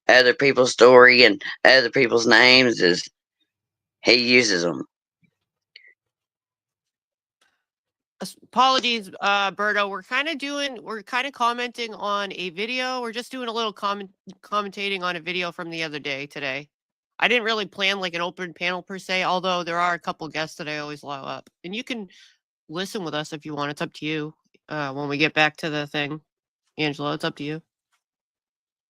other people's story and other people's names he uses them. Apologies, Berto. We're kind of commenting on a video. We're just doing a little commentating on a video from the other day today. I didn't really plan like an open panel per se, although there are a couple guests that I always allow up. And you can listen with us if you want. It's up to you. When we get back to the thing, Angela, it's up to you.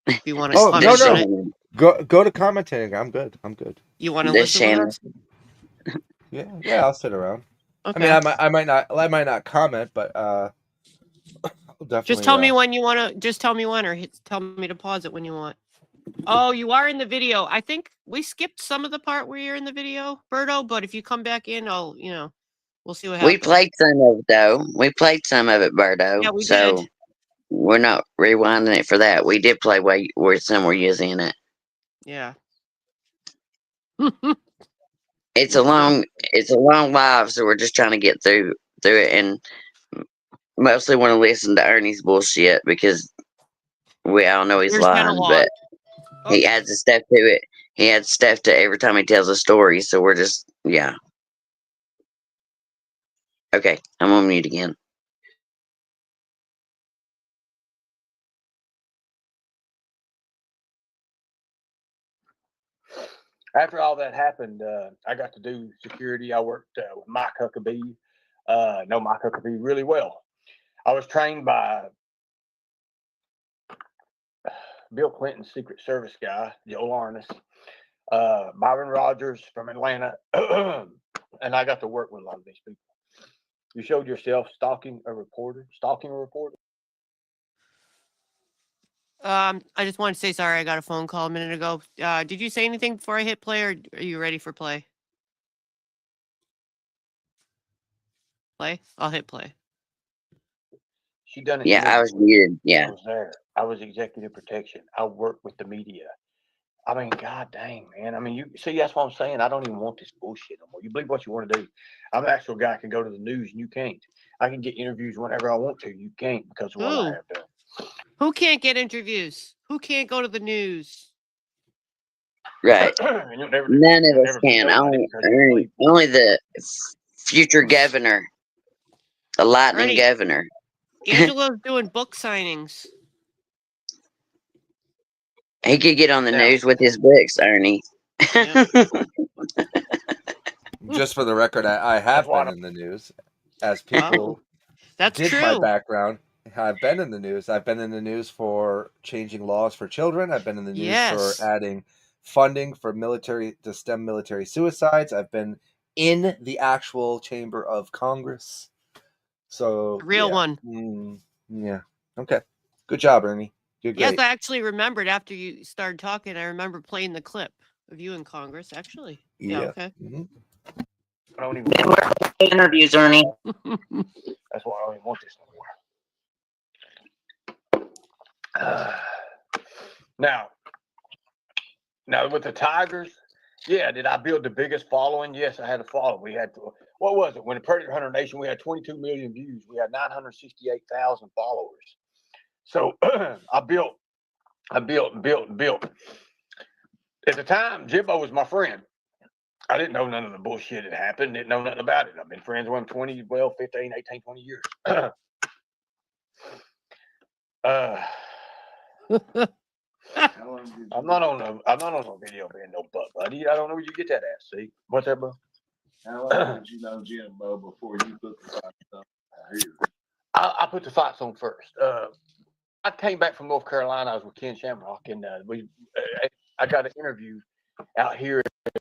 If you want to Oh comment on no, it. go to commentating. I'm good. I'm good. You want to listen with us? Yeah, I'll sit around. Okay. I mean, I might not comment, but I'll definitely. Just tell me when you want to. Just tell me when, or tell me to pause it when you want. Oh, you are in the video. I think we skipped some of the part where you're in the video, Berto. But if you come back in, we'll see what happens. We played some of it though. We played some of it, Berto. Yeah, we so did. We're not rewinding it for that. We did play where some were using it. Yeah. It's a long live, so we're just trying to get through it, and mostly want to listen to Ernie's bullshit because we all know he's There's been a lying, lot. but he adds the stuff to it. He adds stuff to every time he tells a story, so we're just Okay, I'm on mute again. After all that happened, I got to do security. I worked with Mike Huckabee. Know Mike Huckabee really well. I was trained by Bill Clinton's Secret Service guy, Joe Larness, Byron Rogers from Atlanta, and I got to work with a lot of these people. You showed yourself stalking a reporter. I just want to say sorry. I got a phone call a minute ago. Did you say anything before I hit play, or are you ready for play? Play? I'll hit play. She done it. Yeah, I was muted. Yeah. I was there. I was executive protection. I worked with the media. I mean, god dang, man. I mean, you see, that's what I'm saying. I don't even want this bullshit no more. You believe what you want to do. I'm the actual guy that can go to the news and you can't. I can get interviews whenever I want to. You can't because of what I have done. Who can't get interviews? Who can't go to the news? Right. None of us can. Only the future governor, the lightning Ernie, governor. Angela's doing book signings. He could get on the news with his books, Ernie. Just for the record, I have been in the news. As people That's did true. my background, I've been in the news. I've been in the news for changing laws for children. I've been in the news for adding funding for military to stem military suicides. I've been in the actual chamber of Congress. So Real one. Yeah. Okay. Good job, Ernie. You're great. Yes, I actually remembered after you started talking. I remember playing the clip of you in Congress. Actually. Yeah. Okay. Mm-hmm. I don't even interviews, Ernie. That's why I don't even want this anymore. Now with the Tigers, did I build the biggest following? Yes, I had a following. We had what was it? When the Predator Hunter Nation, we had 22 million views. We had 968,000 followers. So I built. At the time, Jimbo was my friend. I didn't know none of the bullshit that happened. Didn't know nothing about it. I've been friends with him 15, 18, 20 years. I'm not on no video being no butt buddy. I don't know where you get that at. See, what's that, bro? How long did you know Jimbo before you put the fights on here? I put the fights on first. I came back from North Carolina. I was with Ken Shamrock, and I got an interview out here at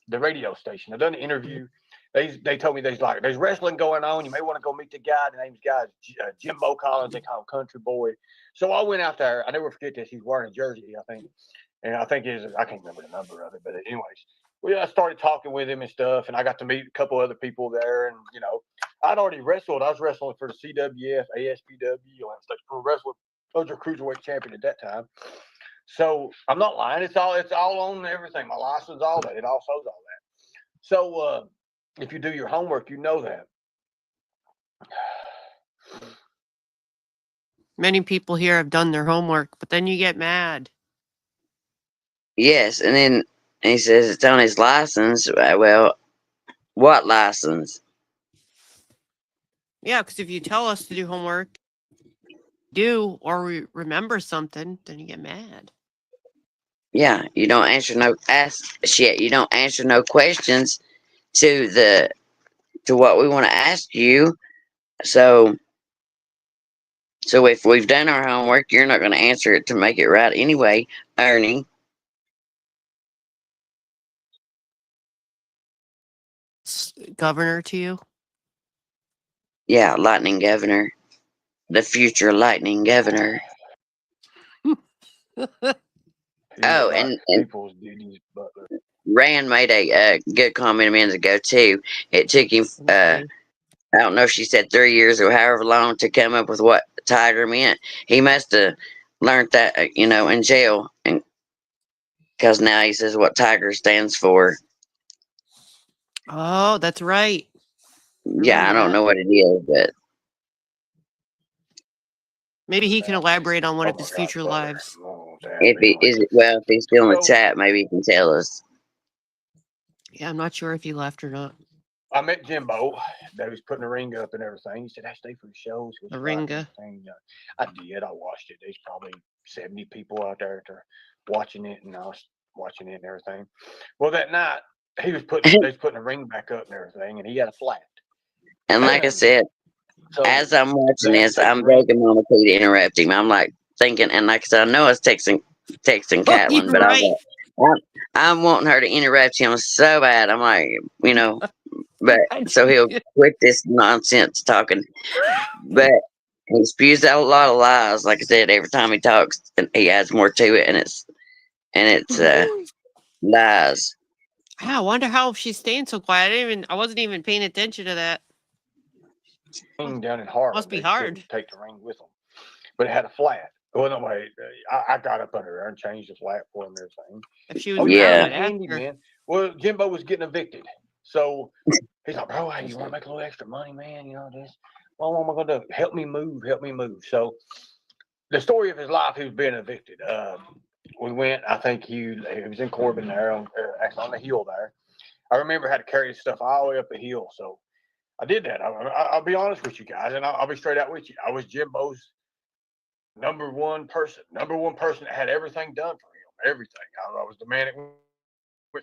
the radio station. I done an interview. They told me there's wrestling going on. You may want to go meet the guy. The name's Jimbo Collins. They call him Country Boy. So I went out there. I never forget this. He's wearing a jersey, I think. And I think I can't remember the number of it. But anyways, I started talking with him and stuff. And I got to meet a couple other people there. And, I'd already wrestled. I was wrestling for the CWF, ASPW, State Pro Wrestling. I was a cruiserweight champion at that time. So I'm not lying. It's all on everything. My license, all that. It all shows all that. So if you do your homework, you know that. Many people here have done their homework, but then you get mad. Yes, and then he says it's on his license. Well, what license? Yeah, because if you tell us to do homework, or we remember something, then you get mad. Yeah, you don't answer no You don't answer no questions to what we want to ask you. So if we've done our homework, you're not going to answer it to make it right anyway, Ernie. Governor to you? Yeah, lightning governor. The future lightning governor. Oh, and Rand made a good comment a minute ago too. It took him I don't know if she said 3 years or however long to come up with what tiger meant. He must have learned that in jail, and because now he says what tiger stands for. Oh, that's right. Yeah, I don't know what it is, but maybe he can elaborate on one of his future lives. if he's still in the chat, maybe he can tell us. Yeah, I'm not sure if he left or not. I met Jimbo. They was putting a ring up and everything. He said, "I stay for the shows." A ringa. I did. I watched it. There's probably 70 people out there watching it, and I was watching it and everything. Well, that night they was putting a ring back up and everything, and he had a flat. And like I said, as I'm watching this, I'm begging Mama P to interrupt him. I'm like thinking, and like I said, I know I was texting Caitlin, but I'm wanting her to interrupt him so bad. I'm like, but so he'll quit this nonsense talking. But he spews out a lot of lies. Like I said, every time he talks, and he adds more to it, and it's lies. I wonder how she's staying so quiet. I wasn't even paying attention to that. Down in Harlem, must be hard. Take the ring with them, but it had a flat. Well, no way. I got up under there and changed the flat for him and everything. If she was man. Well, Jimbo was getting evicted, so he's like, "Bro, hey, you want to make a little extra money, man? This. Well, what am I gonna do? Help me move. So the story of his life, he was being evicted. We went. I think he was in Corbin there, actually on the hill there. I remember I had to carry his stuff all the way up the hill. So I did that. I'll be honest with you guys, and I'll be straight out with you. I was Jimbo's number one person that had everything done for him. Everything. I was the man that went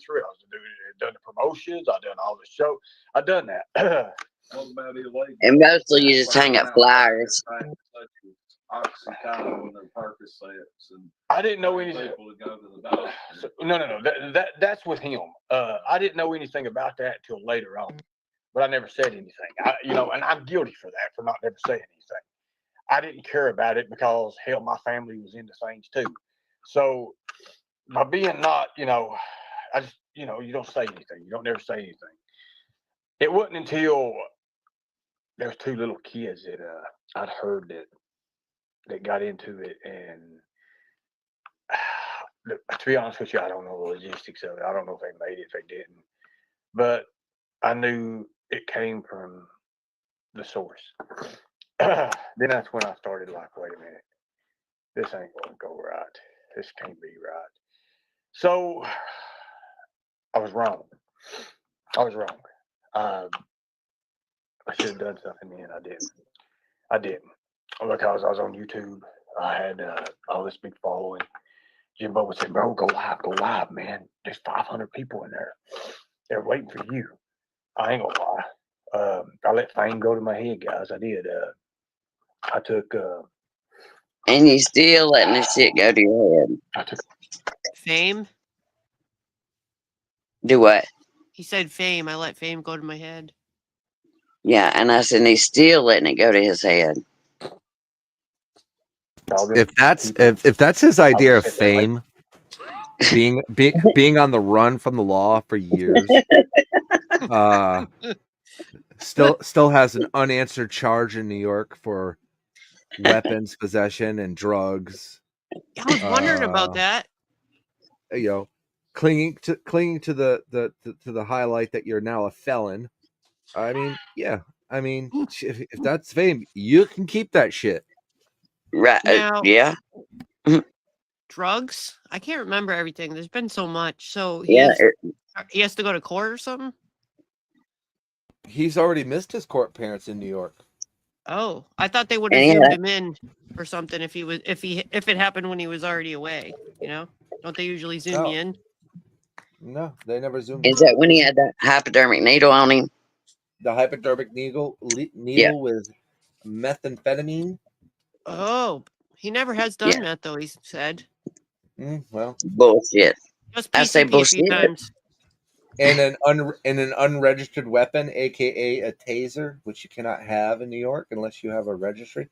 through it. I was the dude that done the promotions. I done all the show. I done that. And mostly you just hang up flyers. I didn't know anything. No. That's with him. I didn't know anything about that till later on, but I never said anything. And I'm guilty for that, for not never saying anything. I didn't care about it because hell, my family was into things too. So by being not, I just, you don't say anything. You don't never say anything. It wasn't until there was 2 little kids that I'd heard that got into it, and to be honest with you, I don't know the logistics of it. I don't know if they made it, if they didn't, but I knew it came from the source. Then that's when I started like, wait a minute, this ain't gonna go right. This can't be right. So I was wrong. I should have done something then. I didn't. Because I was on YouTube. I had all this big following. Jimbo would say, "Bro, go live, man. There's 500 people in there. They're waiting for you." I ain't gonna lie. I let fame go to my head, guys. I did. I took. And you still letting this shit go to your head. I took fame. Do what? He said fame. I let fame go to my head. Yeah, and I said he's still letting it go to his head. If that's his idea of fame, being on the run from the law for years, still has an unanswered charge in New York for weapons possession and drugs. I was wondering about that. Clinging to the highlight that you're now a felon. I mean, yeah. I mean, if that's fame, you can keep that shit. Right. Now, yeah. Drugs? I can't remember everything. There's been so much. So he has to go to court or something? He's already missed his court appearance in New York. Oh, I thought they would have zoomed him in or something if it happened when he was already away, Don't they usually zoom you in? No, they never zoomed. Is that when he had the hypodermic needle on him? The hypodermic needle Yeah. with methamphetamine. Oh, he never has done that though. He said. Well, bullshit. Just I say PCP a few bullshit. times. And an unregistered weapon, aka a taser, which you cannot have in New York unless you have a registry.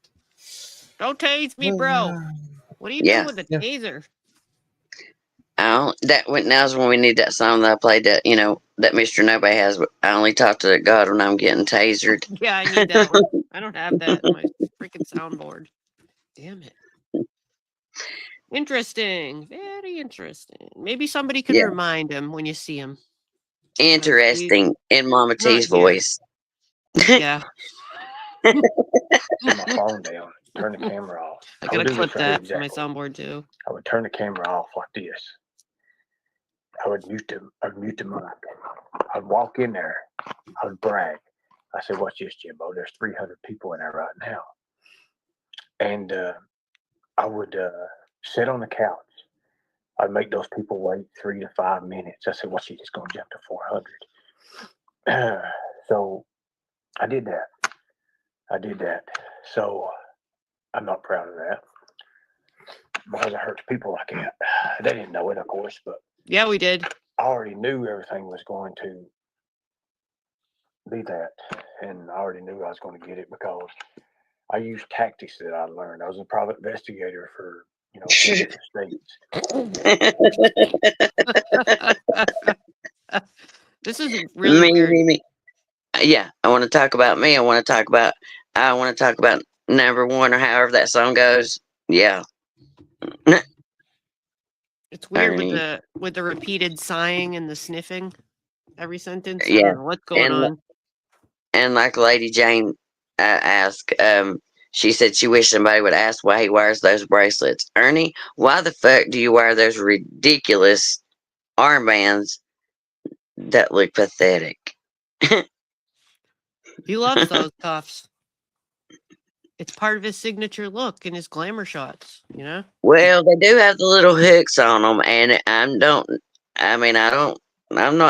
Don't tase me, bro. What are you Yeah. doing with the taser? Oh, now's when we need that song that I played that, that Mr. Nobody has. I only talk to God when I'm getting tasered. Yeah, I need that one. I don't have that in my freaking soundboard. Damn it. Interesting. Very interesting. Maybe somebody can Yeah. remind him when you see him. Interesting in Mama T's voice. Yeah. Turn my phone down. Turn the camera off. I would gotta do clip this right here, that for my exactly. soundboard too. I would turn the camera off like this. I would mute them. I'd mute the mic. I'd walk in there. I would brag. I said, "Watch this, Jimbo. There's 300 people in there right now." And I would sit on the couch. I'd make those people wait 3 to 5 minutes. I said, "Watch, she's just gonna jump to 400." So I did that. So I'm not proud of that because it hurts people like that. They didn't know it, of course, but yeah, we did. I already knew everything was going to be that, and I already knew I was going to get it because I used tactics that I learned. I was a private investigator for 10 different states. This is really weird. Me. Yeah, I want to talk about me. I want to talk about number one, or however that song goes. Yeah. It's weird Ernie. with the repeated sighing and the sniffing every sentence. I Yeah. don't know what's going on. And like Lady Jane asked, she said she wished somebody would ask why he wears those bracelets. Ernie, why the fuck do you wear those ridiculous armbands that look pathetic? He loves those cuffs. It's part of his signature look in his glamour shots, Well, they do have the little hooks on them, and I'm not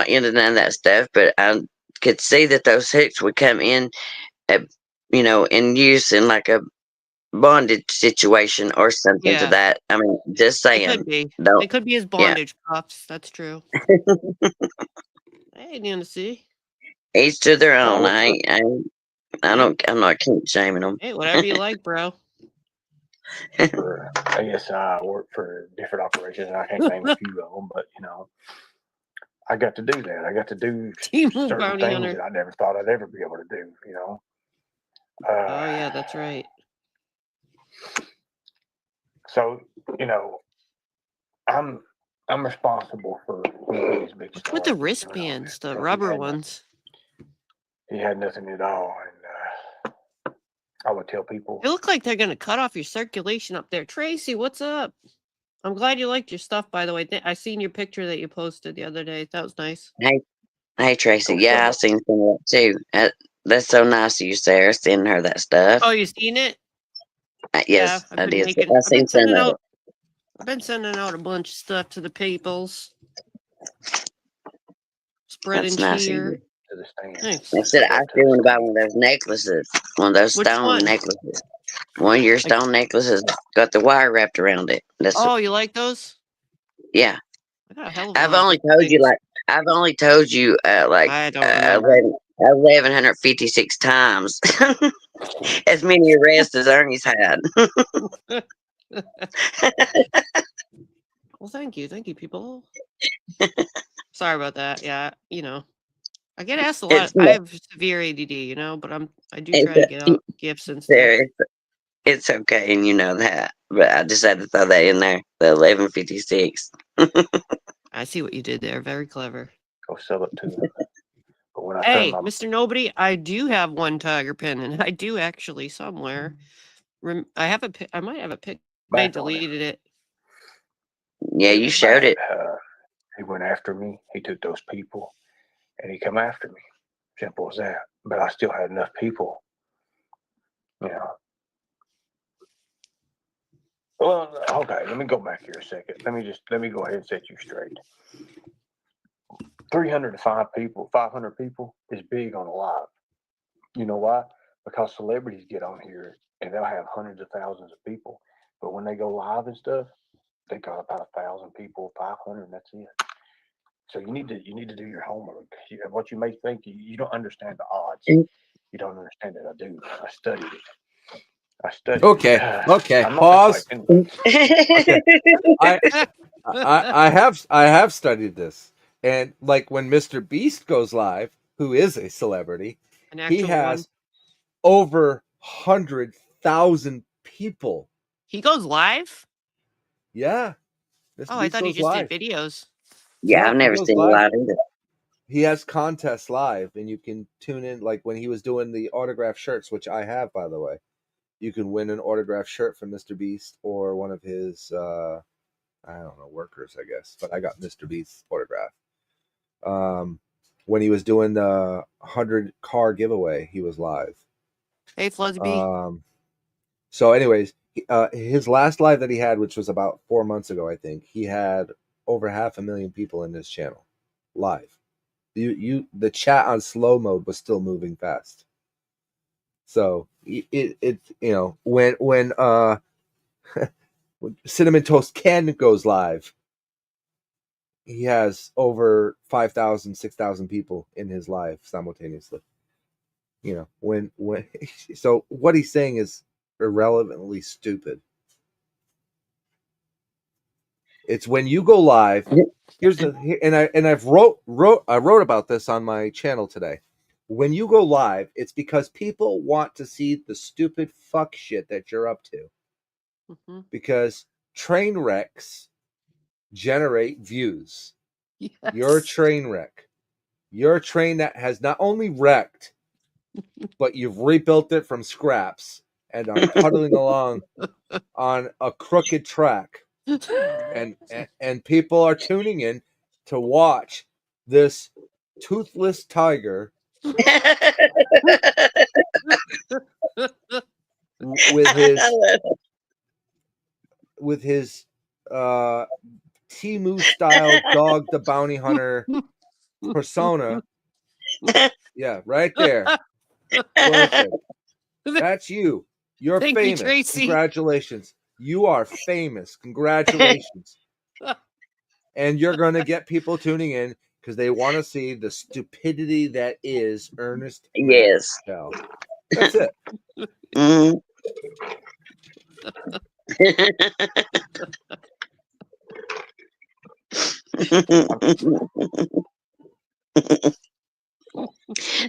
into none of that stuff, but I could see that those hooks would come in, in use in like a bondage situation or something to Yeah. that. I mean, just They saying. could be. Don't. They could be his bondage cuffs. That's true. Hey, Nancy. Each to their own. I'm not kink shaming them. Hey, whatever you like, bro. I guess I work for different operations, and I can't name a few of them, but I got to do that. I got to do certain things that I never thought I'd ever be able to do. Oh yeah, that's right. So I'm responsible for these big What's with the wristbands, the rubber ones? He had nothing at all, and I would tell people. They look like they're gonna cut off your circulation up there. Tracy, what's up? I'm glad you liked your stuff, by the way. I seen your picture that you posted the other day. That was nice. Hey, Tracy. Yeah, I seen some of that too. That's so nice of you, Sarah, sending her that stuff. Oh, you seen it? Yes, yeah, I did. I've been sending out a bunch of stuff to the peoples. Spreading cheer. Thanks. I said I still want to buy one of those necklaces, one of those stone necklaces. One of your stone necklaces got the wire wrapped around it. You like those? Yeah. I got a hell of I've only told you like I don't remember. 1,156 times. As many arrests as Ernie's had. Well, thank you, people. Sorry about that. Yeah, I get asked a lot. I have severe ADD, but I do try to get out gifts and stuff. It's okay, and you know that. But I just had to throw that in there. The 1156. I see what you did there. Very clever. Go sell it to them. Hey, Mr. Nobody, I do have one tiger pin, and I do actually somewhere. I have a. I might have a pic. I deleted it. Yeah, you showed it. He went after me. He took those people, and he come after me. Simple as that. But I still had enough people. Well, okay, let me go back here a second. Let me go ahead and set you straight. 305 people, 500 people is big on a live. You know why? Because celebrities get on here and they'll have hundreds of thousands of people. But when they go live and stuff, they got about 1,000 people, 500, and that's it. So you need to do your homework. What you may think you don't understand the odds. You don't understand it. I do. I studied it. I studied. Okay. It. Okay. I'm not Pause. just like Okay. I have studied this, and like when Mr. Beast goes live, who is a celebrity, An he actual has one. over 100,000 people. He goes live? Yeah. Mr. Oh, I Beast thought he goes just live. did videos. Yeah, No, I've he never goes seen a live. lot either. He has contests live, and you can tune in. Like when he was doing the autograph shirts, which I have, by the way, you can win an autograph shirt from Mr. Beast or one of his, I don't know, workers, I guess. But I got Mr. Beast's autograph. When he was doing the 100 car giveaway, he was live. Hey, Floods B. So, anyways, his last live that he had, which was about 4 months ago, I think, he had over 500,000 people in his channel live. The chat on slow mode was still moving fast. So it when Cinnamon Toast Ken goes live, he has over 5,000, 6,000 people in his live simultaneously. When so what he's saying is irrelevantly stupid. It's when you go live. I wrote about this on my channel today. When you go live, it's because people want to see the stupid fuck shit that you're up to. Mm-hmm. Because train wrecks generate views. Yes. You're a train wreck. You're a train that has not only wrecked, but you've rebuilt it from scraps and are puddling along on a crooked track. And people are tuning in to watch this toothless tiger with his Temu style dog the bounty hunter persona. Yeah, right there. Perfect. That's you. You're Thank you, famous. Tracy. Congratulations. You are famous. Congratulations. And you're going to get people tuning in because they want to see the stupidity that is Ernest Yes. Shell. That's it. Mm.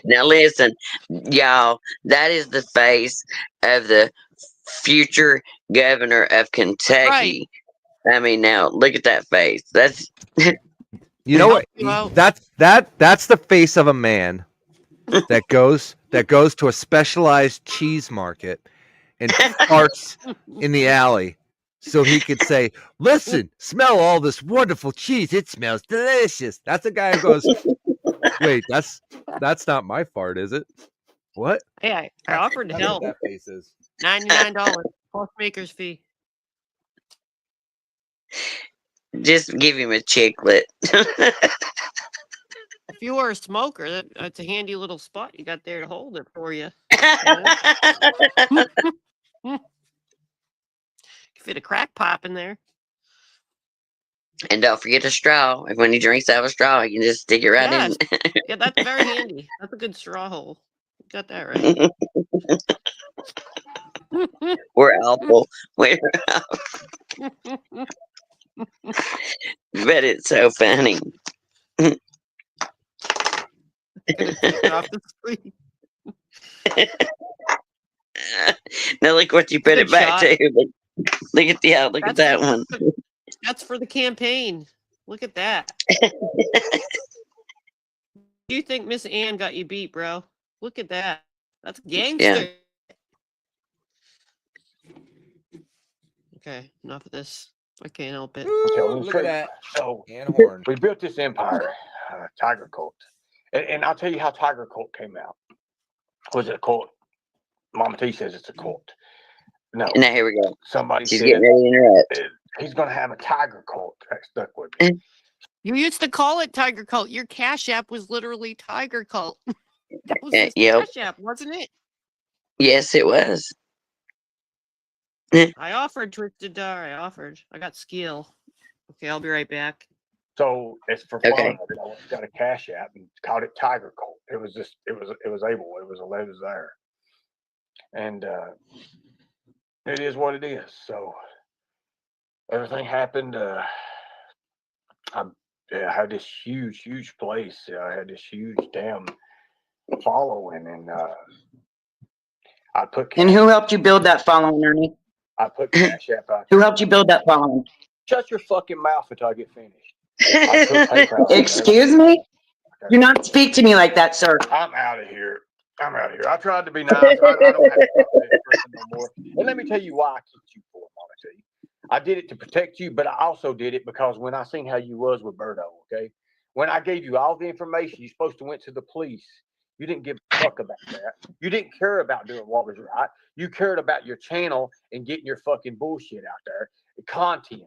Now listen, y'all, that is the face of the future governor of Kentucky. Right. I mean, now look at that face. That's you know what? That's the face of a man that goes to a specialized cheese market and farts in the alley so he could say, "Listen, smell all this wonderful cheese. It smells delicious." That's a guy who goes, "Wait, that's not my fart, is it? What?" Hey, I offered to That's help. what that face is. $99 plus maker's fee. Just give him a chiclet. If you were a smoker, that's a handy little spot you got there to hold it for you. Fit a crack pop in there. And don't forget a straw. When he drinks out of a straw, you can just stick it right in. Yeah, that's very handy. That's a good straw hole. You got that right. We're awful. We're awful. But it's so funny. Off the street. Now look what you put it back to. Look at look at that one. That's for the campaign. Look at that. Do you think Miss Ann got you beat, bro? Look at that. That's gangster. Yeah. Okay, enough of this. I can't help it. Look at that. So Ann Horn. we built this empire, Tiger Cult. And I'll tell you how Tiger Cult came out. Was it a cult? Mama T says it's a cult. No. Now here we go. Somebody She's said getting ready to interrupt. he's going to have a tiger cult that stuck with me. You used to call it Tiger Cult. Your Cash App was literally Tiger Cult. That was his Yep. Cash App, wasn't it? Yes, it was. I offered Twisted Dar. I offered. I got skill. Okay, I'll be right back. So it's for fun. Okay. I got a Cash App and called it Tiger Cult. It was just it was able. It was there, and it is what it is. So everything happened. I had this huge place. I had this huge damn following, and I put. And who helped you build that following, Ernie? I put Cash App out. Who helped you build that following? Shut your fucking mouth until I get finished. I put PayPal out Excuse there. me? Do not speak to me like that, sir. I'm out of here. I tried to be nice. I don't have to talk to this person no more. And let me tell you why I kicked you for, Monica. I did it to protect you, but I also did it because when I seen how you was with Berto, okay? When I gave you all the information, you're supposed to went to the police. You didn't give a fuck about that. You didn't care about doing what was right. You cared about your channel and getting your fucking bullshit out there, the content.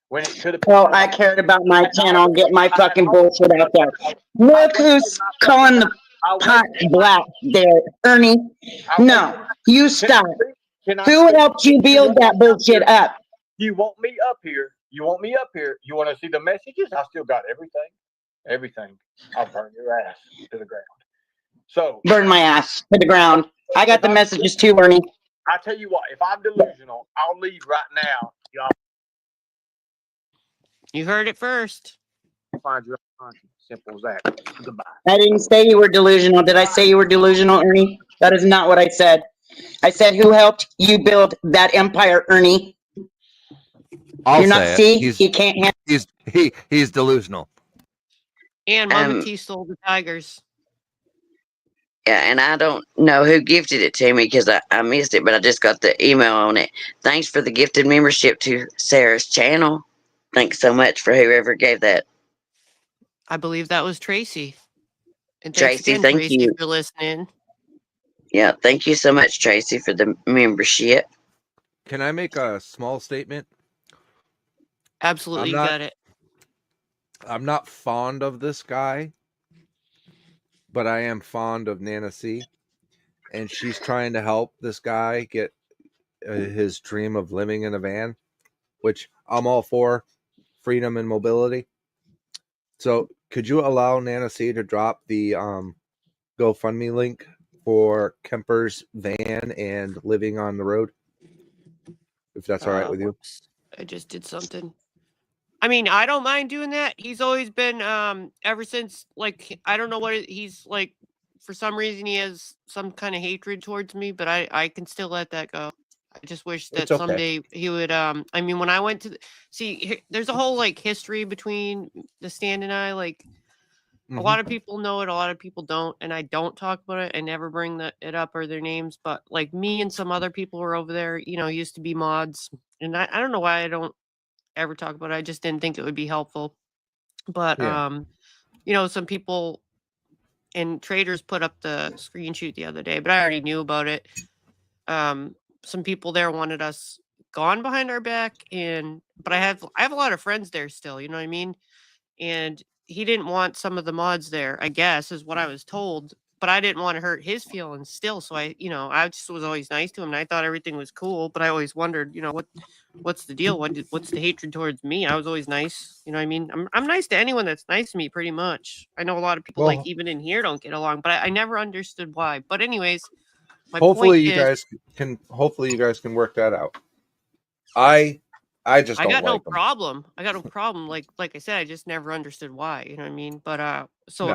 When it could have been. Oh, I cared about my channel and get my fucking bullshit out there. Look who's calling the pot black there, Ernie. No, you stop. Who helped you build that bullshit up? You want me up here? You want me up here? You want to see the messages? I still got everything. Everything. I'll burn your ass to the ground. So burn my ass to the ground. I got the messages too, Ernie. I tell you what, if I'm delusional, I'll leave right now. Y'all You heard it first. find your conscience. Simple as that. Goodbye. I didn't say you were delusional. Did I say you were delusional, Ernie? That is not what I said. I said, who helped you build that empire, Ernie? I'll not say see? it. You can't handle. He's delusional. And Mama T stole the tigers. Yeah, and I don't know who gifted it to me because I missed it, but I just got the email on it. Thanks for the gifted membership to Sarah's channel. Thanks so much for whoever gave that. I believe that was Tracy. And thanks Tracy, again, thank Tracy, you. for listening. Yeah, thank you so much, Tracy, for the membership. Can I make a small statement? Absolutely, you got it. I'm not fond of this guy, but I am fond of Nana C. And she's trying to help this guy get his dream of living in a van, which I'm all for, freedom and mobility. So could you allow Nana C to drop the GoFundMe link for Kemper's van and living on the road? If that's all right with you. Whoops. I just did something. I mean, I don't mind doing that. He's always been, ever since, like, I don't know what he's like. For some reason, he has some kind of hatred towards me, but I can still let that go. I just wish that It's okay. someday he would. I mean, when I went to there's a whole like history between the stand and I. Like, a lot of people know it, a lot of people don't, and I don't talk about it. I never bring it up or their names, but like me and some other people were over there. Used to be mods, and I don't know why I don't ever talk about it. I just didn't think it would be helpful. But some people and traders put up the screen shoot the other day, but I already knew about it. Some people there wanted us gone behind our back, but I have a lot of friends there still, you know what I mean? And he didn't want some of the mods there, I guess, is what I was told. But I didn't want to hurt his feelings still. So I just was always nice to him, and I thought everything was cool. But I always wondered, what's the deal? What's the hatred towards me? I was always nice. You know what I mean? I'm nice to anyone that's nice to me, pretty much. I know a lot of people, like, even in here, don't get along, but I never understood why. But anyways, hopefully you guys can work that out. I just don't got no like him. problem. I got no problem. Like I said, I just never understood why. You know what I mean? But so No.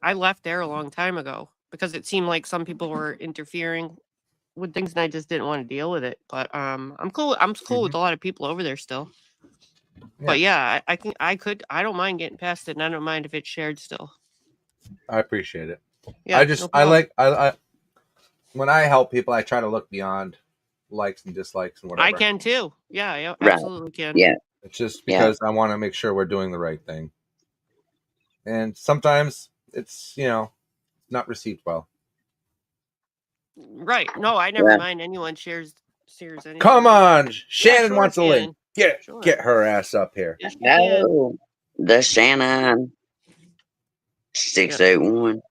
I left there a long time ago because it seemed like some people were interfering with things, and I just didn't want to deal with it. But I'm cool. I'm cool with a lot of people over there still. Yeah. But yeah, I don't mind getting past it, and I don't mind if it's shared still. I appreciate it. Yeah, I when I help people, I try to look beyond likes and dislikes and whatever. I can too. Yeah, absolutely can. Yeah. It's just because I want to make sure we're doing the right thing. And sometimes it's, not received well. Right. No, I never mind anyone shares Sears anything. Come on, Shannon sure, wants a link. Shannon. Get her ass up here. Yes, you can. Oh, the Shannon 601.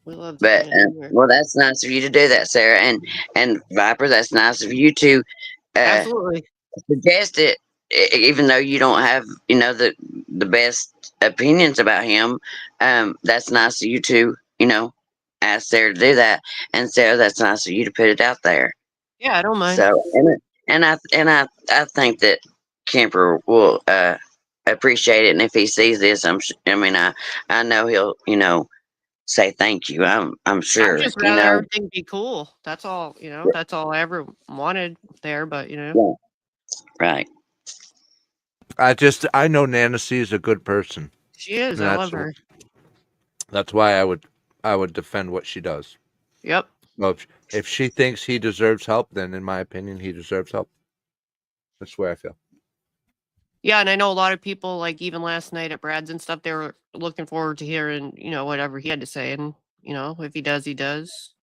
We love the But Shannon here. well, that's nice of you to do that, Sarah, and Viper. That's nice of you to Absolutely suggest it, even though you don't have the best opinions about him. That's nice of you to ask Sarah to do that, and Sarah, that's nice of you to put it out there. Yeah, I don't mind. So and I think that Kemper will appreciate it, and if he sees this, I know he'll say thank you. I'm sure. I'd just rather everything be cool. That's all. That's all I ever wanted there. But Yeah. Right. I know Nana C is a good person. She is. I love her. That's why I would defend what she does. Yep. Well, if she thinks he deserves help, then in my opinion, he deserves help. That's the way I feel. Yeah, and I know a lot of people, like even last night at Brad's and stuff, they were looking forward to hearing, whatever he had to say. And, if he does, he does.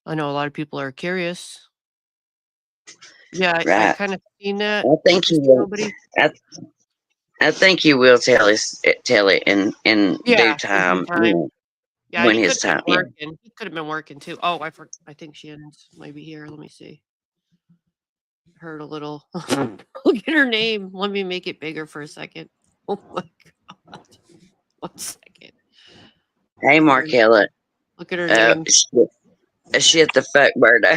I know a lot of people are curious. Yeah, I kind of seen that. I think he will. I think he will tell it in due time. Yeah, when he his could have time. been working. He could have been working too. Oh, I think Shannon's maybe here. Let me see. Heard a little. Look at her name. Let me make it bigger for a second. Oh my god. 1 second. Hey, Markella. Look at her name. Shit the fuck, Berto.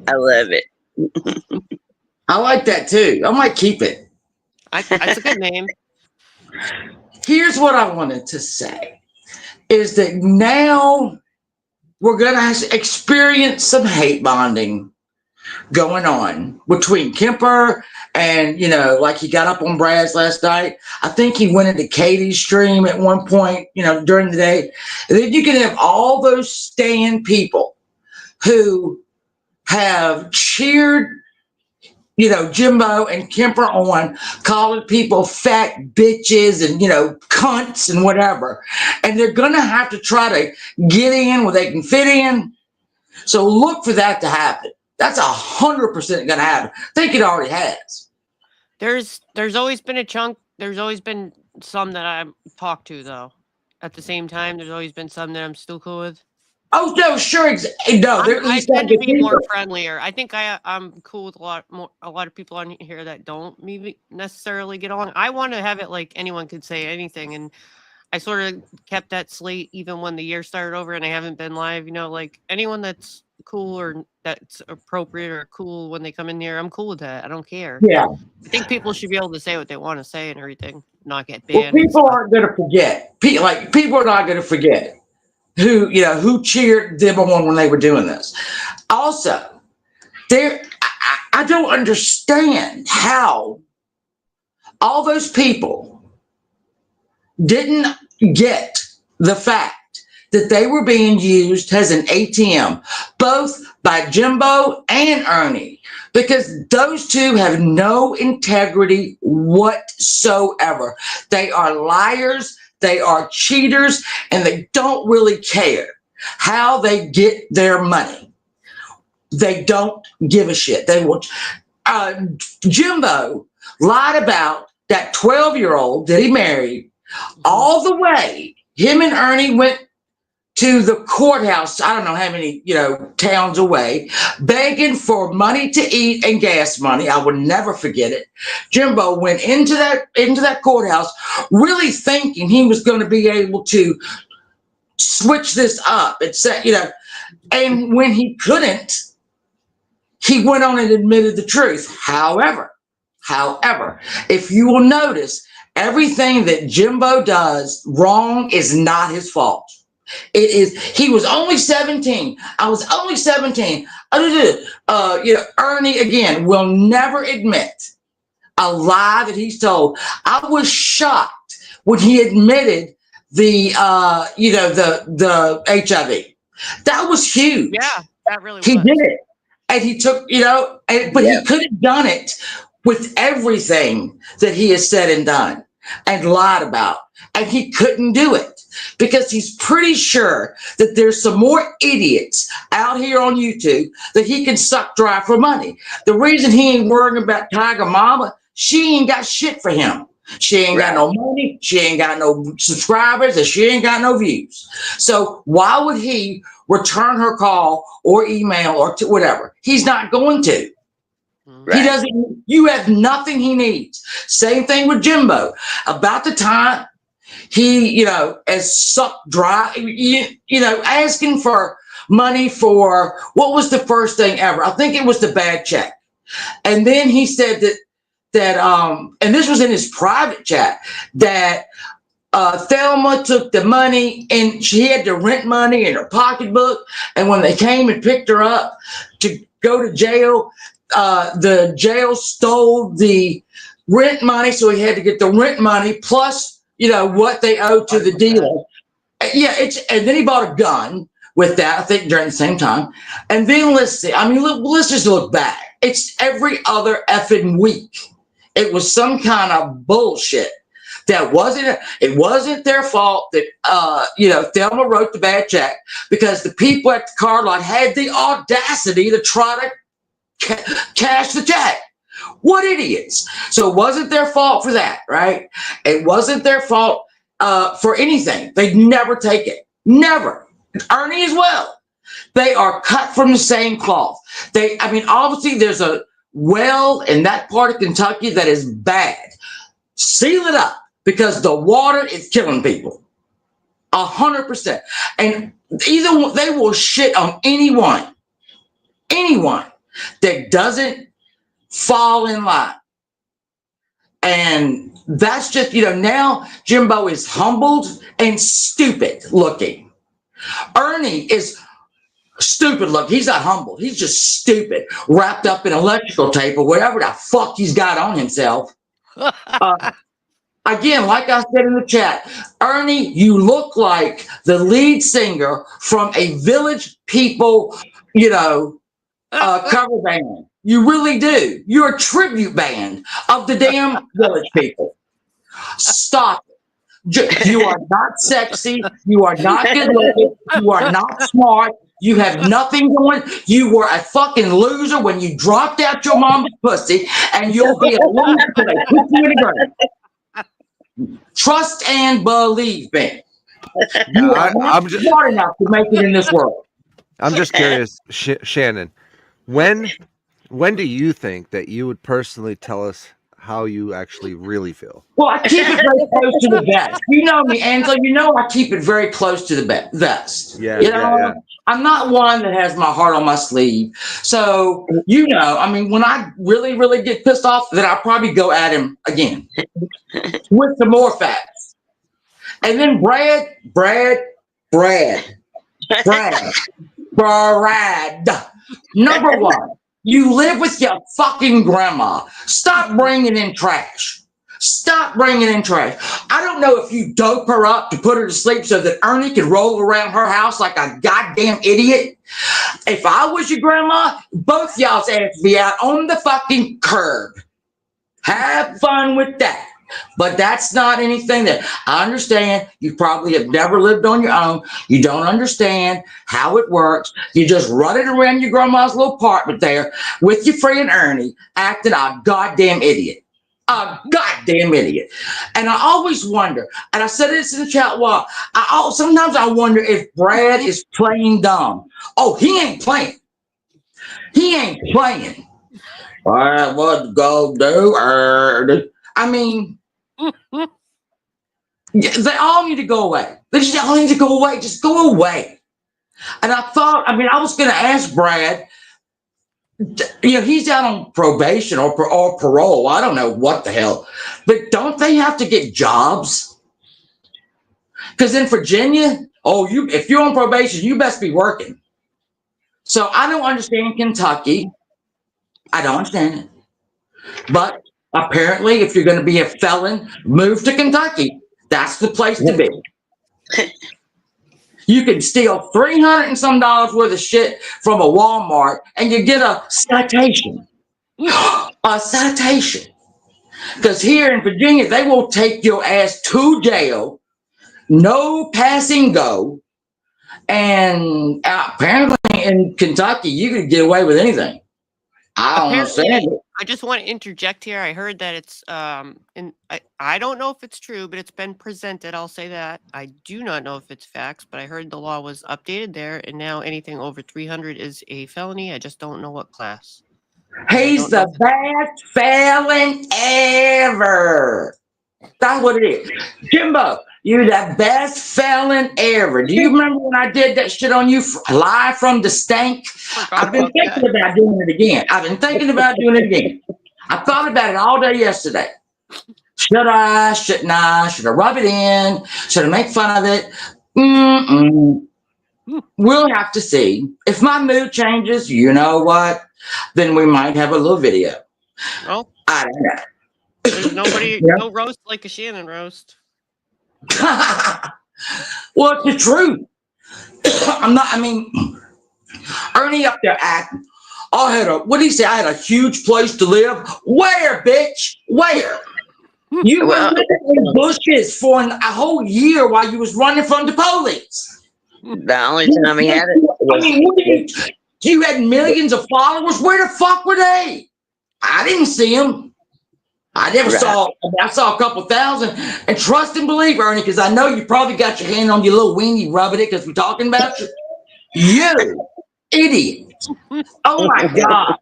I love it. I like that too. I might keep it. That's a good name. Here's what I wanted to say is that now we're going to experience some hate bonding going on between Kemper and, like he got up on Brad's last night. I think he went into Katie's stream at one point, during the day. And then you can have all those staying people who have cheered Jimbo and Kemper on, calling people fat bitches and, cunts and whatever. And they're going to have to try to get in where they can fit in. So look for that to happen. That's 100% going to happen. I think it already has. There's always been a chunk. There's always been some that I've talked to, though. At the same time, there's always been some that I'm still cool with. Oh no, sure. No, I tend to be more friendlier. I think I'm cool with a lot of people on here that don't maybe necessarily get along. I want to have it like anyone could say anything, and I sort of kept that slate even when the year started over, and I haven't been live. Like anyone that's cool or that's appropriate or cool when they come in here, I'm cool with that. I don't care. Yeah, I think people should be able to say what they want to say and everything, not get well, banned. people aren't going to forget. People are not going to forget who cheered them on when they were doing this. Also, I don't understand how all those people didn't get the fact that they were being used as an ATM, both by Jimbo and Ernie, because those two have no integrity whatsoever. They are liars. They are cheaters, and they don't really care how they get their money. They don't give a shit. They will. Jimbo lied about that 12-year-old that he married all the way. Him and Ernie went to the courthouse, I don't know how many, towns away, begging for money to eat and gas money. I would never forget it. Jimbo went into that courthouse really thinking he was going to be able to switch this up. And when he couldn't, he went on and admitted the truth. However, if you will notice, everything that Jimbo does wrong is not his fault. It is. He was only 17. I was only 17. Ernie again will never admit a lie that he's told. I was shocked when he admitted the HIV. That was huge. Yeah, that really was. He did it, and he took but he could have done it with everything that he has said and done and lied about, and he couldn't do it. because he's pretty sure that there's some more idiots out here on YouTube that he can suck dry for money. The reason he ain't worrying about Tiger Mama, she ain't got shit for him. She ain't got no money, she ain't got no subscribers, and she ain't got no views. So why would he return her call or email or whatever? He's not going to. He doesn't. You have nothing he needs. Same thing with Jimbo. About the time he, has sucked dry, asking for money for what was the first thing ever? I think it was the bad check. And then he said that and this was in his private chat, that Thelma took the money and she had the rent money in her pocketbook. And when they came and picked her up to go to jail, the jail stole the rent money. So he had to get the rent money plus, what they owed to the dealer. Yeah. And then he bought a gun with that, I think during the same time. And then let's see, let's just look back. It's every other effing week. It was some kind of bullshit. It wasn't their fault that, Thelma wrote the bad check, because the people at the car lot had the audacity to try to cash the check. What idiots. So it wasn't their fault for that, right? It wasn't their fault for anything. They'd never take it. Never. Ernie as well. They are cut from the same cloth. Obviously there's a well in that part of Kentucky that is bad. Seal it up, because the water is killing people. 100%. And either they will shit on anyone that doesn't fall in line. And that's just, now Jimbo is humbled and stupid looking. Ernie is stupid looking. He's not humbled. He's just stupid, wrapped up in electrical tape or whatever the fuck he's got on himself. Again, like I said in the chat, Ernie, you look like the lead singer from a Village People, cover band. You really do. You're a tribute band of the damn Village People. Stop it. You are not sexy. You are not good looking. You are not smart. You have nothing going. You were a fucking loser when you dropped out your mom's pussy, and you'll be a loser until they put you in the ground. Trust and believe me. You are not smart enough to make it in this world. I'm just curious, Shannon, when do you think that you would personally tell us how you actually really feel? Well, I keep it very close to the vest. You know me, Angela. I keep it very close to the vest. Yeah. I'm not one that has my heart on my sleeve. So, when I really, really get pissed off, then I'll probably go at him again with some more facts. And then Brad. Number one, you live with your fucking grandma. Stop bringing in trash. I don't know if you dope her up to put her to sleep so that Ernie can roll around her house like a goddamn idiot. If I was your grandma, both y'all's ass would be out on the fucking curb. Have fun with that. But that's not anything that I understand. You probably have never lived on your own. You don't understand how it works. You just running around your grandma's little apartment there with your friend Ernie, acting a goddamn idiot. A goddamn idiot. And I always wonder, and I said this in the chat while, sometimes I wonder if Brad is playing dumb. Oh, he ain't playing. I would go do. They all need to go away. They just all need to go away. Just go away. And I thought, I was going to ask Brad, he's out on probation or parole. I don't know what the hell. But don't they have to get jobs? Because in Virginia, if you're on probation, you best be working. So I don't understand Kentucky. I don't understand it. But apparently, if you're going to be a felon, move to Kentucky. That's the place to be. You can steal $300 and some worth of shit from a Walmart and you get a citation. A citation. Because here in Virginia, they will take your ass to jail, no passing go. And apparently in Kentucky, you could get away with anything. I don't understand it. I just want to interject here. I heard that it's and I don't know if it's true, but it's been presented. I'll say that. I do not know if it's facts, but I heard the law was updated there, and now anything over 300 is a felony. I just don't know what class. He's the best felon ever. That's what it is. Jimbo, you're the best felon ever. Do you remember when I did that shit on you live from the stank? I've been thinking about doing it again. I thought about it all day yesterday. Should I? Shouldn't I? Should I rub it in? Should I make fun of it? We'll have to see. If my mood changes, you know what? Then we might have a little video. Oh. I don't know. There's nobody, no roast like a Shannon roast. Well, it's the truth. Ernie up there acting. What did he say? I had a huge place to live. Where, bitch? Where? You were living in bushes for a whole year while you was running from the police. The only time he had it. You had millions of followers. Where the fuck were they? I didn't see them. I never saw. I saw a couple thousand. And trust and believe, Ernie, because I know you probably got your hand on your little weenie rubbing it because we're talking about you. You idiot. Oh my God.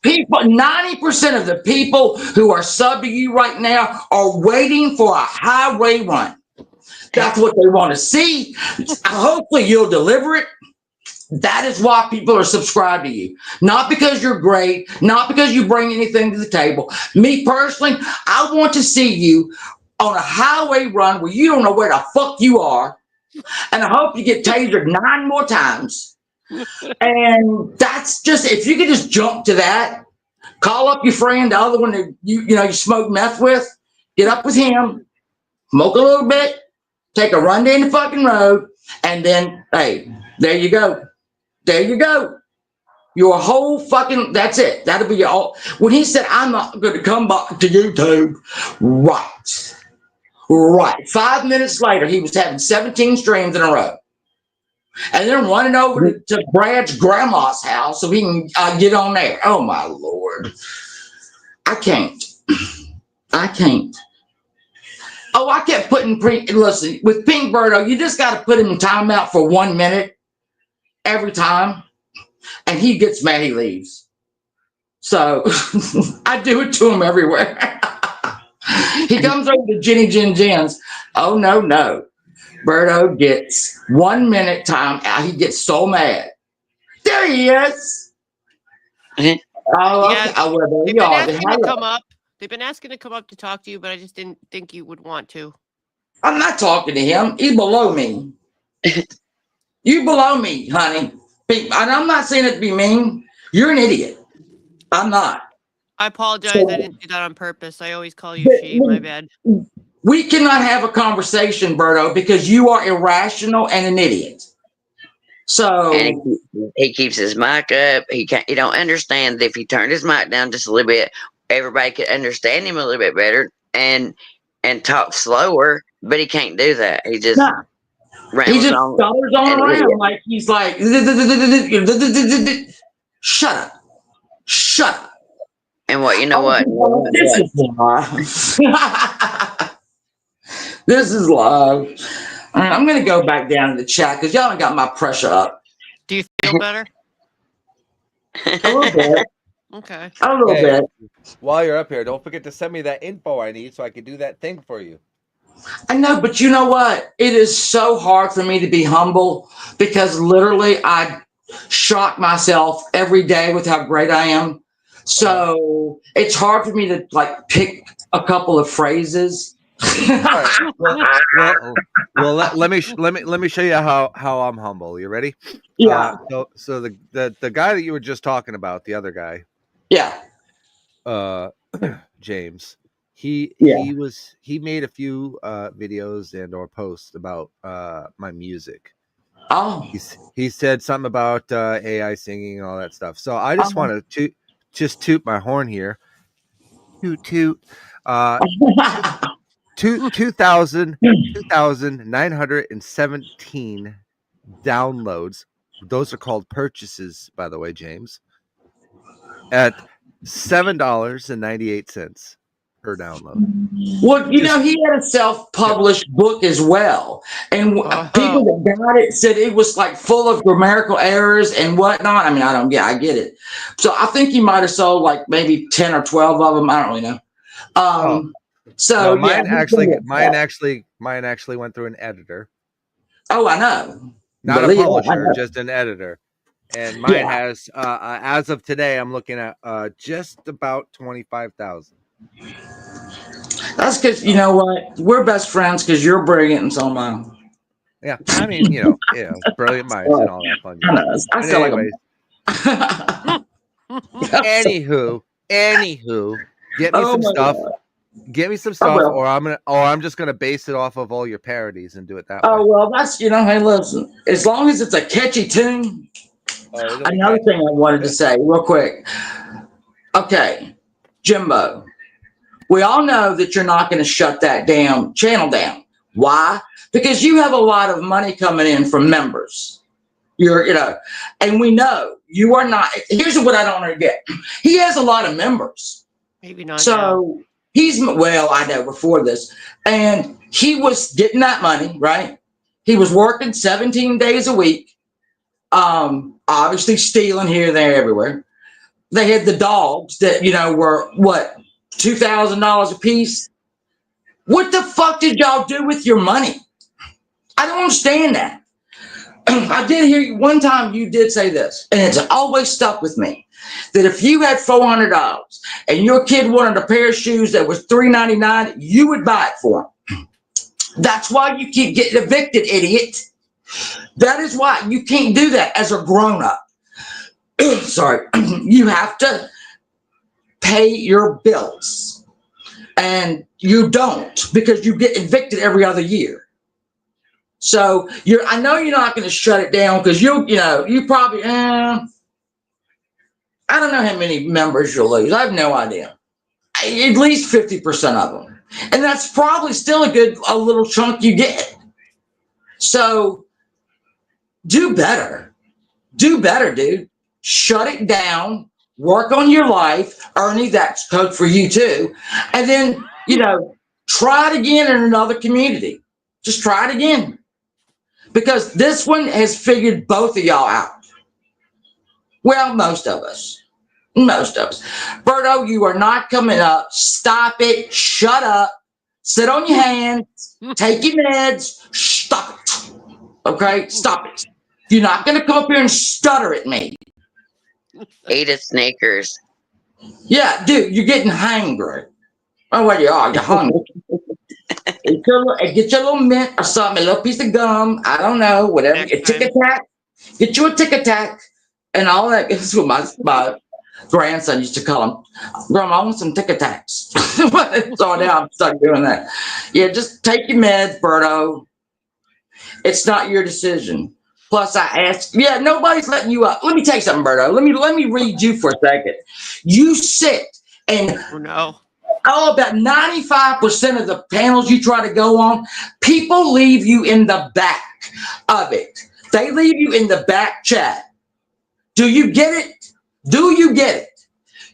People, 90% of the people who are sub to you right now are waiting for a highway run. That's what they want to see. Hopefully you'll deliver it. That is why people are subscribed to you. Not because you're great, not because you bring anything to the table. Me personally, I want to see you on a highway run where you don't know where the fuck you are. And I hope you get tasered 9 more times. And that's just, if you could just jump to that, call up your friend, the other one that you smoke meth with, get up with him, smoke a little bit, take a run down the fucking road, and then, hey, there you go. There you go. Your whole fucking, that's it. That'll be all. When he said, I'm not going to come back to YouTube, right. 5 minutes later, he was having 17 streams in a row. And then running over to Brad's grandma's house so he can get on there. Oh, my Lord. I can't. Oh, I kept putting, listen, with Pink Berto, you just got to put him in timeout for 1 minute. Every time, and he gets mad, he leaves. So I do it to him everywhere. He comes over to Jenny Jen Jen's. Oh no. Berto gets 1 minute time out. He gets so mad. There he is. Oh, okay. Yeah, Well, they've been asking to come up. They've been asking to come up to talk to you, but I just didn't think you would want to. I'm not talking to him. He's below me. You below me, honey. And I'm not saying it to be mean. You're an idiot. I'm not. I apologize. I didn't do that on purpose. I always call you she. My bad. We cannot have a conversation, Berto, because you are irrational and an idiot. So and he keeps his mic up. He don't understand that if he turned his mic down just a little bit, everybody could understand him a little bit better and talk slower. But he can't do that. He just. No. He just stutters on around like he's like, shut up. And what, you know what? This is live. This is live. I'm going to go back down to the chat because y'all ain't got my pressure up. Do you feel better? A little bit. Okay. A little bit. While you're up here, don't forget to send me that info I need so I can do that thing for you. I know, but you know what? It is so hard for me to be humble because literally I shock myself every day with how great I am. So it's hard for me to like pick a couple of phrases. Right. Well, let me show you how I'm humble. You ready? Yeah. So the guy that you were just talking about, the other guy. Yeah. James. He made a few videos and or posts about my music. Oh. He said something about AI singing and all that stuff. So I just want to toot my horn here. Toot. 2,917 downloads. Those are called purchases, by the way, James. At $7.98 per download. Well, you know, he had a self-published book as well, and people that got it said it was like full of grammatical errors and whatnot. I mean, I get it. So I think he might have sold like maybe 10 or 12 of them. I don't really know. So no, mine yeah, mine actually went through an editor. Oh, I know. Not Believe a it, I publisher, know. just an editor. And mine has, as of today, I'm looking at just about 25,000. That's because you know what, we're best friends because you're brilliant and so am I. Yeah, I mean, brilliant minds and all that fun. I know. I feel like Anywho, get me some stuff. Get me some stuff, or I'm just gonna base it off of all your parodies and do it that way. Oh well, that's hey, listen. As long as it's a catchy tune. Another thing I wanted to say real quick. Okay, Jimbo. We all know that you're not going to shut that damn channel down. Why? Because you have a lot of money coming in from members. And we know you are not. Here's what I don't get. He has a lot of members. Maybe not. So I know before this, and he was getting that money, right? He was working 17 days a week. Obviously stealing here, there, everywhere. They had the dogs that, were what, $2,000 a piece. What the fuck did y'all do with your money? I don't understand that. I did hear you one time you did say this, and it's always stuck with me, that if you had $400 and your kid wanted a pair of shoes that was $3.99, you would buy it for him. That's why you keep getting evicted, idiot. That is why you can't do that as a grown-up. Sorry. You have to pay your bills. And you don't, because you get evicted every other year. So I know you're not going to shut it down because you probably, I don't know how many members you'll lose. I have no idea. At least 50% of them. And that's probably still a little chunk you get. So do better. Do better, dude. Shut it down. Work on your life. Ernie, that's code for you too. And then, try it again in another community. Just try it again. Because this one has figured both of y'all out. Well, most of us. Most of us. Berto, you are not coming up. Stop it. Shut up. Sit on your hands. Take your meds. Stop it. Okay? Stop it. You're not going to come up here and stutter at me. Eat a Snickers. Yeah, dude, you're getting hangry. Oh, well, you are. You're hungry. Get your little mint or something, a little piece of gum. I don't know, whatever. A tic-a-tac. Get you a tic-a-tac and all that. This is what my grandson used to call them. Grandma, I want some tic-a-tacs. So now I'm stuck doing that. Yeah, just take your meds, Berto. It's not your decision. Plus, I asked, nobody's letting you up. Let me tell you something, Berto. Let me read you for a second. You sit and about 95% of the panels you try to go on, people leave you in the back of it. They leave you in the back chat. Do you get it? Do you get it?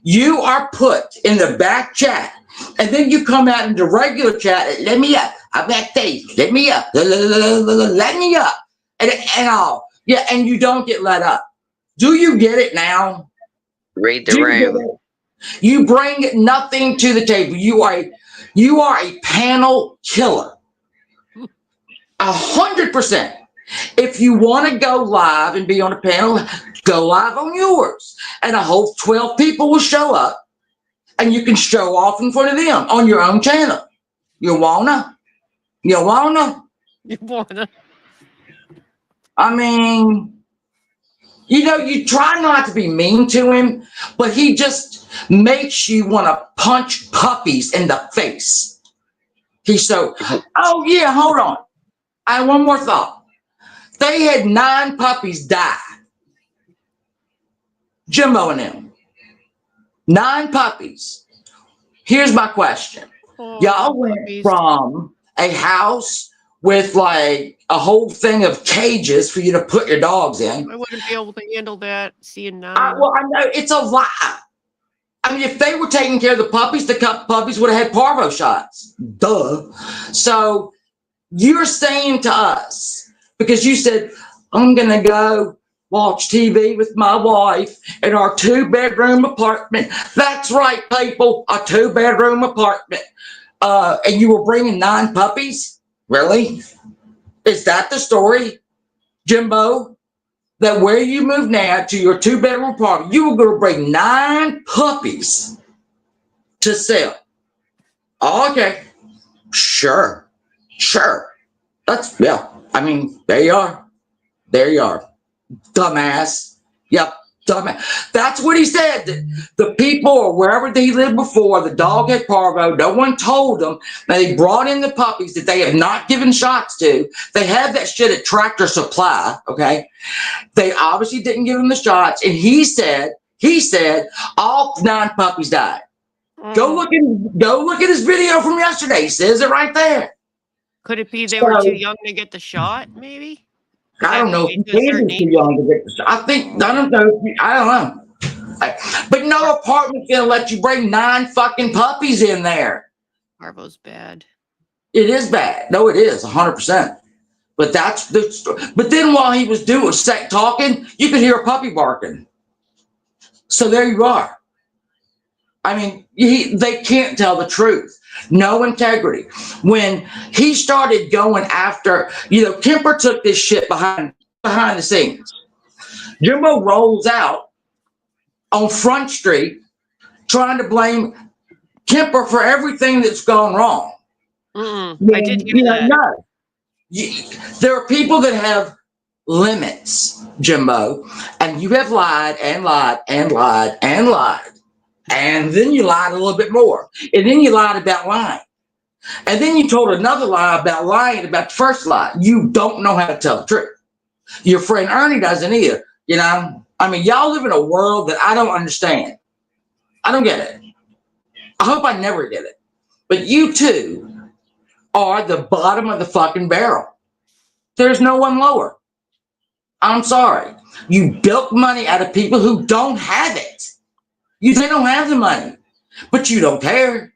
You are put in the back chat, and then you come out into regular chat. Let me up. I'm backstage. Let me up. Let me up. And all. Yeah, and you don't get let up. Do you get it now? Read the room. You bring nothing to the table. You are a panel killer. 100%. If you want to go live and be on a panel, go live on yours. And I hope 12 people will show up and you can show off in front of them on your own channel. You wanna? You wanna? You wanna? I mean, you try not to be mean to him, but he just makes you want to punch puppies in the face. Oh yeah, hold on. I have one more thought. They had 9 puppies die. Jimbo and them. 9 puppies. Here's my question. Y'all went from a house with like a whole thing of cages for you to put your dogs in. I wouldn't be able to handle that. Seeing 9. Well, I know it's a lie. I mean, if they were taking care of the puppies, the puppies would have had Parvo shots. Duh. So you're saying to us, because you said, I'm going to go watch TV with my wife in our 2-bedroom apartment. That's right, people, a 2-bedroom apartment. And you were bringing 9 puppies? Really? Is that the story, Jimbo? That where you move now to your 2-bedroom apartment, you were going to bring 9 puppies to sell. Okay. Sure. That's, yeah. I mean, there you are. There you are. Dumbass. Yep. Dumbass. That's what he said. The people or wherever they lived before, the dog had Parvo. No one told them. They brought in the puppies that they have not given shots to. They have that shit at Tractor Supply. Okay. They obviously didn't give him the shots. And he said all 9 puppies died. Go look at his video from yesterday. He says it right there. Could it be they were too young to get the shot, maybe? I don't know if you can be too young to get the shot. I don't know. I don't know. But no apartment's going to let you bring 9 fucking puppies in there. Parvo's bad. It is bad. No, it is 100%. But that's the story. But then while he was talking, you could hear a puppy barking. So there you are. I mean, they can't tell the truth. No integrity. When he started going after, Kemper took this shit behind the scenes. Jimbo rolls out on Front Street trying to blame Kemper for everything that's gone wrong. I did hear that. No. There are people that have limits, Jimbo, and you have lied and lied and lied and lied. And then you lied a little bit more. And then you lied about lying. And then you told another lie about lying about the first lie. You don't know how to tell the truth. Your friend Ernie doesn't either. I mean, y'all live in a world that I don't understand. I don't get it. I hope I never get it. But you two are the bottom of the fucking barrel. There's no one lower. I'm sorry. You bilk money out of people who don't have it. They don't have the money, but you don't care.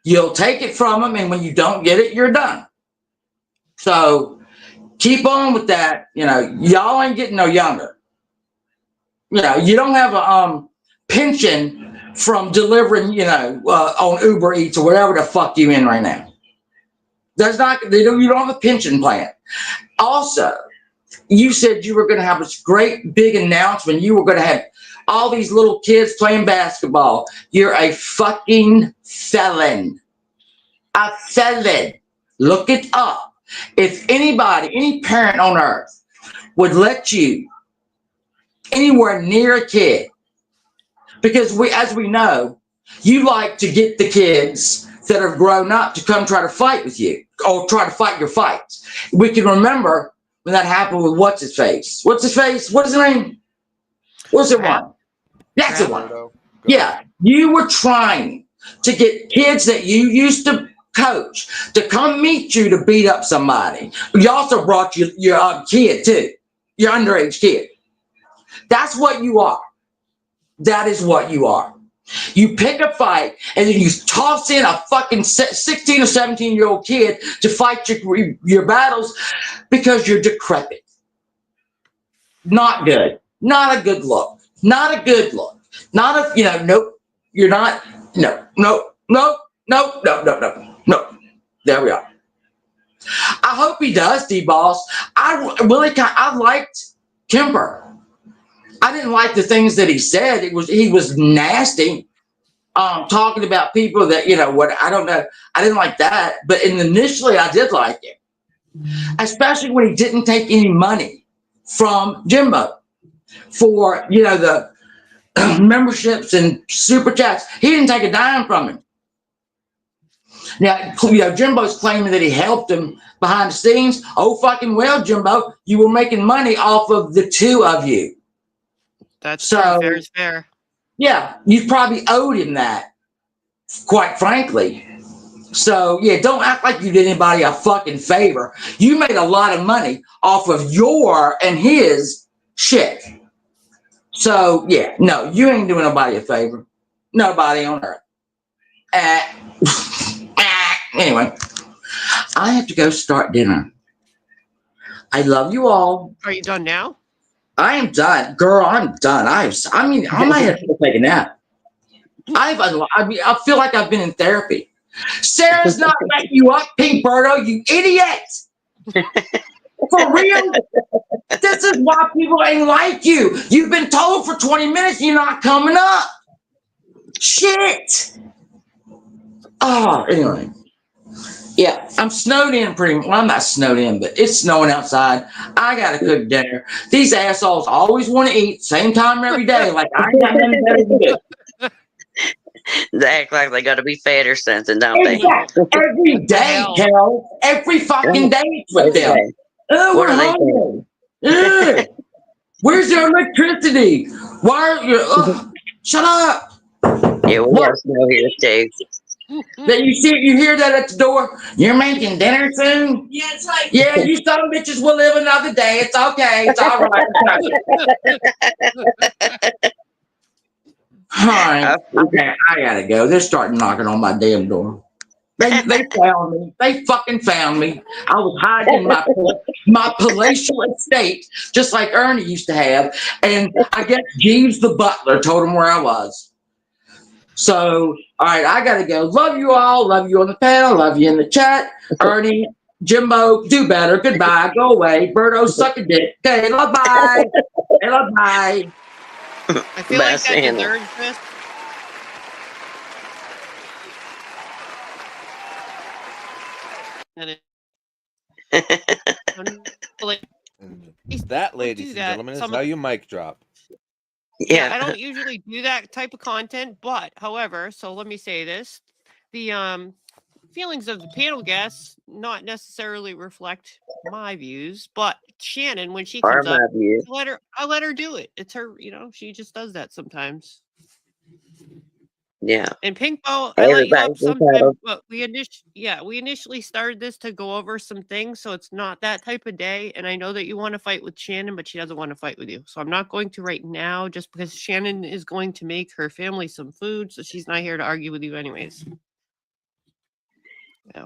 You'll take it from them, and when you don't get it, you're done. So keep on with that. Y'all ain't getting no younger. You don't have a pension from delivering, on Uber Eats or whatever the fuck you in right now. You don't have a pension plan. Also, you said you were going to have this great big announcement. You were going to have all these little kids playing basketball. You're a fucking felon. A felon. Look it up. If anybody, any parent on earth would let you anywhere near a kid, because as we know, you like to get the kids that have grown up to come try to fight with you or try to fight your fights. We can remember when that happened with what's his face? What is his name? What's the one? That's the one. Yeah, you were trying to get kids that you used to coach to come meet you to beat up somebody. You also brought your kid too, your underage kid. That's what you are. That is what you are. You pick a fight and then you toss in a fucking 16 or 17-year-old kid to fight your battles because you're decrepit. Not good. Not a good look. Not a good look. Not a, nope. You're not. No. There we are. I hope he does, D-Boss. I liked Kemper. I didn't like the things that he said. He was nasty. Talking about people that, I don't know. I didn't like that. But initially I did like it. Especially when he didn't take any money from Jimbo for, the memberships and super chats. He didn't take a dime from him. Now, Jimbo's claiming that he helped him behind the scenes. Oh, fucking well, Jimbo. You were making money off of the two of you. That's fair is fair. Yeah, you probably owed him that, quite frankly. So yeah, don't act like you did anybody a fucking favor. You made a lot of money off of your and his shit. So yeah, no, you ain't doing nobody a favor. Nobody on earth. Anyway, I have to go start dinner. I love you all. Are you done now? I am done, girl. I'm done. I might have to take a nap. I feel like I've been in therapy. Sarah's not letting you up, Pink Berto, you idiot. For real. This is why people ain't like you. You've been told for 20 minutes you're not coming up. Shit. Oh, anyway. Yeah, I'm snowed in pretty well. I'm not snowed in, but it's snowing outside. I gotta cook dinner. These assholes always want to eat same time every day. Like I ain't got nothing better to do. They act like they got to be fed or something, don't they? Exactly. Every day, hell. Every fucking day it's with them. Oh, What we're are they hungry. Ugh. Where's your electricity? Why are you? Shut up. Yeah, we got snow here too. That you hear that at the door? You're making dinner soon? Yeah, it's like you son of bitches will live another day. It's okay. It's all right. All right. Okay, I gotta go. They're starting knocking on my damn door. They found me. They fucking found me. I was hiding in my palatial estate, just like Ernie used to have. And I guess Jeeves the butler told him where I was. So, all right, I gotta go. Love you all. Love you on the panel. Love you in the chat. Ernie, Jimbo, do better. Goodbye. Go away. Berto, suck a dick. Okay, love, bye. Hey, love, bye. I feel like that deserves this. That, ladies and gentlemen, is how you mic drop. Yeah, I don't usually do that type of content, but however, so let me say this: the feelings of the panel guests not necessarily reflect my views, but Shannon, when she comes up, I let her do it. It's her, she just does that sometimes. Yeah. And Pinkbo, I let you up sometimes, but we initially started this to go over some things, so it's not that type of day. And I know that you want to fight with Shannon, but she doesn't want to fight with you. So I'm not going to right now, just because Shannon is going to make her family some food, so she's not here to argue with you anyways.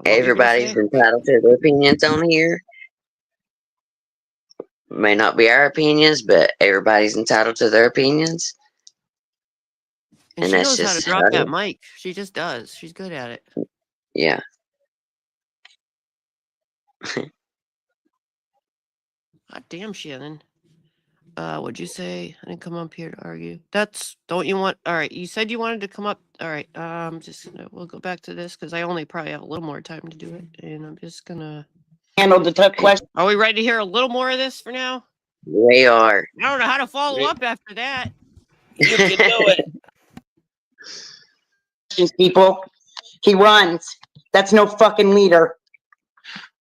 Everybody's entitled to their opinions on here. May not be our opinions, but everybody's entitled to their opinions. And she knows how to drop that mic. She just does. She's good at it. Yeah. God damn, Shannon. What'd you say? I didn't come up here to argue. Don't you want? All right. You said you wanted to come up. All right. We'll go back to this because I only probably have a little more time to do it. And I'm just gonna handle the tough question. Are we ready to hear a little more of this for now? We are. I don't know how to follow up after that. You can do it. People, he runs. That's no fucking leader.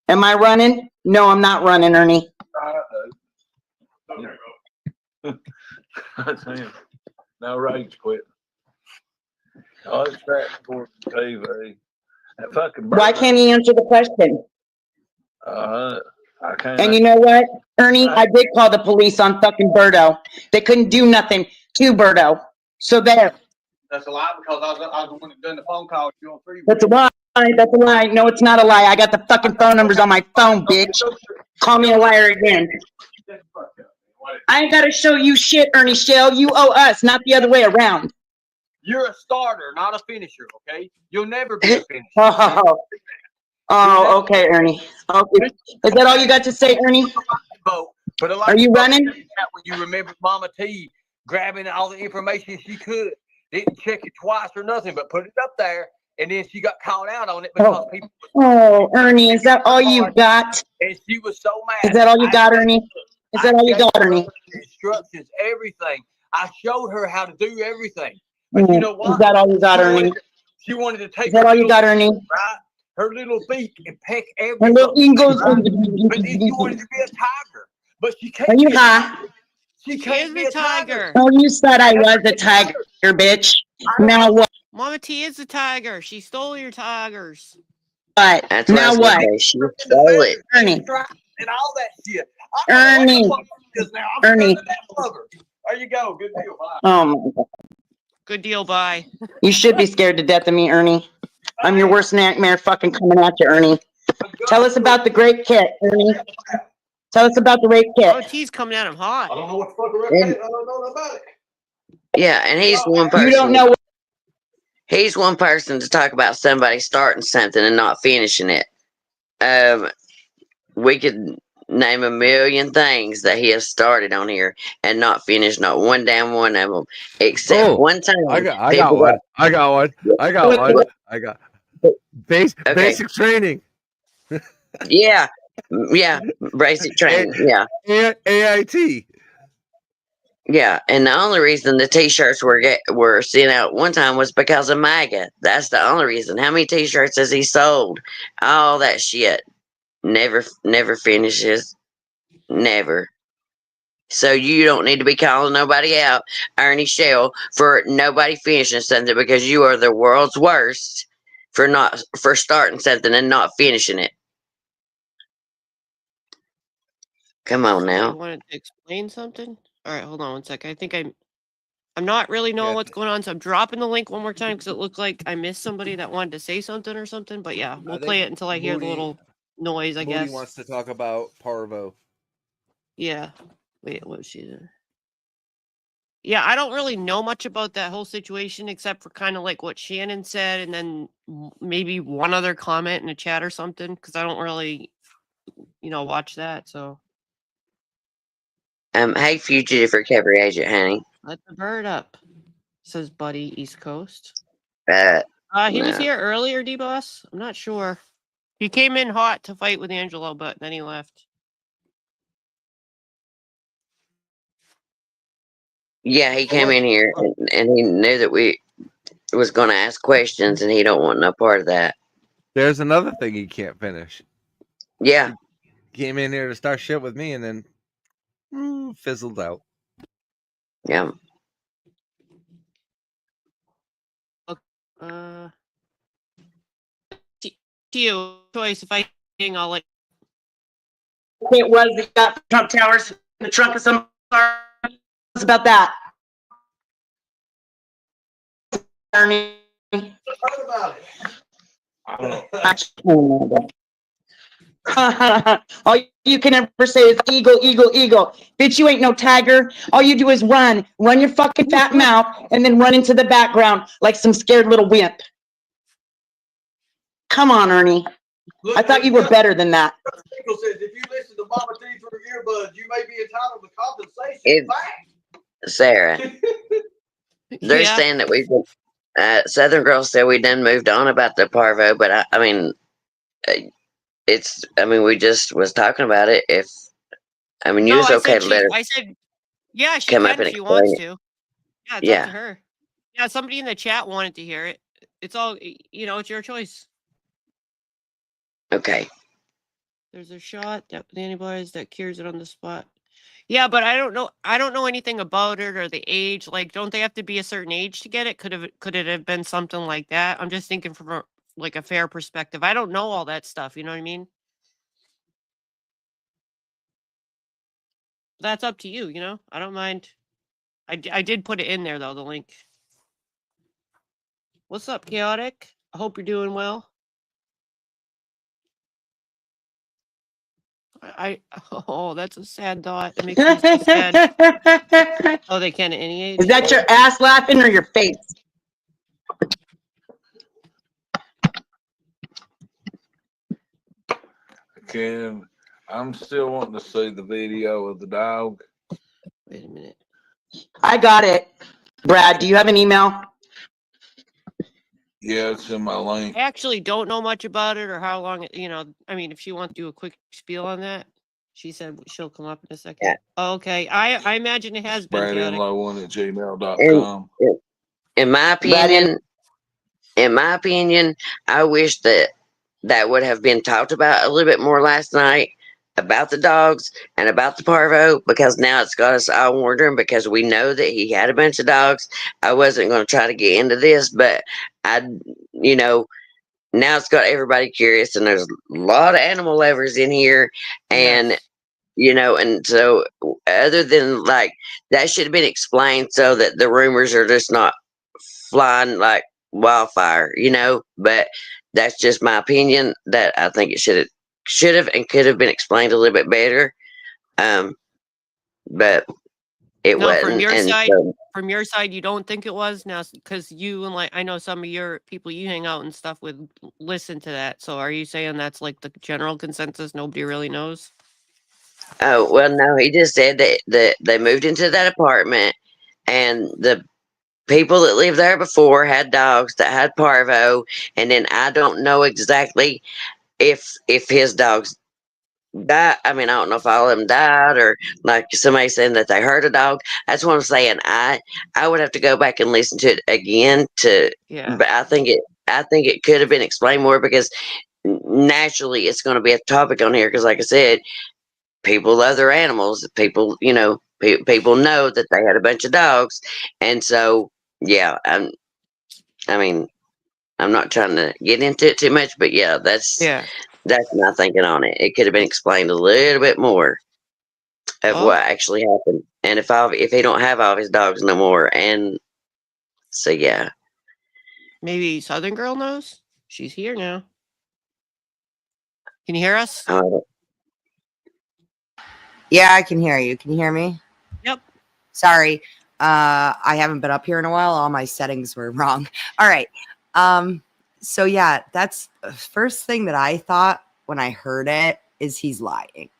Am I running? No, I'm not running, Ernie. That's him. Now rage quit. Oh, it's back for TV. That fucking Why can't he answer the question? I can't. And you know what, Ernie? I did call the police on fucking Berto. They couldn't do nothing to Berto. So there. That's a lie because I was the one that done the phone call with you on free. That's a lie. That's a lie. No, it's not a lie. I got the fucking phone numbers on my phone, bitch. Call me a liar again. I ain't got to show you shit, Ernie Shell. You owe us, not the other way around. You're a starter, not a finisher, okay? You'll never be a finisher. Oh, okay, Ernie. Okay. Is that all you got to say, Ernie? Are you running? When you remember Mama T grabbing all the information she could, didn't check it twice or nothing, but put it up there, and then she got called out on it because people. Oh, Ernie, is that all you got? And she was so mad. Is that all you got, Ernie? Is that all you got, Ernie? Instructions, everything. I showed her how to do everything. But you know what? Is that all you got, Ernie? She wanted to take. Is that all you got, Ernie? Right? Her little beak and peck Her everything. little eagles. Right? But then she wanted to be a tiger. But she can't. Are you high? She can't be a tiger. Oh, you said I was a tiger, bitch. Now what? Mama T is a tiger. She stole your tigers. But That's what I now was what? gonna say. She stole it. Ernie. And all that shit. Ernie. Now I'm Ernie. that lover. There you go. Good deal. Bye. Oh my God. Good deal. Bye. You should be scared to death of me, Ernie. I'm your worst nightmare fucking coming at you, Ernie. Tell us about the grape kit, Ernie. Tell us about the rape kit. Oh, tea's coming at him hot. I don't know what the fuck I don't know about it. Yeah, and he's one person. You don't know what He's one person to talk about somebody starting something and not finishing it. We could name a million things that he has started on here and not finished not one damn one of them, except one time. I got one. Basic training. Yeah, basic training. Yeah, AIT. Yeah, and the only reason the T-shirts were sent out one time was because of MAGA. That's the only reason. How many T-shirts has he sold? All that shit. Never finishes. Never. So you don't need to be calling nobody out, Ernie Shell, for nobody finishing something, because you are the world's worst for starting something and not finishing it. Come on now. You wanted to explain something? All right, hold on one sec. I think I'm not really knowing what's going on, so I'm dropping the link one more time because it looked like I missed somebody that wanted to say something or something. But yeah, we'll play it until I hear the little noise, I guess. wants to talk about Parvo. Yeah. Wait, what was she doing? Yeah, I don't really know much about that whole situation except for kind of like what Shannon said, and then maybe one other comment in a chat or something, because I don't really, watch that. So Hey, fugitive recovery agent, honey. let the bird up, says Buddy East Coast. He was No. here earlier, D-Boss. I'm not sure. He came in hot to fight with Angelo, but then he left. Yeah, he came in here and he knew that we was going to ask questions, and he don't want no part of that. There's another thing he can't finish. Yeah. He came in here to start shit with me and then fizzled out. Yeah. To you, choice. If I think I'll let. it was that got Trump Towers in the trunk of some car. What's about that? Ernie. What about it? I don't know. All you can ever say is eagle, eagle, eagle. Bitch, you ain't no tiger. All you do is run your fucking fat mouth, and then run into the background like some scared little wimp. Come on, Ernie. Look, I thought you were better than that. Eagle says if you listen to Mama T through earbuds, you may be entitled to compensation back. Sarah, they're saying that we've Southern Girl said we done moved on about the Parvo, but I mean, we just was talking about it. You was okay to let her. I said, yeah, she come can up and if she wants explain to. Yeah, it's up to her. Yeah, somebody in the chat wanted to hear it. It's all, it's your choice. Okay. There's a shot that with antibodies that cures it on the spot. Yeah, but I don't know anything about it or the age. Like, don't they have to be a certain age to get it? Could it have been something like that? I'm just thinking from a fair perspective. I don't know all that stuff. You know what I mean? That's up to you. I don't mind. I did put it in there though, the link. What's up, Chaotic? I hope you're doing well. Oh, that's a sad thought. It makes me so sad. Oh, they can at any age. Is that your ass laughing or your face? Ken, I'm still wanting to see the video of the dog. Wait a minute. I got it. Brad, do you have an email? Yeah, it's in my link. I actually don't know much about it or how long it, if she wants to do a quick spiel on that, she said she'll come up in a second. Yeah. Okay. I imagine it has been chaotic. BradInlow1@gmail.com. In my opinion, I wish that would have been talked about a little bit more last night about the dogs and about the Parvo, because now it's got us all wondering, because we know that he had a bunch of dogs. I wasn't going to try to get into this, but now it's got everybody curious, and there's a lot of animal lovers in here, and Yes. you know, and so other than like that should have been explained so that the rumors are just not flying like wildfire, you know. But that's just my opinion. That I think it should have and could have been explained a little bit better. But it No, from wasn't, your and side, so you don't think it was now because you and like I know some of your people you hang out and stuff with listen to that. So are you saying that's like the general consensus? Nobody really knows. oh well, no, he just said that they moved into that apartment, and the people that lived there before had dogs that had parvo, and then I don't know exactly if his dogs died. I mean, I don't know if all of them died or like somebody saying that they heard a dog. That's what I'm saying. I would have to go back and listen to it again Yeah. but I think it could have been explained more because naturally it's going to be a topic on here because like I said, people love their animals. People, you know, people know that they had a bunch of dogs, and so yeah. I mean, I'm not trying to get into it too much, but yeah, that's my thinking on it. It could have been explained a little bit more of Oh. what actually happened, and if he don't have all his dogs no more, and so yeah. Maybe Southern Girl knows. She's here now. Can you hear us? Yeah, I can hear you. Can you hear me? Yep. Sorry. I haven't been up here in a while. All my settings were wrong. All right. So yeah, that's the first thing that I thought when I heard it is he's lying.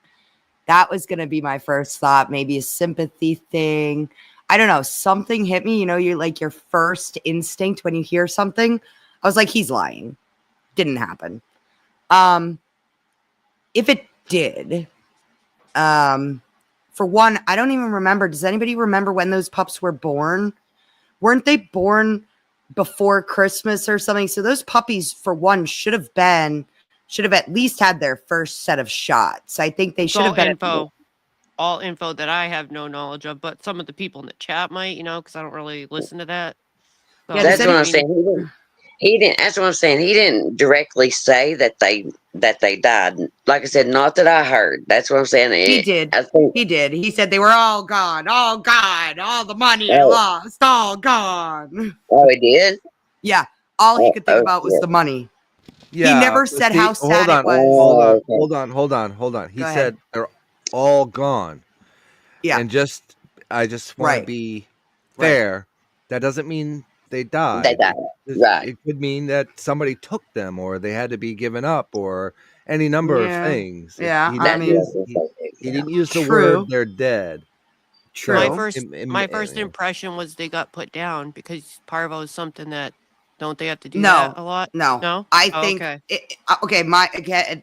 That was going to be my first thought, maybe a sympathy thing. I don't know. Something hit me, you know, you like your first instinct when you hear something. I was like, he's lying. Didn't happen. If it did, for one, I don't even remember. Does anybody remember when those pups were born? Weren't they born before Christmas or something? So those puppies, for one, should have at least had their first set of shots. I think they should have been. All info that I have no knowledge of, but some of the people in the chat might, you know, because I don't really listen to that. So, That's what I'm saying. He didn't. That's what I'm saying. He didn't directly say that they died. Like I said, not that I heard. That's what I'm saying. He did. He did. He said they were all gone. All gone. All the money I lost. All gone. Oh, he did? Yeah. All he could think about was the money. Yeah, he never but said see, how sad it was. Hold on. He Go said they're all gone. Yeah. And I just want to be fair. That doesn't mean they died. They died. Right. It could mean that somebody took them or they had to be given up or any number of things. Yeah. He didn't use the word they're dead. True. My first impression was they got put down because Parvo is something that don't they have to do that a lot? No. I think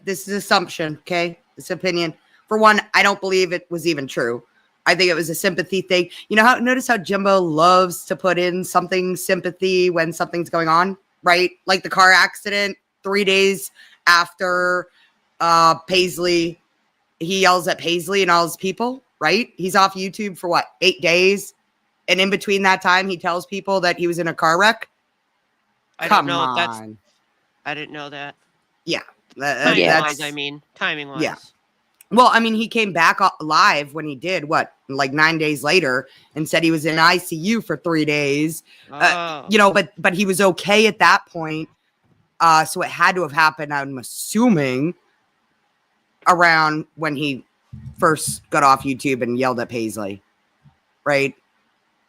this is assumption. Okay, this opinion. For one, I don't believe it was even true. I think it was a sympathy thing. You know notice how Jimbo loves to put in something sympathy when something's going on, right? Like the car accident 3 days after Paisley, he yells at Paisley and all his people, right? He's off YouTube for what, 8 days? And in between that time, he tells people that he was in a car wreck. I didn't know that. Yeah. Timing wise. Yeah. Well, I mean, he came back live when he did like 9 days later and said he was in ICU for 3 days. But he was okay at that point. So it had to have happened, I'm assuming, around when he first got off YouTube and yelled at Paisley. Right?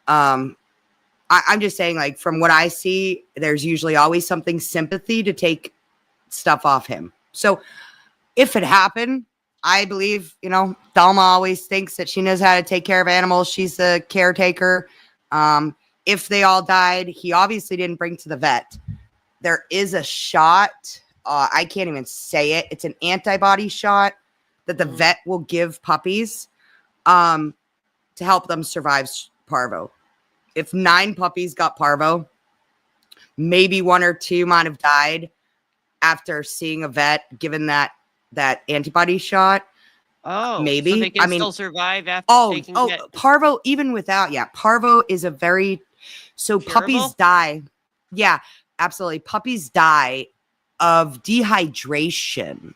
I'm just saying, like, from what I see, there's usually always something sympathy to take stuff off him. So if it happened, I believe, Thelma always thinks that she knows how to take care of animals. She's the caretaker. If they all died, he obviously didn't bring to the vet. There is a shot. I can't even say it. It's an antibody shot that the vet will give puppies to help them survive Parvo. If 9 puppies got Parvo, maybe 1 or 2 might have died after seeing a vet given that antibody shot. Oh, maybe. So they can still survive after taking it. Parvo, even without, Parvo is a very, so curable? Puppies die. Yeah, absolutely. Puppies die of dehydration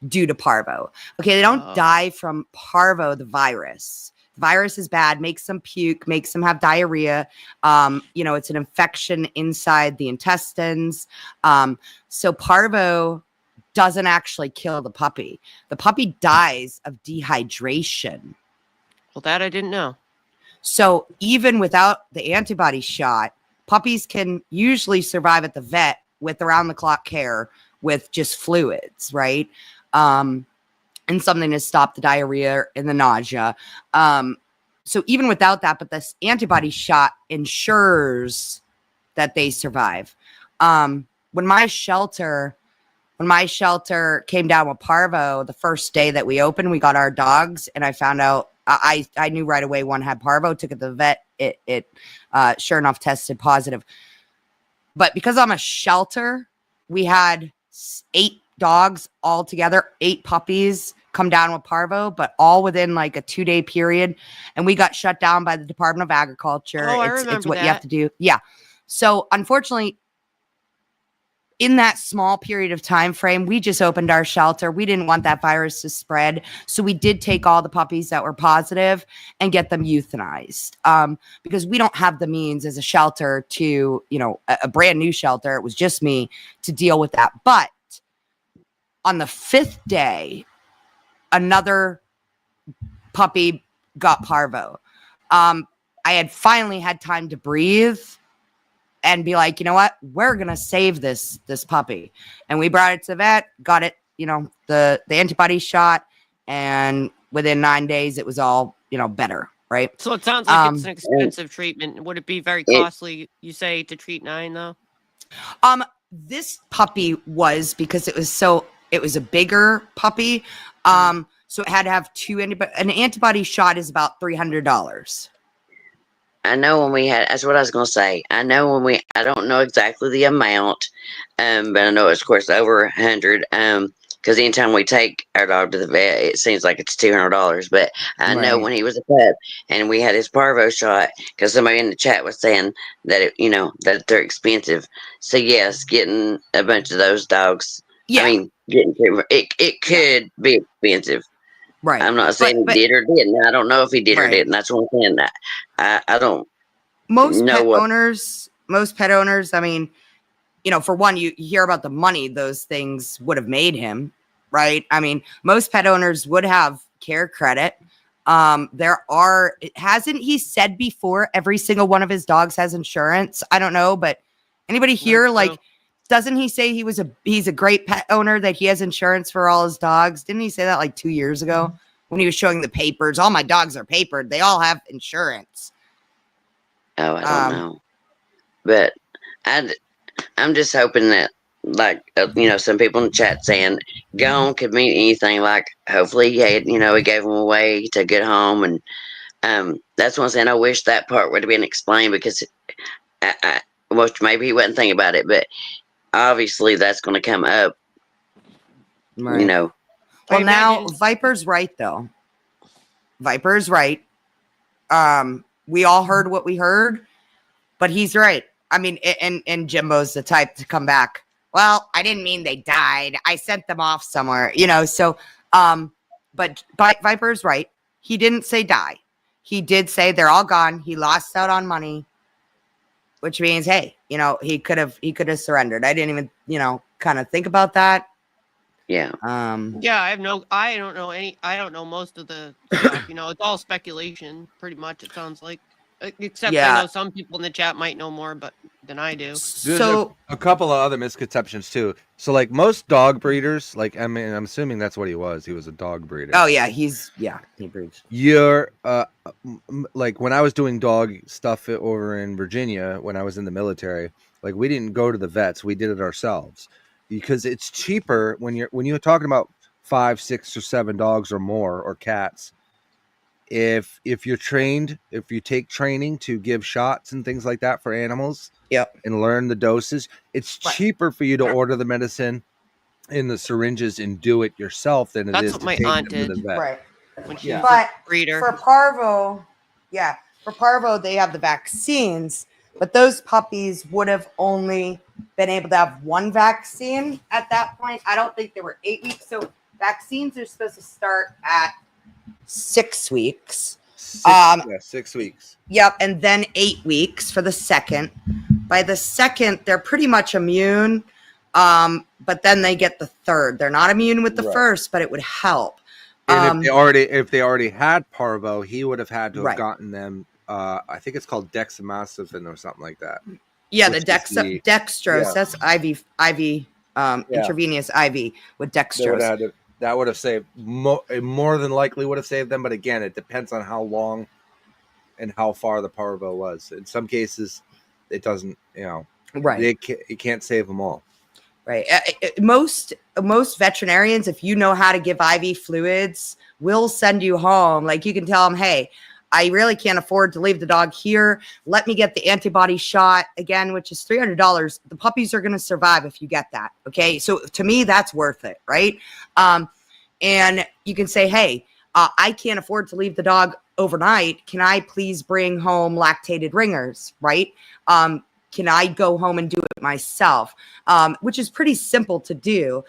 due to Parvo. Okay, they don't die from Parvo, the virus. The virus is bad, makes them puke, makes them have diarrhea. It's an infection inside the intestines. So Parvo doesn't actually kill the puppy. The puppy dies of dehydration. Well, that I didn't know. So even without the antibody shot, puppies can usually survive at the vet with around-the-clock care with just fluids, right? And something to stop the diarrhea and the nausea. So even without that, but this antibody shot ensures that they survive. When my shelter came down with Parvo, the first day that we opened, we got our dogs, and I found out, I knew right away one had Parvo, took it to the vet. It sure enough tested positive. But because I'm a shelter, we had 8 dogs all together, 8 puppies come down with Parvo, but all within like a 2-day period. And we got shut down by the Department of Agriculture. Oh, I It's remember what you have that. to do. Yeah. So unfortunately, in that small period of time frame, we just opened our shelter. We didn't want that virus to spread. So we did take all the puppies that were positive and get them euthanized, because we don't have the means as a shelter to, a brand new shelter. It was just me to deal with that. But on the 5th day, another puppy got Parvo. I had finally had time to breathe and be like, you know what, we're going to save this puppy. And we brought it to the vet, got it, the antibody shot. And within 9 days, it was all, better. Right. So it sounds like it's an expensive treatment. Would it be very costly, you say, to treat 9 though? This puppy was, because it was a bigger puppy. So it had to have 2 an antibody shot is about $300. I know when we had, that's what I was going to say. I know when I don't know exactly the amount, but I know it's, of course, over 100. Because anytime we take our dog to the vet, it seems like it's $200. But I know when he was a pup and we had his Parvo shot, because somebody in the chat was saying that, that they're expensive. So, yes, getting a bunch of those dogs, getting treatment, it could be expensive. Right. I'm not saying he did or didn't. I don't know if he did or didn't. That's one thing that I don't most know. Most pet owners, I mean, for one, you hear about the money those things would have made him, right? I mean, most pet owners would have care credit. Hasn't he said before every single one of his dogs has insurance? I don't know, but anybody here, doesn't he say he's a great pet owner, that he has insurance for all his dogs? Didn't he say that like 2 years ago when he was showing the papers? All my dogs are papered. They all have insurance. Oh, I don't know. But I'm just hoping that, some people in the chat saying gone could mean anything. Like, hopefully he gave them away to get home. And that's one thing I wish that part would have been explained, because maybe he wasn't thinking about it, but obviously that's going to come up, Right. Well, now Viper's right, though. Viper's right. We all heard what we heard, but he's right. I mean, and Jimbo's the type to come back. Well, I didn't mean they died. I sent them off somewhere, so, but Viper's right. He didn't say die. He did say they're all gone. He lost out on money, which means, hey, he could have surrendered. I didn't even, kind of think about that. Yeah. Yeah, I don't know most of the stuff, it's all speculation, pretty much, it sounds like. Except I know some people in the chat might know more than I do. There's a couple of other misconceptions too. So most dog breeders, I'm assuming that's what he was. He was a dog breeder. Oh yeah, he breeds. You're when I was doing dog stuff over in Virginia when I was in the military, we didn't go to the vets. We did it ourselves because it's cheaper when you're talking about 5, 6, or 7 dogs or more, or cats. If you're trained, if you take training to give shots and things like that for animals, and learn the doses, it's cheaper for you to order the medicine in the syringes and do it yourself than it is to take them to the vet. Right. When she's But a breeder. for Parvo, they have the vaccines. But those puppies would have only been able to have one vaccine at that point. I don't think they were 8 weeks. So vaccines are supposed to start at 6 weeks. 6 weeks. Yep, and then 8 weeks for the second. By the second, they're pretty much immune, but then they get the third. They're not immune with the first, but it would help. And if they already had Parvo, he would have had to have gotten them. I think it's called dexamethasone or something like that. Yeah, the dextrose. Yeah. That's IV, intravenous IV with dextrose. That would have saved more than likely would have saved them. But again, it depends on how long and how far the Parvo was. In some cases, it doesn't. Right. It can't save them all. Right. Most veterinarians, if you know how to give IV fluids, will send you home. Like you can tell them, hey, I really can't afford to leave the dog here. Let me get the antibody shot again, which is $300. The puppies are going to survive if you get that. Okay. So to me, that's worth it. Right. And you can say, hey, I can't afford to leave the dog overnight. Can I please bring home lactated ringers? Right. Can I go home and do it myself? Which is pretty simple to do.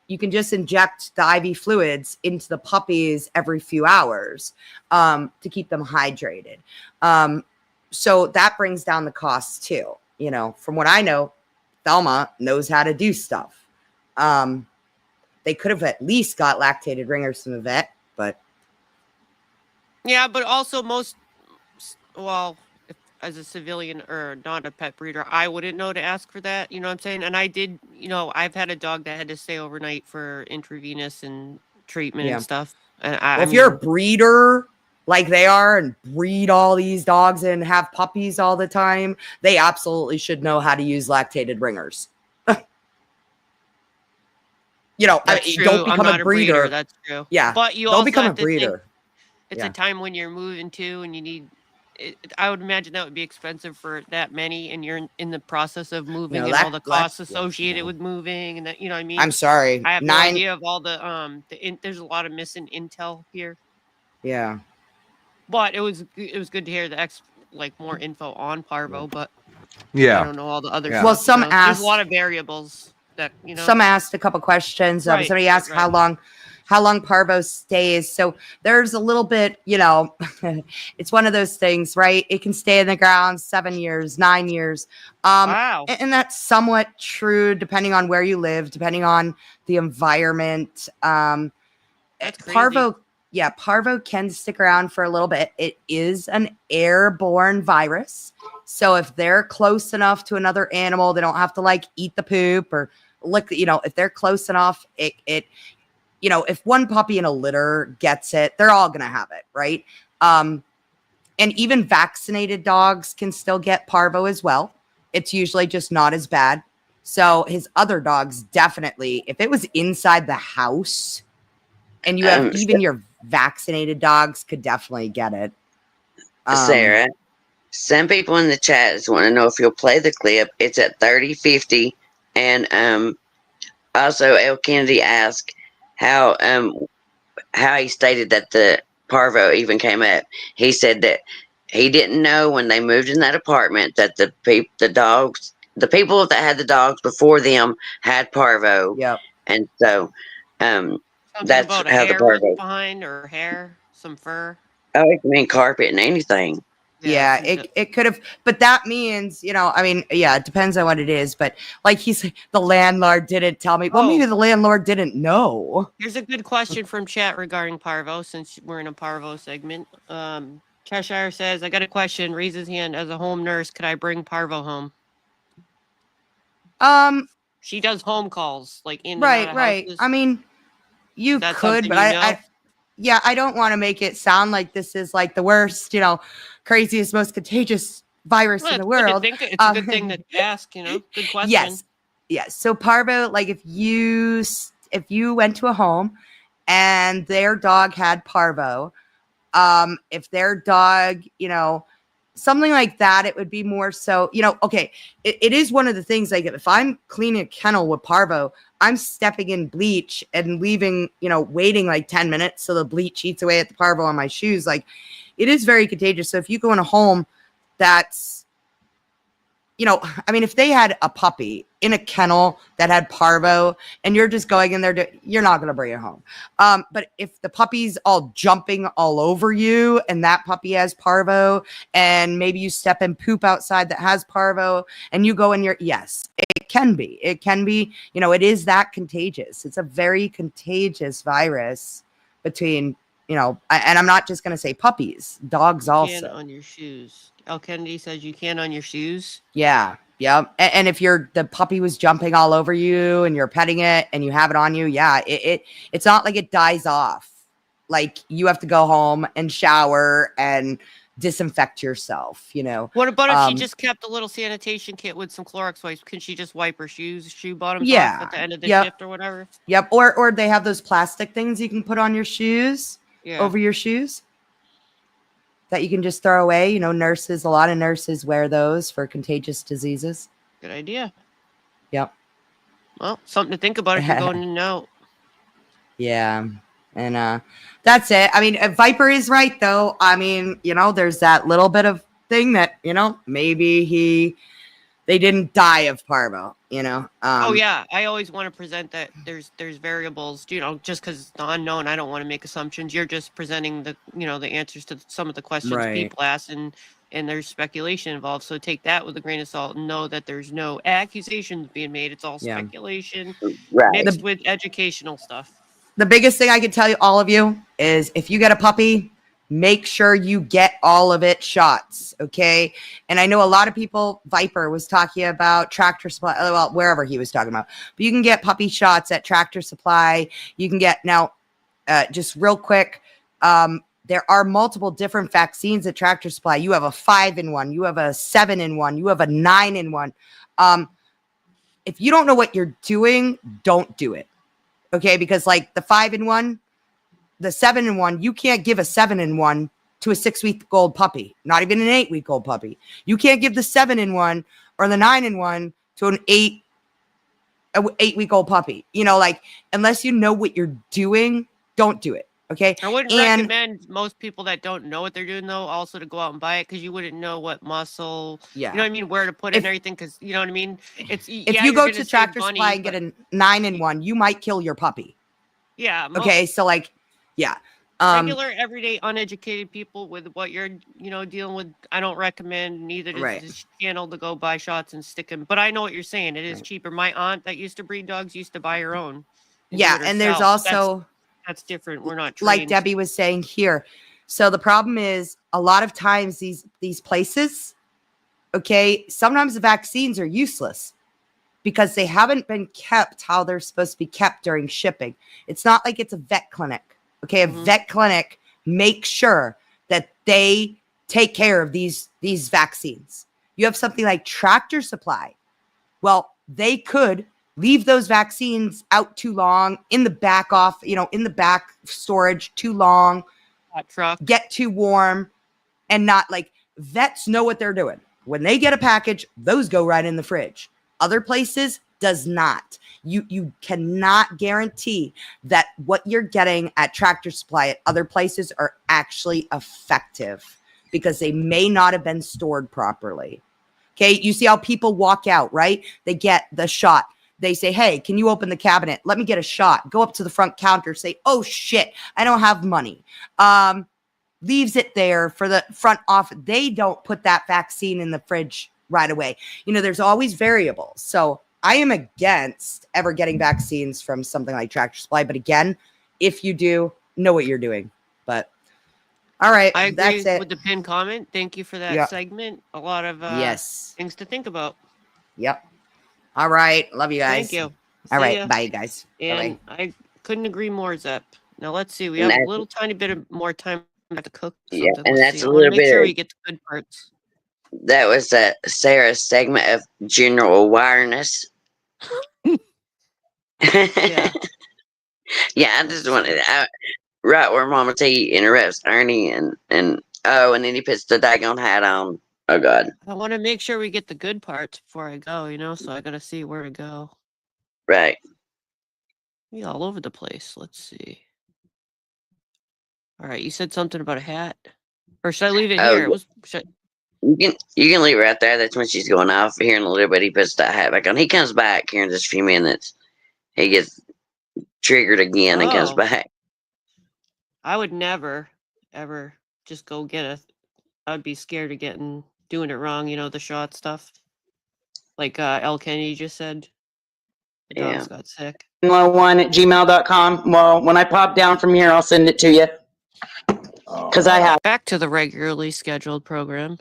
You can just inject the IV fluids into the puppies every few hours to keep them hydrated. So that brings down the costs too. From what I know, Thelma knows how to do stuff. They could have at least got lactated ringers from the vet, but. Yeah, but also as a civilian or not a pet breeder, I wouldn't know to ask for that. You know what I'm saying? And I did, I've had a dog that had to stay overnight for intravenous and treatment and stuff. And if you're a breeder like they are and breed all these dogs and have puppies all the time, they absolutely should know how to use lactated ringers. Don't become a breeder. That's true. Yeah. But you don't also become a have to think breeder. it's a time when you're moving too, and you need. I would imagine that would be expensive for that many, and you're in the process of moving and all the costs associated with moving, and that, you know what I mean? I'm sorry. I have no idea of all the there's a lot of missing intel here. Yeah. But it was good to hear more info on Parvo, but Yeah. I don't know all the other Yeah. Well, some there's asked- a lot of variables that, Some asked a couple questions. Somebody asked how long Parvo stays. So there's a little bit, it's one of those things, right? It can stay in the ground 7 years, 9 years. Wow. And that's somewhat true depending on where you live, depending on the environment. That's crazy. Parvo can stick around for a little bit. It is an airborne virus. So if they're close enough to another animal, they don't have to eat the poop or lick, if they're close enough, if one puppy in a litter gets it, they're all going to have it, right? And even vaccinated dogs can still get Parvo as well. It's usually just not as bad. So his other dogs definitely, if it was inside the house and you have even your vaccinated dogs could definitely get it. Sarah, some people in the chat just want to know if you'll play the clip. It's at 30:50. And also El Kennedy asked how he stated that the Parvo even came up. He said that he didn't know when they moved in that apartment that the people that had the dogs before them had Parvo. Yep. And so that's about how the hair Parvo. behind or hair, some fur. Oh, it can mean carpet and anything. Yeah, it could have, but that means, it depends on what it is. But the landlord didn't tell me. Well, maybe the landlord didn't know. Here's a good question from chat regarding Parvo, since we're in a Parvo segment. Cheshire says, I got a question. Raise his hand. As a home nurse, could I bring Parvo home? She does home calls, in and out of houses. I mean, you Is that could, something but you know? I don't want to make it sound like this is the worst, craziest, most contagious virus in the world. It's a good thing to ask, Good question. Yes. So Parvo, if you went to a home and their dog had Parvo, if their dog, something like that, it would be more so, okay, it is one of the things, if I'm cleaning a kennel with Parvo, I'm stepping in bleach and leaving, waiting 10 minutes so the bleach eats away at the Parvo on my shoes. It is very contagious. So if you go in a home that's you know, I mean, if they had a puppy in a kennel that had parvo and you're just going in there, you're not going to bring it home. But if the puppy's all jumping all over you and that puppy has parvo, and maybe you step in poop outside that has parvo and you go in your, yes, it can be, you know, it is that contagious. It's a very contagious virus between, you know, and I'm not just going to say puppies, dogs also. Can on your shoes. El Kennedy says you can on your shoes. Yeah. Yeah. And if the puppy was jumping all over you and you're petting it and you have it on you, yeah, it's not like it dies off. Like you have to go home and shower and disinfect yourself, you know. What about if she just kept a little sanitation kit with some Clorox wipes? Can she just wipe her shoe bottoms off at the end of the shift or whatever? Yep. Or they have those plastic things you can put on your shoes, over your shoes, that you can just throw away. You know, a lot of nurses wear those for contagious diseases. Good idea. Yep. Well, something to think about if you're going in and out. Yeah. And that's it. I mean, Viper is right, though. I mean, you know, there's that little bit of thing that, you know, maybe they didn't die of parvo, you know. Oh yeah, I always want to present that there's variables, you know, just because it's the unknown. I don't want to make assumptions. You're just presenting the, you know, the answers to some of the questions people ask, and there's speculation involved. So take that with a grain of salt and know that there's no accusations being made. It's all speculation mixed with educational stuff. The biggest thing I can tell you, all of you, is if you get a puppy, make sure you get all of it shots, okay? And I know a lot of people, Viper was talking about Tractor Supply, well, wherever he was talking about. But you can get puppy shots at Tractor Supply. You can get, now, just real quick, there are multiple different vaccines at Tractor Supply. You have a 5-in-1. You have a 7-in-1. You have a 9-in-1. If you don't know what you're doing, don't do it, okay? Because like the 5-in-1, the 7-in-1, you can't give a 7-in-1 to a 6-week-old puppy, not even an 8-week-old puppy. You can't give the 7-in-1 or the 9-in-1 to an 8-week-old puppy. You know, like, unless you know what you're doing, don't do it. Okay. I wouldn't recommend most people that don't know what they're doing, though, also to go out and buy it, because you wouldn't know what muscle, you know what I mean, where to put it and everything, because you know what I mean? If you go to Tractor Supply and get a 9-in-1, you might kill your puppy. Yeah. Okay. So like, yeah. Regular, everyday, uneducated people with what you're, you know, dealing with, I don't recommend neither does this channel to go buy shots and stick them. But I know what you're saying. It is cheaper. My aunt that used to breed dogs used to buy her own. Yeah, and there's also that's different. We're not trained. Like Debbie was saying here. So the problem is a lot of times these places, okay, sometimes the vaccines are useless because they haven't been kept how they're supposed to be kept during shipping. It's not like it's a vet clinic. Okay, a vet clinic makes sure that they take care of these vaccines. You have something like Tractor Supply. Well, they could leave those vaccines out too long in the back in the back storage too long, hot truck, get too warm, and not like vets know what they're doing. When they get a package, those go right in the fridge. Other places does not. You cannot guarantee that what you're getting at Tractor Supply at other places are actually effective because they may not have been stored properly. Okay, you see how people walk out, right? They get the shot. They say, hey, can you open the cabinet? Let me get a shot. Go up to the front counter, say, oh shit, I don't have money. Leaves it there for the front office. They don't put that vaccine in the fridge right away. You know, there's always variables. So I am against ever getting vaccines from something like Tractor Supply. But again, if you do, know what you're doing. But all right, I agree that's it. with the pinned comment. Thank you for that segment. A lot of things to think about. Yep. All right. Love you guys. Thank you. All See right. ya. Bye, guys. And Bye-bye. I couldn't agree more, Zep. Now let's see. We have a little tiny bit of more time to cook something. Yeah, and Let's that's see. a I want to little make sure bit. we get the good parts. That was Sarah's segment of general awareness. Yeah. Yeah, I just wanted right where Mama T interrupts Ernie and then he puts the daggone hat on. Oh God. I want to make sure we get the good parts before I go, you know, so I got to see where to go. Right. Be all over the place. Let's see. All right, you said something about a hat, or should I leave it here? It was. You can leave it right there. That's when she's going off. Here in a little bit, he puts that hat back on. He comes back here in just a few minutes. He gets triggered again and comes Oh. back. I would never, ever just go get I'd be scared of doing it wrong, the shot stuff. Like L. Kennedy just said. The dogs got sick. 1@gmail.com. Well, when I pop down from here, I'll send it to you. Because I have Back to the regularly scheduled program.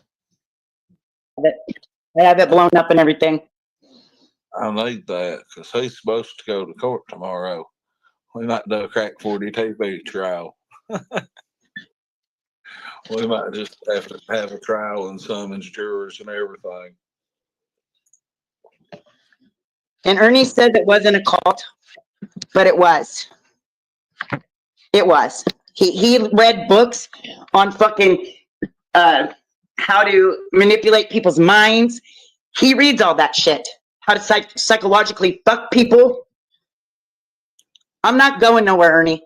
it. I have it blown up and everything. I need that because he's supposed to go to court tomorrow. We might do a crack 40 TV trial. We might just have to have a trial and summons jurors and everything. And Ernie said it wasn't a cult, but it was. It was. He read books on fucking how to manipulate people's minds. He reads all that shit. How to psychologically fuck people. I'm not going nowhere, Ernie.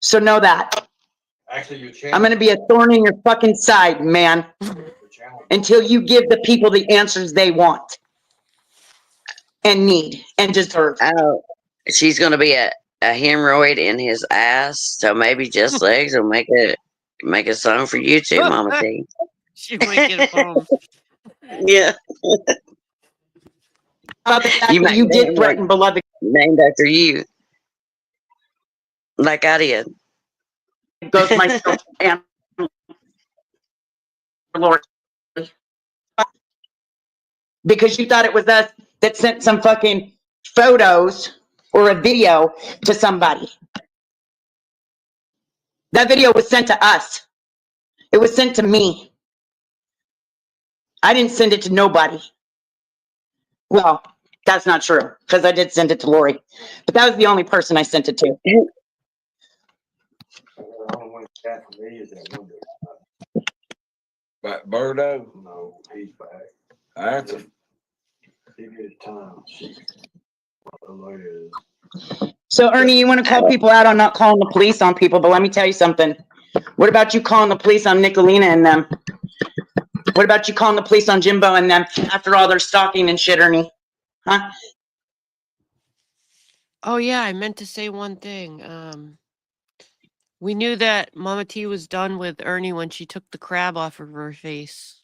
So know that. Actually, I'm going to be a thorn in your fucking side, man. Until you give the people the answers they want. And need. And deserve. Oh, she's going to be a hemorrhoid in his ass. So maybe Just Legs will make a song for you too, Mama T. She might get a poem. Yeah. You did threaten beloved. Named after you. Like I did. Goes myself and Lord. Because you thought it was us that sent some fucking photos or a video to somebody. That video was sent to us. It was sent to me. I didn't send it to nobody. Well, that's not true, because I did send it to Lori. But that was the only person I sent it to. But Berto? No, he's back. That's a He gets time. So, Ernie, you want to call people out on not calling the police on people, but let me tell you something. What about you calling the police on Nicolina and them? What about you calling the police on Jimbo and them after all their stalking and shit, Ernie? Huh? Oh yeah, I meant to say one thing. We knew that Mama T was done with Ernie when she took the crab off of her face.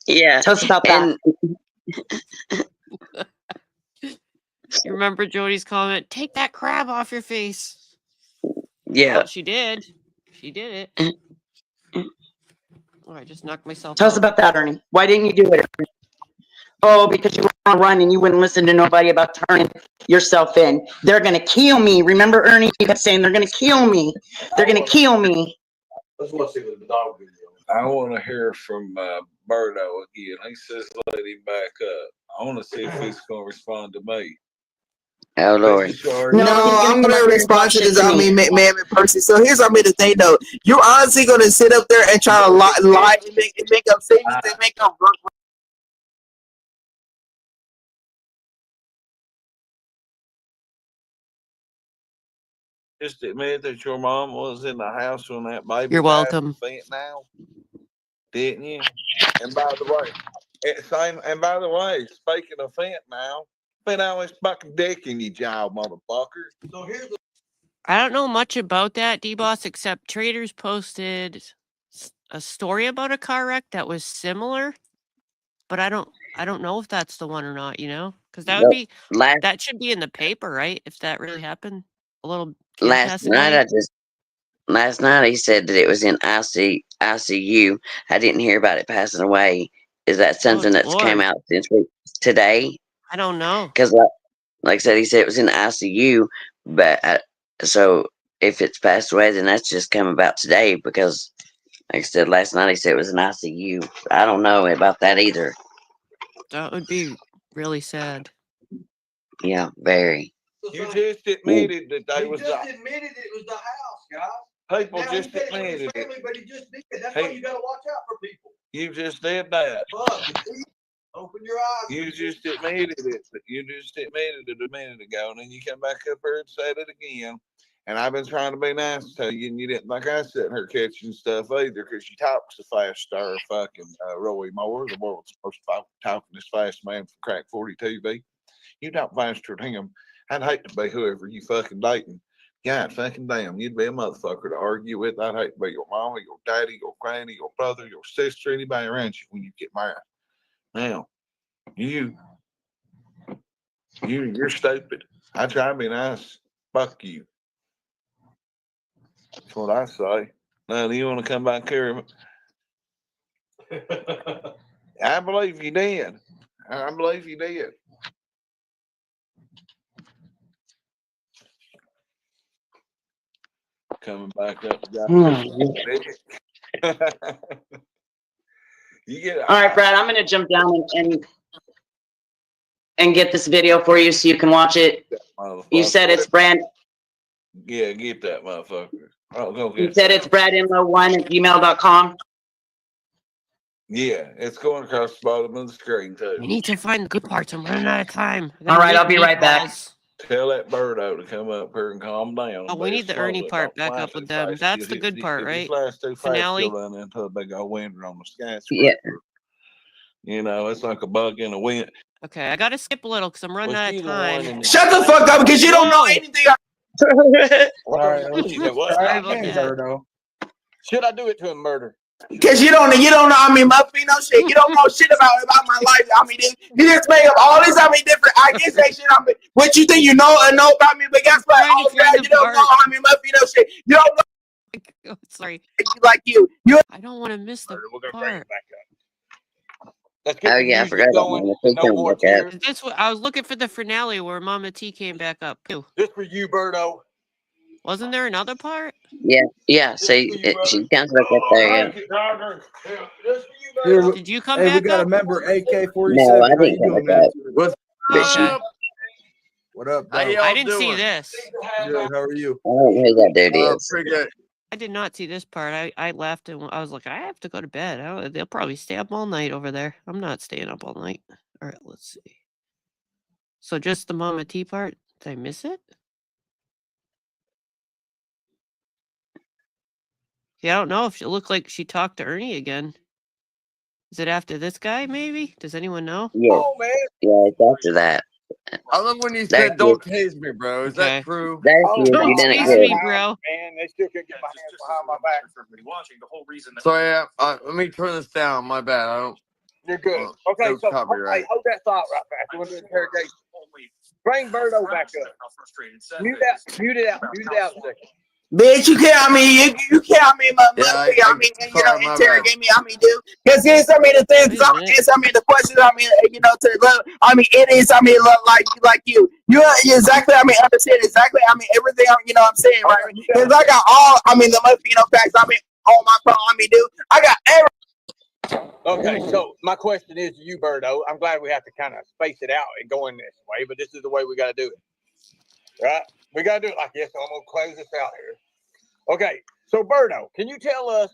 Yeah. Tell us about that. You remember Jody's comment? Take that crab off your face. Yeah. Well, she did. She did it. Oh, I just knocked myself Tell out. us about that, Ernie. Why didn't you do it, Ernie? Oh, because you were on a run and you wouldn't listen to nobody about turning yourself in. They're going to kill me. Remember, Ernie, you kept saying, they're going to kill me. They're going to kill me. Let's watch the dog video. I want to hear from Berto again. He says let him back up. I want to see if he's going to respond to me. Oh, Lord. No, I'm gonna respond to this. I mean, man in person. So here's the thing, though. You're honestly gonna sit up there and try to lie and make up statements and make up. Just admit that your mom was in the house when that baby You're died welcome. from fentanyl, didn't you? And by the way, speaking of fentanyl, fentanyl is fucking dick in your jaw, motherfucker. So here's the I don't know much about that, D-Boss, except Traders posted a story about a car wreck that was similar, but I don't know if that's the one or not, because that would be that should be in the paper, right? If that really happened. A little kid Last night he said that it was in ICU. I didn't hear about it passing away. Is that something that's Lord. came out since today? I don't know. Because like I said, he said it was in ICU, but so if it's passed away, then that's just come about today. Because like I said last night, he said it was in ICU. I don't know about that either. That would be really sad. Yeah, very. You just admitted that they He was. just admitted it was the house, guys. People Now, just he said it was admitted his it. family, but he just did. That's why you got to watch out for people. You just did that. Fuck, you see? Open your eyes. You just admitted it. You just admitted it a minute ago, and then you come back up here and said it again. And I've been trying to be nice to you, and you didn't think I was sitting here catching stuff either, because you talk so fast, star fucking Roy Moore, the world's most talkingest fast man from Crack 40 TV. You talk faster than him. I'd hate to be whoever you fucking dating. God fucking damn, you'd be a motherfucker to argue with. I'd hate to be your mama, your daddy, your granny, your brother, your sister, anybody around you when you get married. Now, you're stupid. I try to be nice. Fuck you. That's what I say. Now, do you want to come back here? I believe you did. I believe you did. Coming back up. You get All right, Brad, I'm going to jump down and get this video for you so you can watch it. You said it's Brand. Yeah, get that motherfucker. Oh, go get You said it's bradinlow1@gmail.com. Yeah, it's going across the bottom of the screen too. We need to find the good parts. I'm running out of time. All right, I'll be right back. Tell that Berto to come up here and calm down. Oh, we need the Ernie part back up with them. That's the good part, right? Finale. Finale. Run into a big old window on the skyscraper. Yeah. You know, it's like a bug in a wind. Okay, I gotta skip a little because I'm running out of time. Shut the fuck up, because you don't know anything. All right, Sorry about that. Berto. Should I do it to him, murder? Because you don't know, I mean, Muffino shit. You don't know shit about my life. I mean, you just made up all this, different accusations. What you think you know about me, but guess what? Oh, God, you don't know, Muffino shit. You don't know. Oh, sorry. Like you. I don't want to miss the part. Oh yeah, I forgot about Mama T coming back up. This I was looking for the finale where Mama T came back up too. This for you, Berto. Wasn't there another part? Yeah. See, she comes back up there. Yeah. Did you come Hey, back we got up? a member, AK-47. No, I How didn't you come doing, back man? up. What's Okay. What up, How dog? y'all I didn't see doing? this. Good, how are you? I don't know who that dude is. Pretty good. I did not see this part. I left and I was like, I have to go to bed. They'll probably stay up all night over there. I'm not staying up all night. All right, let's see. So just the Mama T part? Did I miss it? Yeah, I don't know if she looked like she talked to Ernie again. Is it after this guy, maybe? Does anyone know? Yeah. Oh, man. Yeah, it's after that. I love when you There said, she "Don't is. tase me, bro." Is Okay. that true? There Oh, she is. no, You done it Excuse good. me, bro. Man, they still couldn't get my hands behind my back. Sorry, let me turn this down. My bad. I don't. You're good. Okay, no so copyright. hey, hold that thought right back. You want to do interrogation? Bring Berto back up. Mute it out. Mute it out a second. Bitch, you can't, you can't, interrogate me, dude. Because here's, the things, the questions, to love, it is, like you exactly, understand exactly, everything, I'm saying, right? Because I got all, the facts, on my phone, dude. I got everything. Okay, so my question is to you, Berto. I'm glad we have to kind of space it out and go in this way, but this is the way we got to do it. Right? We got to do it like this, so I'm going to close this out here. Okay, so Berto, can you tell us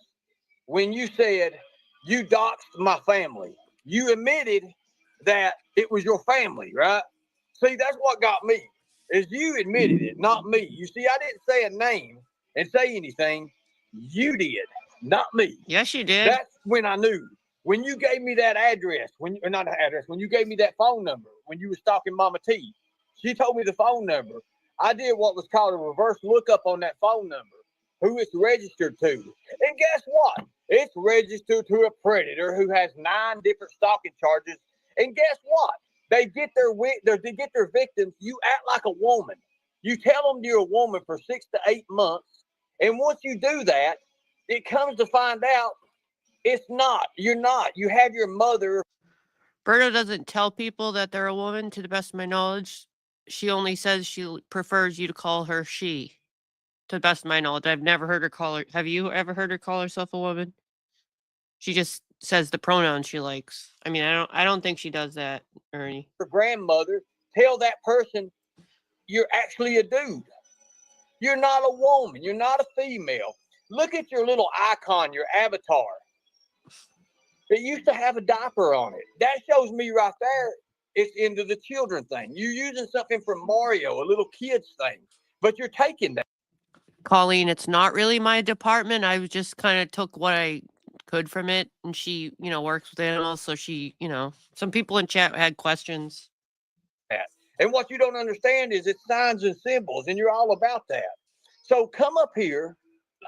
when you said you doxed my family, you admitted that it was your family, right? See, that's what got me, is you admitted it, not me. You see, I didn't say a name and say anything. You did, not me. Yes, you did. That's when I knew. When you gave me that address, when you gave me that phone number, when you were stalking Mama T, she told me the phone number. I did what was called a reverse lookup on that phone number, who it's registered to. And guess what? It's registered to a predator who has 9 different stalking charges. And guess what? They get their victims. You act like a woman. You tell them you're a woman for 6 to 8 months. And once you do that, it comes to find out it's not. You're not. You have your mother. Berto doesn't tell people that they're a woman, to the best of my knowledge. She only says she prefers you to call her she. To the best of my knowledge, I've never heard her call her. Have you ever heard her call herself a woman? She just says the pronoun she likes. I don't think she does that, Ernie. Your grandmother, tell that person you're actually a dude. You're not a woman. You're not a female. Look at your little icon, your avatar. It used to have a diaper on it. That shows me right there it's into the children thing. You're using something from Mario, a little kid's thing, but you're taking that. Colleen, it's not really my department. I was just kind of took what I could from it, and she, works with animals, so she, some people in chat had questions. And what you don't understand is it's signs and symbols, and you're all about that. So come up here.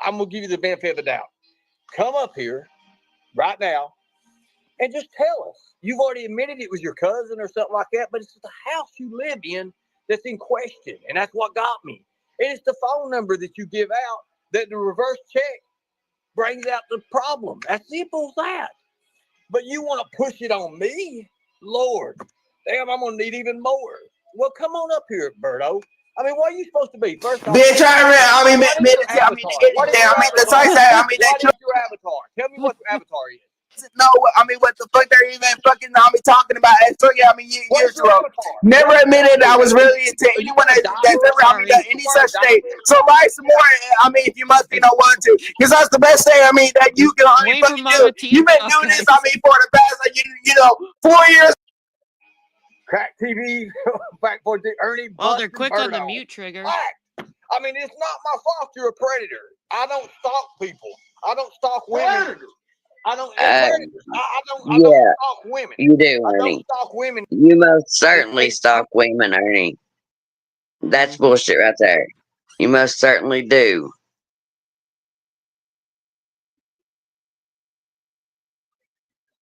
I'm going to give you the benefit of the doubt. Come up here right now and just tell us. You've already admitted it was your cousin or something like that, but it's the house you live in that's in question, and that's what got me. And it's the phone number that you give out that the reverse check brings out the problem. As simple as that. But you want to push it on me? Lord, damn, I'm going to need even more. Well, come on up here, Berto. I mean, what are you supposed to be? First off, Bitch, I mean, that's like that. I mean, what is your avatar? Tell me what your avatar is. No, I mean, what the fuck they're even fucking talking about? And so, yeah, I mean, years ago, never admitted I was really into anyone that's ever, done any such thing. So, write some more. I mean, if you must be no one to, because that's the best thing. I mean, that you can fucking do. You've been doing this. I mean, for the past, 4 years. Crack TV, back for Ernie. Well, they're quick on the mute trigger. I mean, it's not my fault you're a predator. I don't stalk people. I don't stalk women. I don't stalk women. You do, I Ernie. don't stalk women. You most certainly stalk women, Ernie. That's bullshit right there. You most certainly do.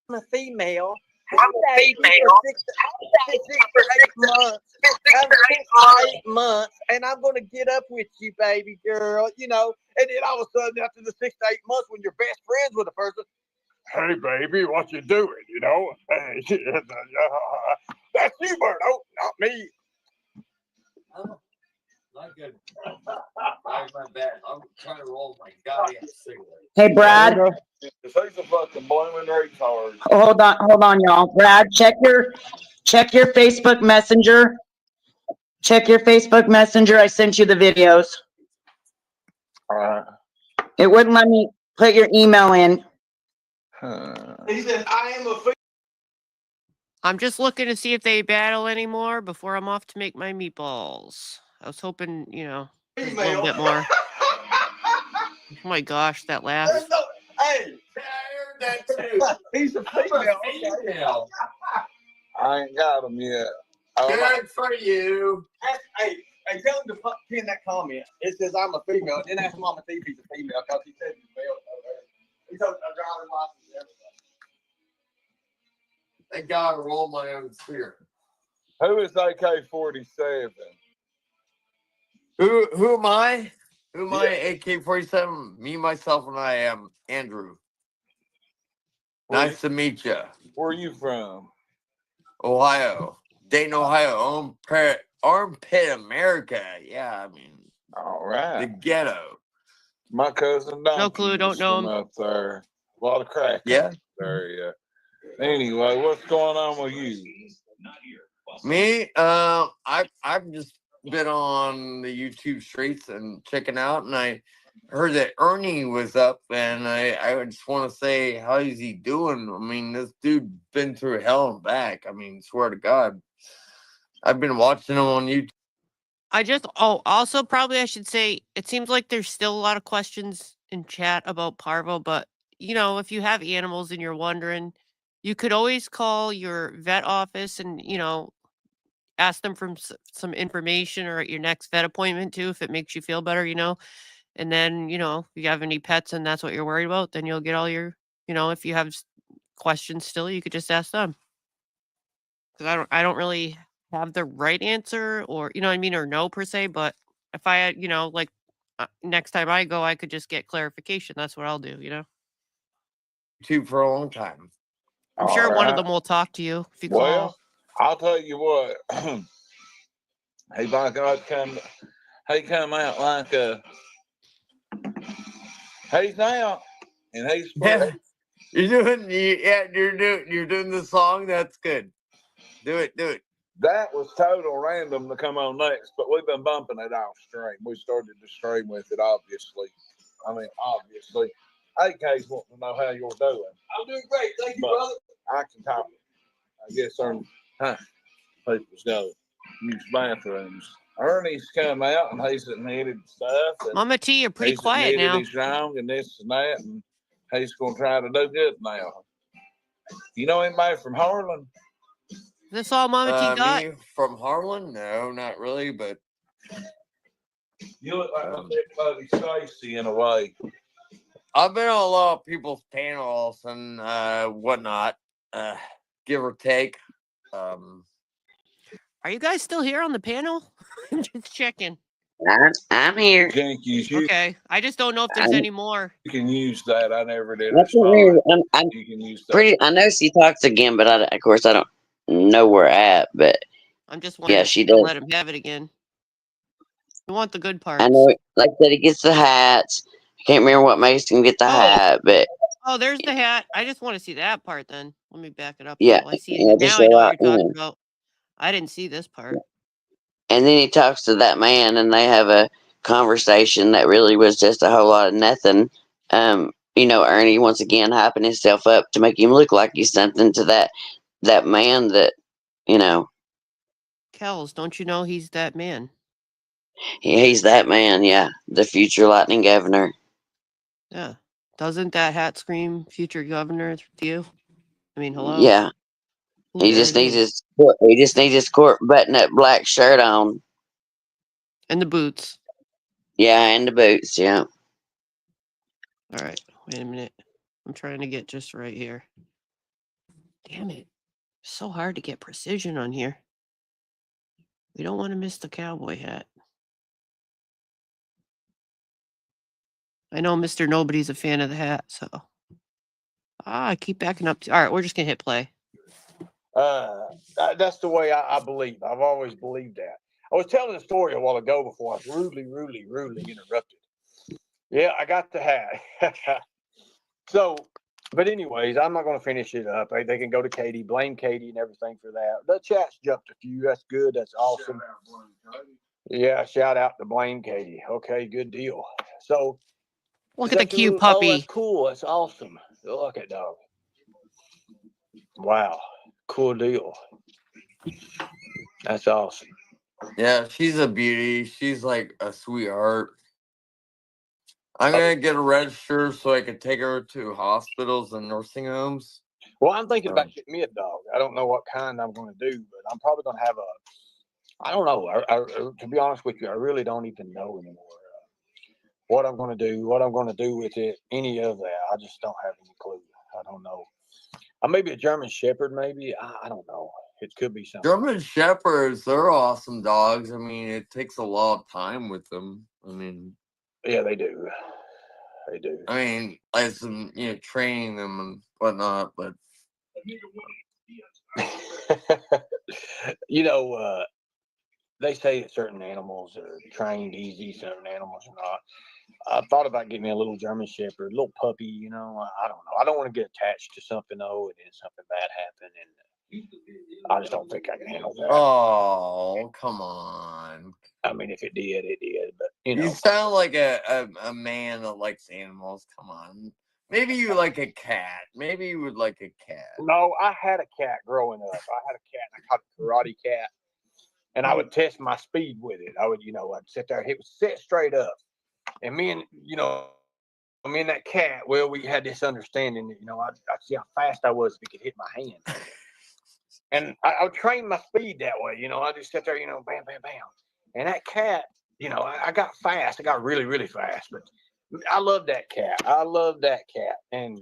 I'm a female. I'm a female. 6 to 8 months. I'm 6 to 8 months, and I'm going to get up with you, baby girl. And then all of a sudden, after the 6 to 8 months, when you're best friends with a person, hey, baby, what you doing? Hey, that's you, Berto, not me. Oh, not good. My bad. I'm trying to roll my goddamn cigarette. Hey, Brad. He's a fucking blooming retard. Hold on, y'all. Brad, check your Facebook Messenger. Check your Facebook Messenger. I sent you the videos. It wouldn't let me put your email in. He said, I am a I'm just looking to see if they battle anymore before I'm off to make my meatballs. I was hoping, there's a little bit more. Oh my gosh, that laugh. Hey, I heard that too. He's a female. I ain't got him yet. Good for you. Hey, tell him to pin that comment. It says I'm a female. Then ask Mama T if he's a female because he said he's male. He's a driver's license and everything. Thank God I roll my own spirit. Who is AK-47? Who am I? Who am I? AK-47. Me, myself, and I am Andrew. Nice to meet you. Where are you from? Ohio. Dayton, Ohio. Armpit, America. Yeah, I mean. All right. The ghetto. My cousin Don. No clue, don't know him. Out there. A lot of crack. Yeah. There, yeah. Anyway, what's going on with you? Me, I've just been on the YouTube streets and checking out, and I heard that Ernie was up, and I just want to say, how is he doing? I mean, this dude been through hell and back. I mean, swear to God, I've been watching him on YouTube. Also probably I should say, it seems like there's still a lot of questions in chat about Parvo, but if you have animals and you're wondering, you could always call your vet office and, ask them for some information, or at your next vet appointment too, if it makes you feel better, and then, if you have any pets and that's what you're worried about, then you'll get all your, if you have questions still, you could just ask them. Because I don't really have the right answer, or, or no per se, but if I had, next time I go, I could just get clarification. That's what I'll do, YouTube for a long time. I'm sure one of them will talk to you if you call. Well, I'll tell you what. He come out like he's out, and he's You're doing the song. That's good. Do it. That was total random to come on next, but we've been bumping it off stream. We started to stream with it, obviously. AK's wanting to know how you're doing. I'm doing great. Thank you, brother. I can copy. I guess certain people's got to use bathrooms. Ernie's come out and he's admitted stuff. And Mama T, you're pretty he's quiet admitted now. he's wrong and this and that, and he's going to try to do good now. You know anybody from Harlan? This all Mama T got? Me from Harlan? No, not really, but You look like my big buddy Stacy in a way. I've been on a lot of people's panels and whatnot, give or take. Are you guys still here on the panel? I'm just checking. I'm here. Okay, I just don't know if there's any more. You can use that. I never did. I can't remember. I'm You can use that. pretty. I know she talks again, but of course I don't know where at. But I'm just wondering yeah, if she you can does. let him have it again. We want the good parts. I know. Like I said, he gets the hats. I can't remember what makes him get the hat, but Oh, there's the hat. I just want to see that part then. Let me back it up. yeah, I see yeah, it. just Now I know show what out. you're talking about. I didn't see this part. And then he talks to that man, and they have a conversation that really was just a whole lot of nothing. Ernie once again hyping himself up to make him look like he's something to that man that, Kells, don't you know he's that man? he's that man. Yeah, the future lightning governor. Yeah. Doesn't that hat scream future governor to you? I mean, hello. Yeah, Ooh, he there just it needs is. his court button up black shirt on. And the boots. Yeah, and the boots. Yeah. All right. Wait a minute. I'm trying to get just right here. Damn it. It's so hard to get precision on here. We don't want to miss the cowboy hat. I know Mr. Nobody's a fan of the hat, so. I keep backing up. All right, we're just going to hit play. That's the way I believe. I've always believed that. I was telling a story a while ago before I was rudely interrupted. Yeah, I got the hat. So, but anyways, I'm not going to finish it up. They can go to Katie, blame Katie and everything for that. The chat's jumped a few. That's good. That's awesome. Yeah, shout out to blame Katie. Okay, good deal. So, look at the cute puppy. Oh, that's cool. That's awesome. Look at dog. Wow, cool deal. That's awesome. yeah, she's a beauty. She's like a sweetheart. I'm gonna get a register so I can take her to hospitals and nursing homes. Well, I'm thinking about getting me a dog. I don't know what kind I'm going to do, but I'm probably going to have I don't know. To be honest with you, I really don't even know anymore what I'm going to do with it, any of that. I just don't have any clue. I don't know. Maybe a German Shepherd, maybe. I don't know. It could be something. German Shepherds, they're awesome dogs. I mean, it takes a lot of time with them. I mean, yeah, they do. They do. I mean, like some, training them and whatnot, but they say that certain animals are trained easy, certain animals are not. I thought about getting me a little German Shepherd, a little puppy, I don't know. I don't want to get attached to something, and then something bad happen, and I just don't think I can handle that. oh, come on. I mean, if it did, it did, but, You sound like a man that likes animals. Come on. Maybe you like a cat. Maybe you would like a cat. No, I had a cat growing up. I had a cat, and I caught a karate cat, and I would test my speed with it. I would, I'd sit there, it would sit straight up. And me and that cat, well, we had this understanding that, I'd see how fast I was if it could hit my hand. And I would train my speed that way, I just sit there, bam, bam, bam. And that cat, I got fast. I got really, really fast. But I love that cat. And,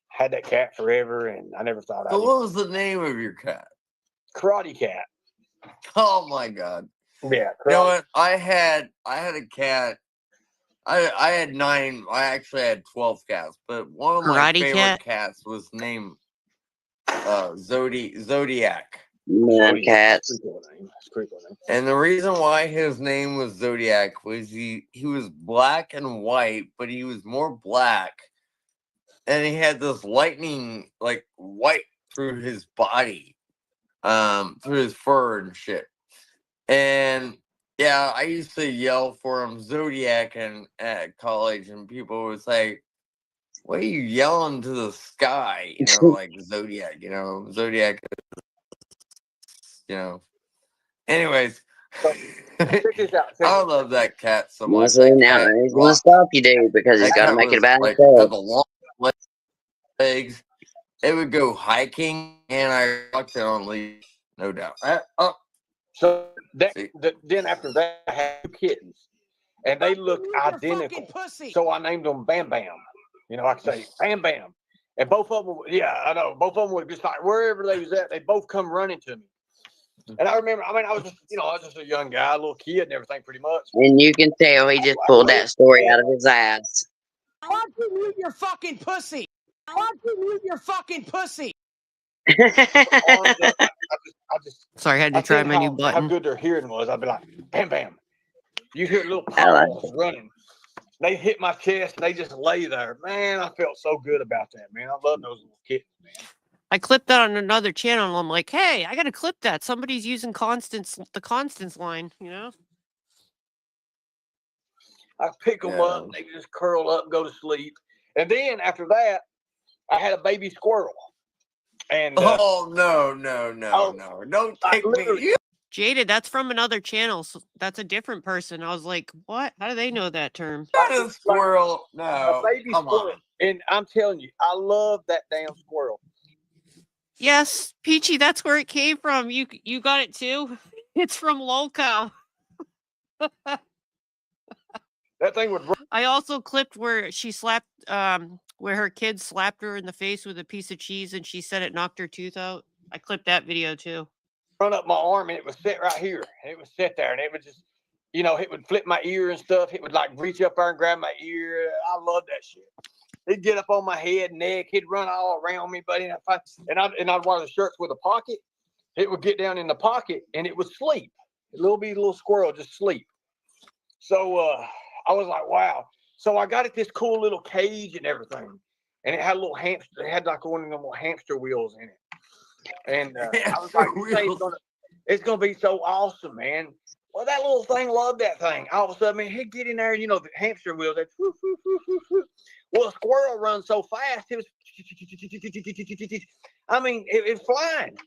had that cat forever, and I never thought So what was the name of your cat? Karate Cat. Oh my God. Yeah. You know what? I had a cat. I had 9. I actually had 12 cats, but one of my favorite cats was named Zodiac. Cats. And the reason why his name was Zodiac was he was black and white, but he was more black, and he had this lightning like white through his body, through his fur and shit. And yeah, I used to yell for him Zodiac at college, and people would say, "What are you yelling to the sky?" Like Zodiac. Zodiac. Anyways, So check this out. Check I this love that cat so Well, much. see, That now cat he's gonna rocked. stalk you, dude, because he's That got to cat make it was about like himself. had the long legs. It would go hiking, and I rocked it on leash, no doubt. So then after that, I had 2 kittens, and they looked identical. So I named them Bam Bam. You know, I could say Bam Bam, and both of them. Yeah, I know. Both of them would just like wherever they was at, they both come running to me. And I remember, I mean, I was just a young guy, a little kid, and everything, pretty much. And you can tell he just pulled that story out of his ass. Why don't you mute your fucking pussy? Why don't you mute your fucking pussy? Sorry, I had to try my new How button. good their hearing was. I'd be like, Bam Bam. You hear little paws running. They hit my chest, and they just lay there. Man, I felt so good about that, man. I love those little kittens, man. I clipped that on another channel, and I'm like, hey, I got to clip that. Somebody's using the Constance line, you know? I pick them up, and they just curl up and go to sleep. And then after that, I had a baby squirrel. And no, don't take me. Jaded, that's from another channel. So that's a different person. I was like, what? How do they know that term? A squirrel. No, a baby come squirrel. on. And I'm telling you, I love that damn squirrel. Yes, Peachy, that's where it came from. You got it too? It's from Lolcow. That thing would. I also clipped where she slapped, where her kid slapped her in the face with a piece of cheese, and she said it knocked her tooth out. I clipped that video too. Run up my arm, and it was set right here, and it was set there, and it would just, it would flip my ear and stuff. It would like reach up there and grab my ear. I love that shit. It'd get up on my head, neck. He'd run all around me, buddy. And I'd wear the shirts with a pocket. It would get down in the pocket, and it would sleep. A little squirrel just sleep. So I was like, wow. So I got it this cool little cage and everything, and it had a little hamster. It had like one of them little hamster wheels in it. And I was like, it's gonna be so awesome, man. Well, that little thing loved that thing. All of a sudden, man, he'd get in there, and the hamster wheels. Well, a squirrel runs so fast, it was. I mean, it's flying.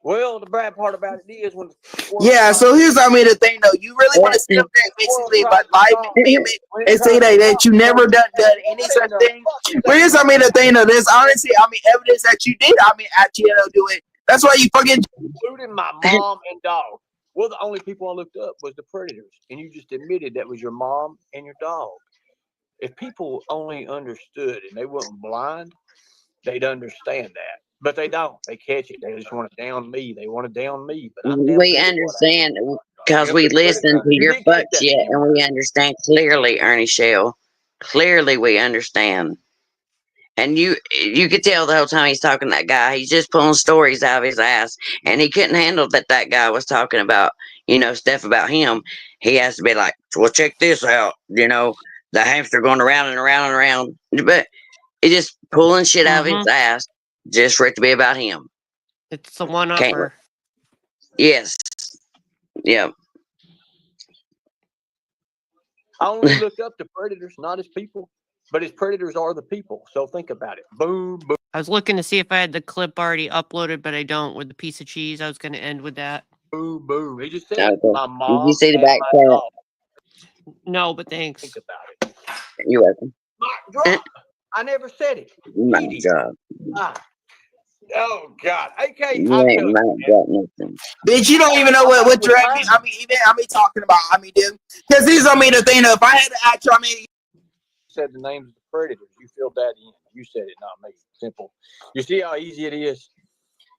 Well, the bad part about it is when. Yeah, so here's the thing though. You really want to sit up there and basically like lie and say that you never done any such thing. But here's the thing though. There's honestly evidence that you did actually do it. That's why you fucking including my mom and dog. Well, the only people I looked up was the predators, and you just admitted that was your mom and your dog. If people only understood and they weren't blind, they'd understand that. But they don't. They catch it. They just want to down me. They want to down me. But I'm We understand because we listen to your butt shit, and we understand clearly, Ernie Shell. Clearly, we understand. And you could tell the whole time he's talking to that guy, he's just pulling stories out of his ass, and he couldn't handle that guy was talking about, stuff about him. He has to be like, well, check this out, the hamster going around and around and around, but it's just pulling shit out of his ass just for it to be about him. It's a one-upper. Yes. Yep. I only looked up to predators, not as people, but his predators are the people. So think about it. Boom, boom. I was looking to see if I had the clip already uploaded, but I don't. With the piece of cheese, I was going to end with that. Boom, boom. He just said my mom. Did you see the back part? No, but thanks. Think about it. You're welcome. I never said it. My God. Oh God. AK. You ain't got nothing. bitch, you don't even know what you're talking about. Dude. Because these the thing if I had to act said the names of the predators. You filled that in. You said it, not me. Simple. You see how easy it is?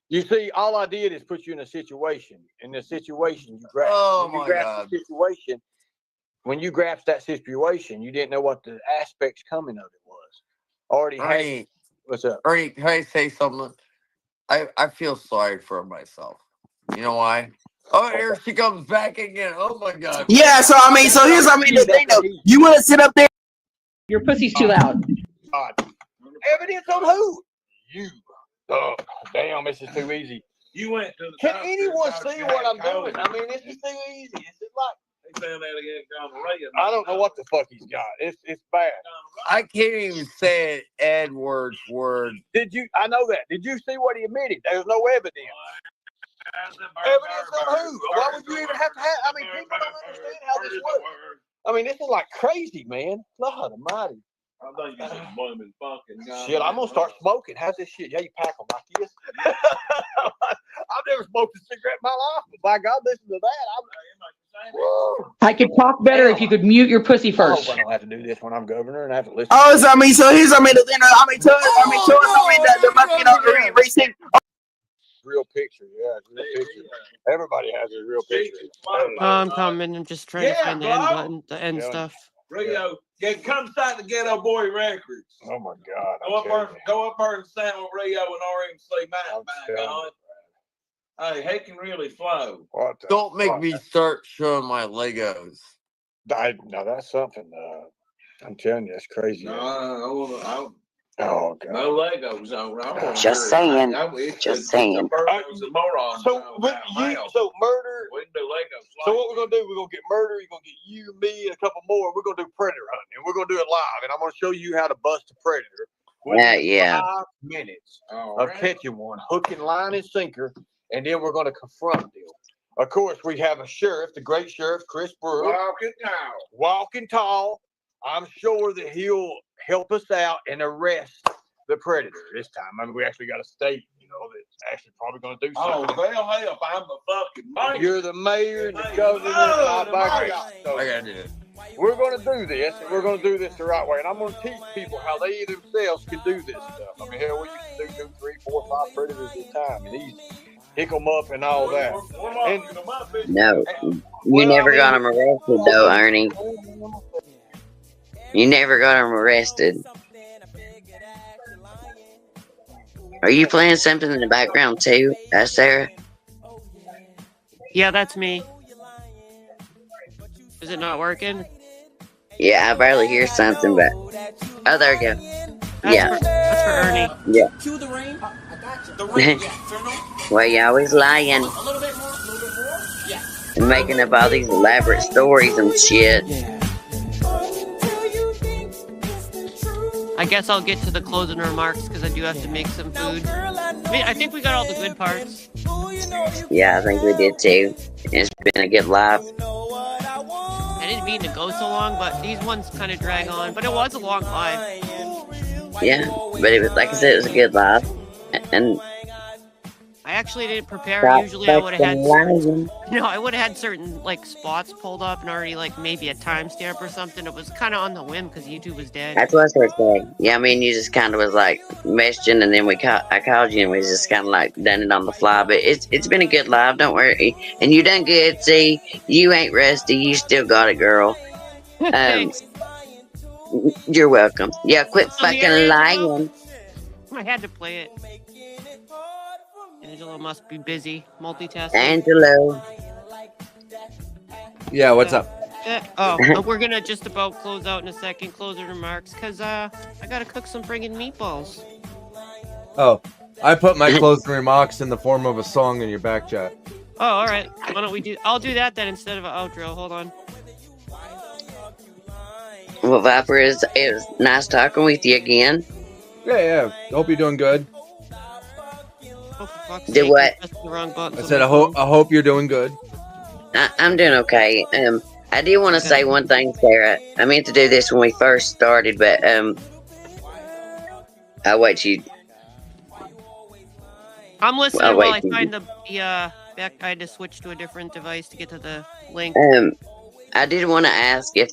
You see, all I did is put you in a situation. In the situation, you grasped. The situation. When you grasped that situation, you didn't know what the aspects coming of it was. Already had. What's up? Ernie, can I say something? I feel sorry for myself. You know why? Oh, here she comes back again. Oh my God. Yeah, so so here's the thing though. You want to sit up there? Your pussy's too loud. God. Evidence on who? You. Oh, damn, this is too easy. You went to the Can anyone see what I'm doing? I mean, this is too easy. It's just like they found that again. I don't know what the fuck he's got. It's bad. I can't even say Edward's word. Did you? I know that. Did you see what he admitted? There's no evidence. Evidence of who? Why would you even have to have? I mean, people don't understand how this works. I mean, this is like crazy, man. Lord Almighty. I think it's a blooming fucking guy. Shit, I'm gonna start smoking. How's this shit? Yeah, you pack them like this. I've never smoked a cigarette in my life, but by God, listen to that. I could talk better if you could mute your pussy I first. hope I don't have to do this when I'm governor and I have to listen. Oh, so here's the recent. Real picture, yeah, real picture. Everybody has a real picture. I'm coming. I'm just trying to find the end button, the end stuff. Rio, come sign the Ghetto Boy Records. Oh my God! Go up there and sound with Rio and RMC. My God. Hey, he can really flow. Don't make me start showing my Legos. Now that's something. I'm telling you, it's crazy. Oh God! No Legos on. Just saying. Just saying. So murder. We can do Legos. So what we're gonna do? We're gonna get murder. You're gonna get you, me, and a couple more. We're gonna do predator hunting, and we're gonna do it live. And I'm gonna show you how to bust a predator. Yeah. 5 minutes of catching one, hook and line and sinker, and then we're gonna confront them. Of course, we have a sheriff, the great sheriff, Chris Brewer. Walking tall. I'm sure that he'll help us out and arrest the predator this time. I mean, we actually got a state, that's actually probably going to do something. Oh, they'll help. I'm the fucking mayor. You're the mayor and the governor. So I gotta do it. we're going to do this, and we're going to do this the right way. And I'm going to teach people how they themselves can do this stuff. I mean, hell, we used to do 2, 3, 4, 5 predators at a time, and easy. Pick them up and all that. No, you never got him arrested though, Ernie. You never got him arrested. Are you playing something in the background too, Sarah? Yeah, that's me. Is it not working? Yeah, I barely hear something, but oh, there we go. That's for Ernie. Yeah. Well, you always lying and making up all these elaborate stories and shit. I guess I'll get to the closing remarks because I do have to make some food. I think we got all the good parts. Yeah, I think we did too. It's been a good live. I didn't mean to go so long, but these ones kind of drag on. But it was a long live. Yeah, but it was, like I said, it was a good live. And I actually didn't prepare. Usually I would have had I would have had certain spots pulled up and already maybe a timestamp or something. It was kind of on the whim because YouTube was dead. that's what I was saying. Yeah, I mean, you just kind of was messaging, and then I called you, and we just kind of done it on the fly. But it's been a good live. Don't worry, and you done good. See, you ain't rusty. You still got it, girl. Thanks. You're welcome. Yeah, quit fucking lying. I had to play it. Angelo must be busy multitasking. Angelo. Yeah, what's up? We're gonna just about close out in a second. Closing remarks, cause I gotta cook some friggin' meatballs. Oh, I put my closing remarks in the form of a song in your back chat. Oh, all right. Why don't we do? I'll do that then instead of an outro. Hold on. Well, Viper, it was nice talking with you again. Yeah. Hope you're doing good. Did what? I said I hope you're doing good. I'm doing okay. I do want to say one thing, Sarah. I meant to do this when we first started, but I'll wait till you. I'm listening while I find the back. I had to switch to a different device to get to the link. I did want to ask if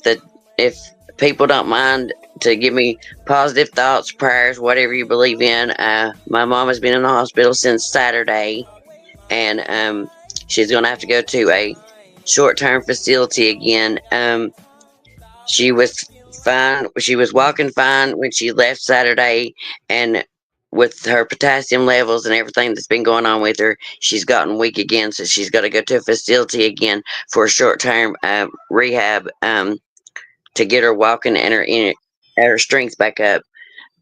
people don't mind to give me positive thoughts, prayers, whatever you believe in. My mom has been in the hospital since Saturday, and she's going to have to go to a short-term facility again. She was fine. She was walking fine when she left Saturday, and with her potassium levels and everything that's been going on with her, she's gotten weak again, so she's got to go to a facility again for a short-term rehab to get her walking and her strength back up.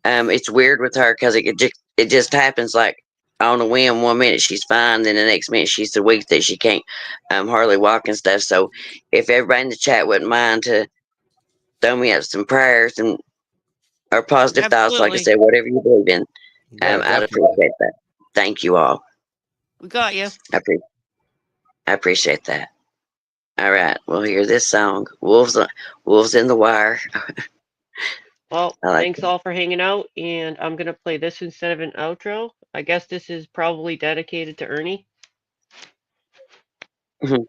It's weird with her because it just happens on a whim. 1 minute she's fine, then the next minute she's so weak that she can't hardly walk and stuff. So if everybody in the chat wouldn't mind to throw me up some prayers or positive thoughts, like I said, whatever you believe in, I'd appreciate that. Thank you all. We got you. I appreciate that. All right, we'll hear this song, Wolves in the Wire. Well, I like thanks all for hanging out, and I'm gonna play this instead of an outro. I guess this is probably dedicated to Ernie. Mhm.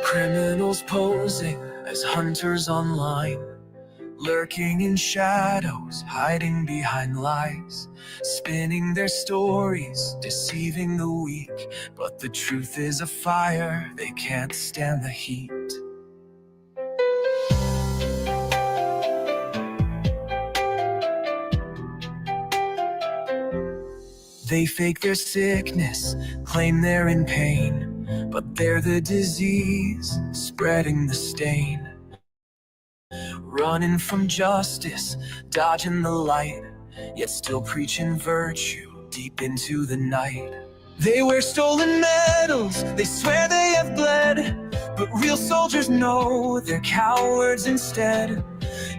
Criminals posing as hunters online, lurking in shadows, hiding behind lies, spinning their stories, deceiving the weak. But the truth is a fire, they can't stand the heat. They fake their sickness, claim they're in pain, but they're the disease, spreading the stain. Running from justice, dodging the light, yet still preaching virtue deep into the night. They wear stolen medals, they swear they have bled, but real soldiers know they're cowards instead.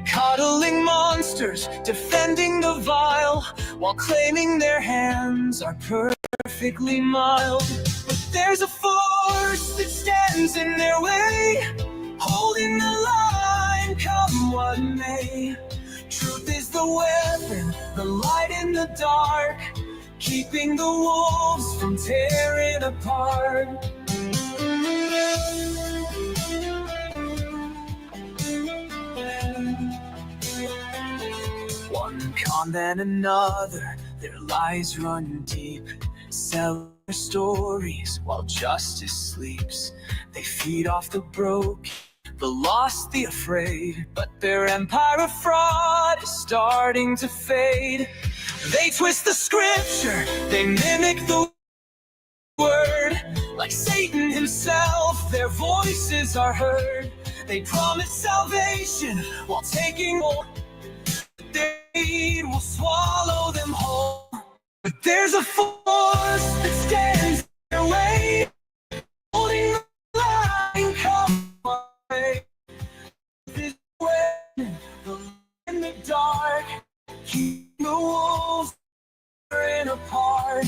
Coddling monsters, defending the vile, while claiming their hands are perfectly mild. But there's a force that stands in their way, holding the line, come what may. Truth is the weapon, the light in the dark, keeping the wolves from tearing apart. One con then another, their lies run deep, sell their stories while justice sleeps. They feed off the broken, the lost, the afraid, but their empire of fraud is starting to fade. They twist the scripture, they mimic the word, like Satan himself, their voices are heard. They promise salvation while taking more. Their deed will swallow them whole. But there's a force that stands in their way, holding the line, come away. This way, the light in the dark, keep the wolves tearing apart.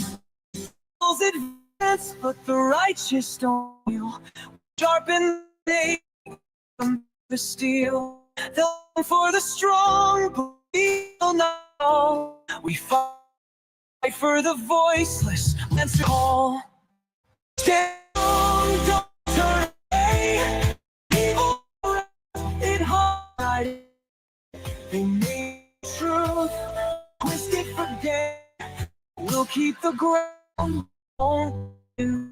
Wolves advance, but the righteous don't feel. Sharpen the from the steel. They'll look for the strong, but we'll know. We fight for the voiceless, let's call. Stand strong, don't turn away. Evil it hard. They need truth, twist it for gain. We'll keep the ground on you.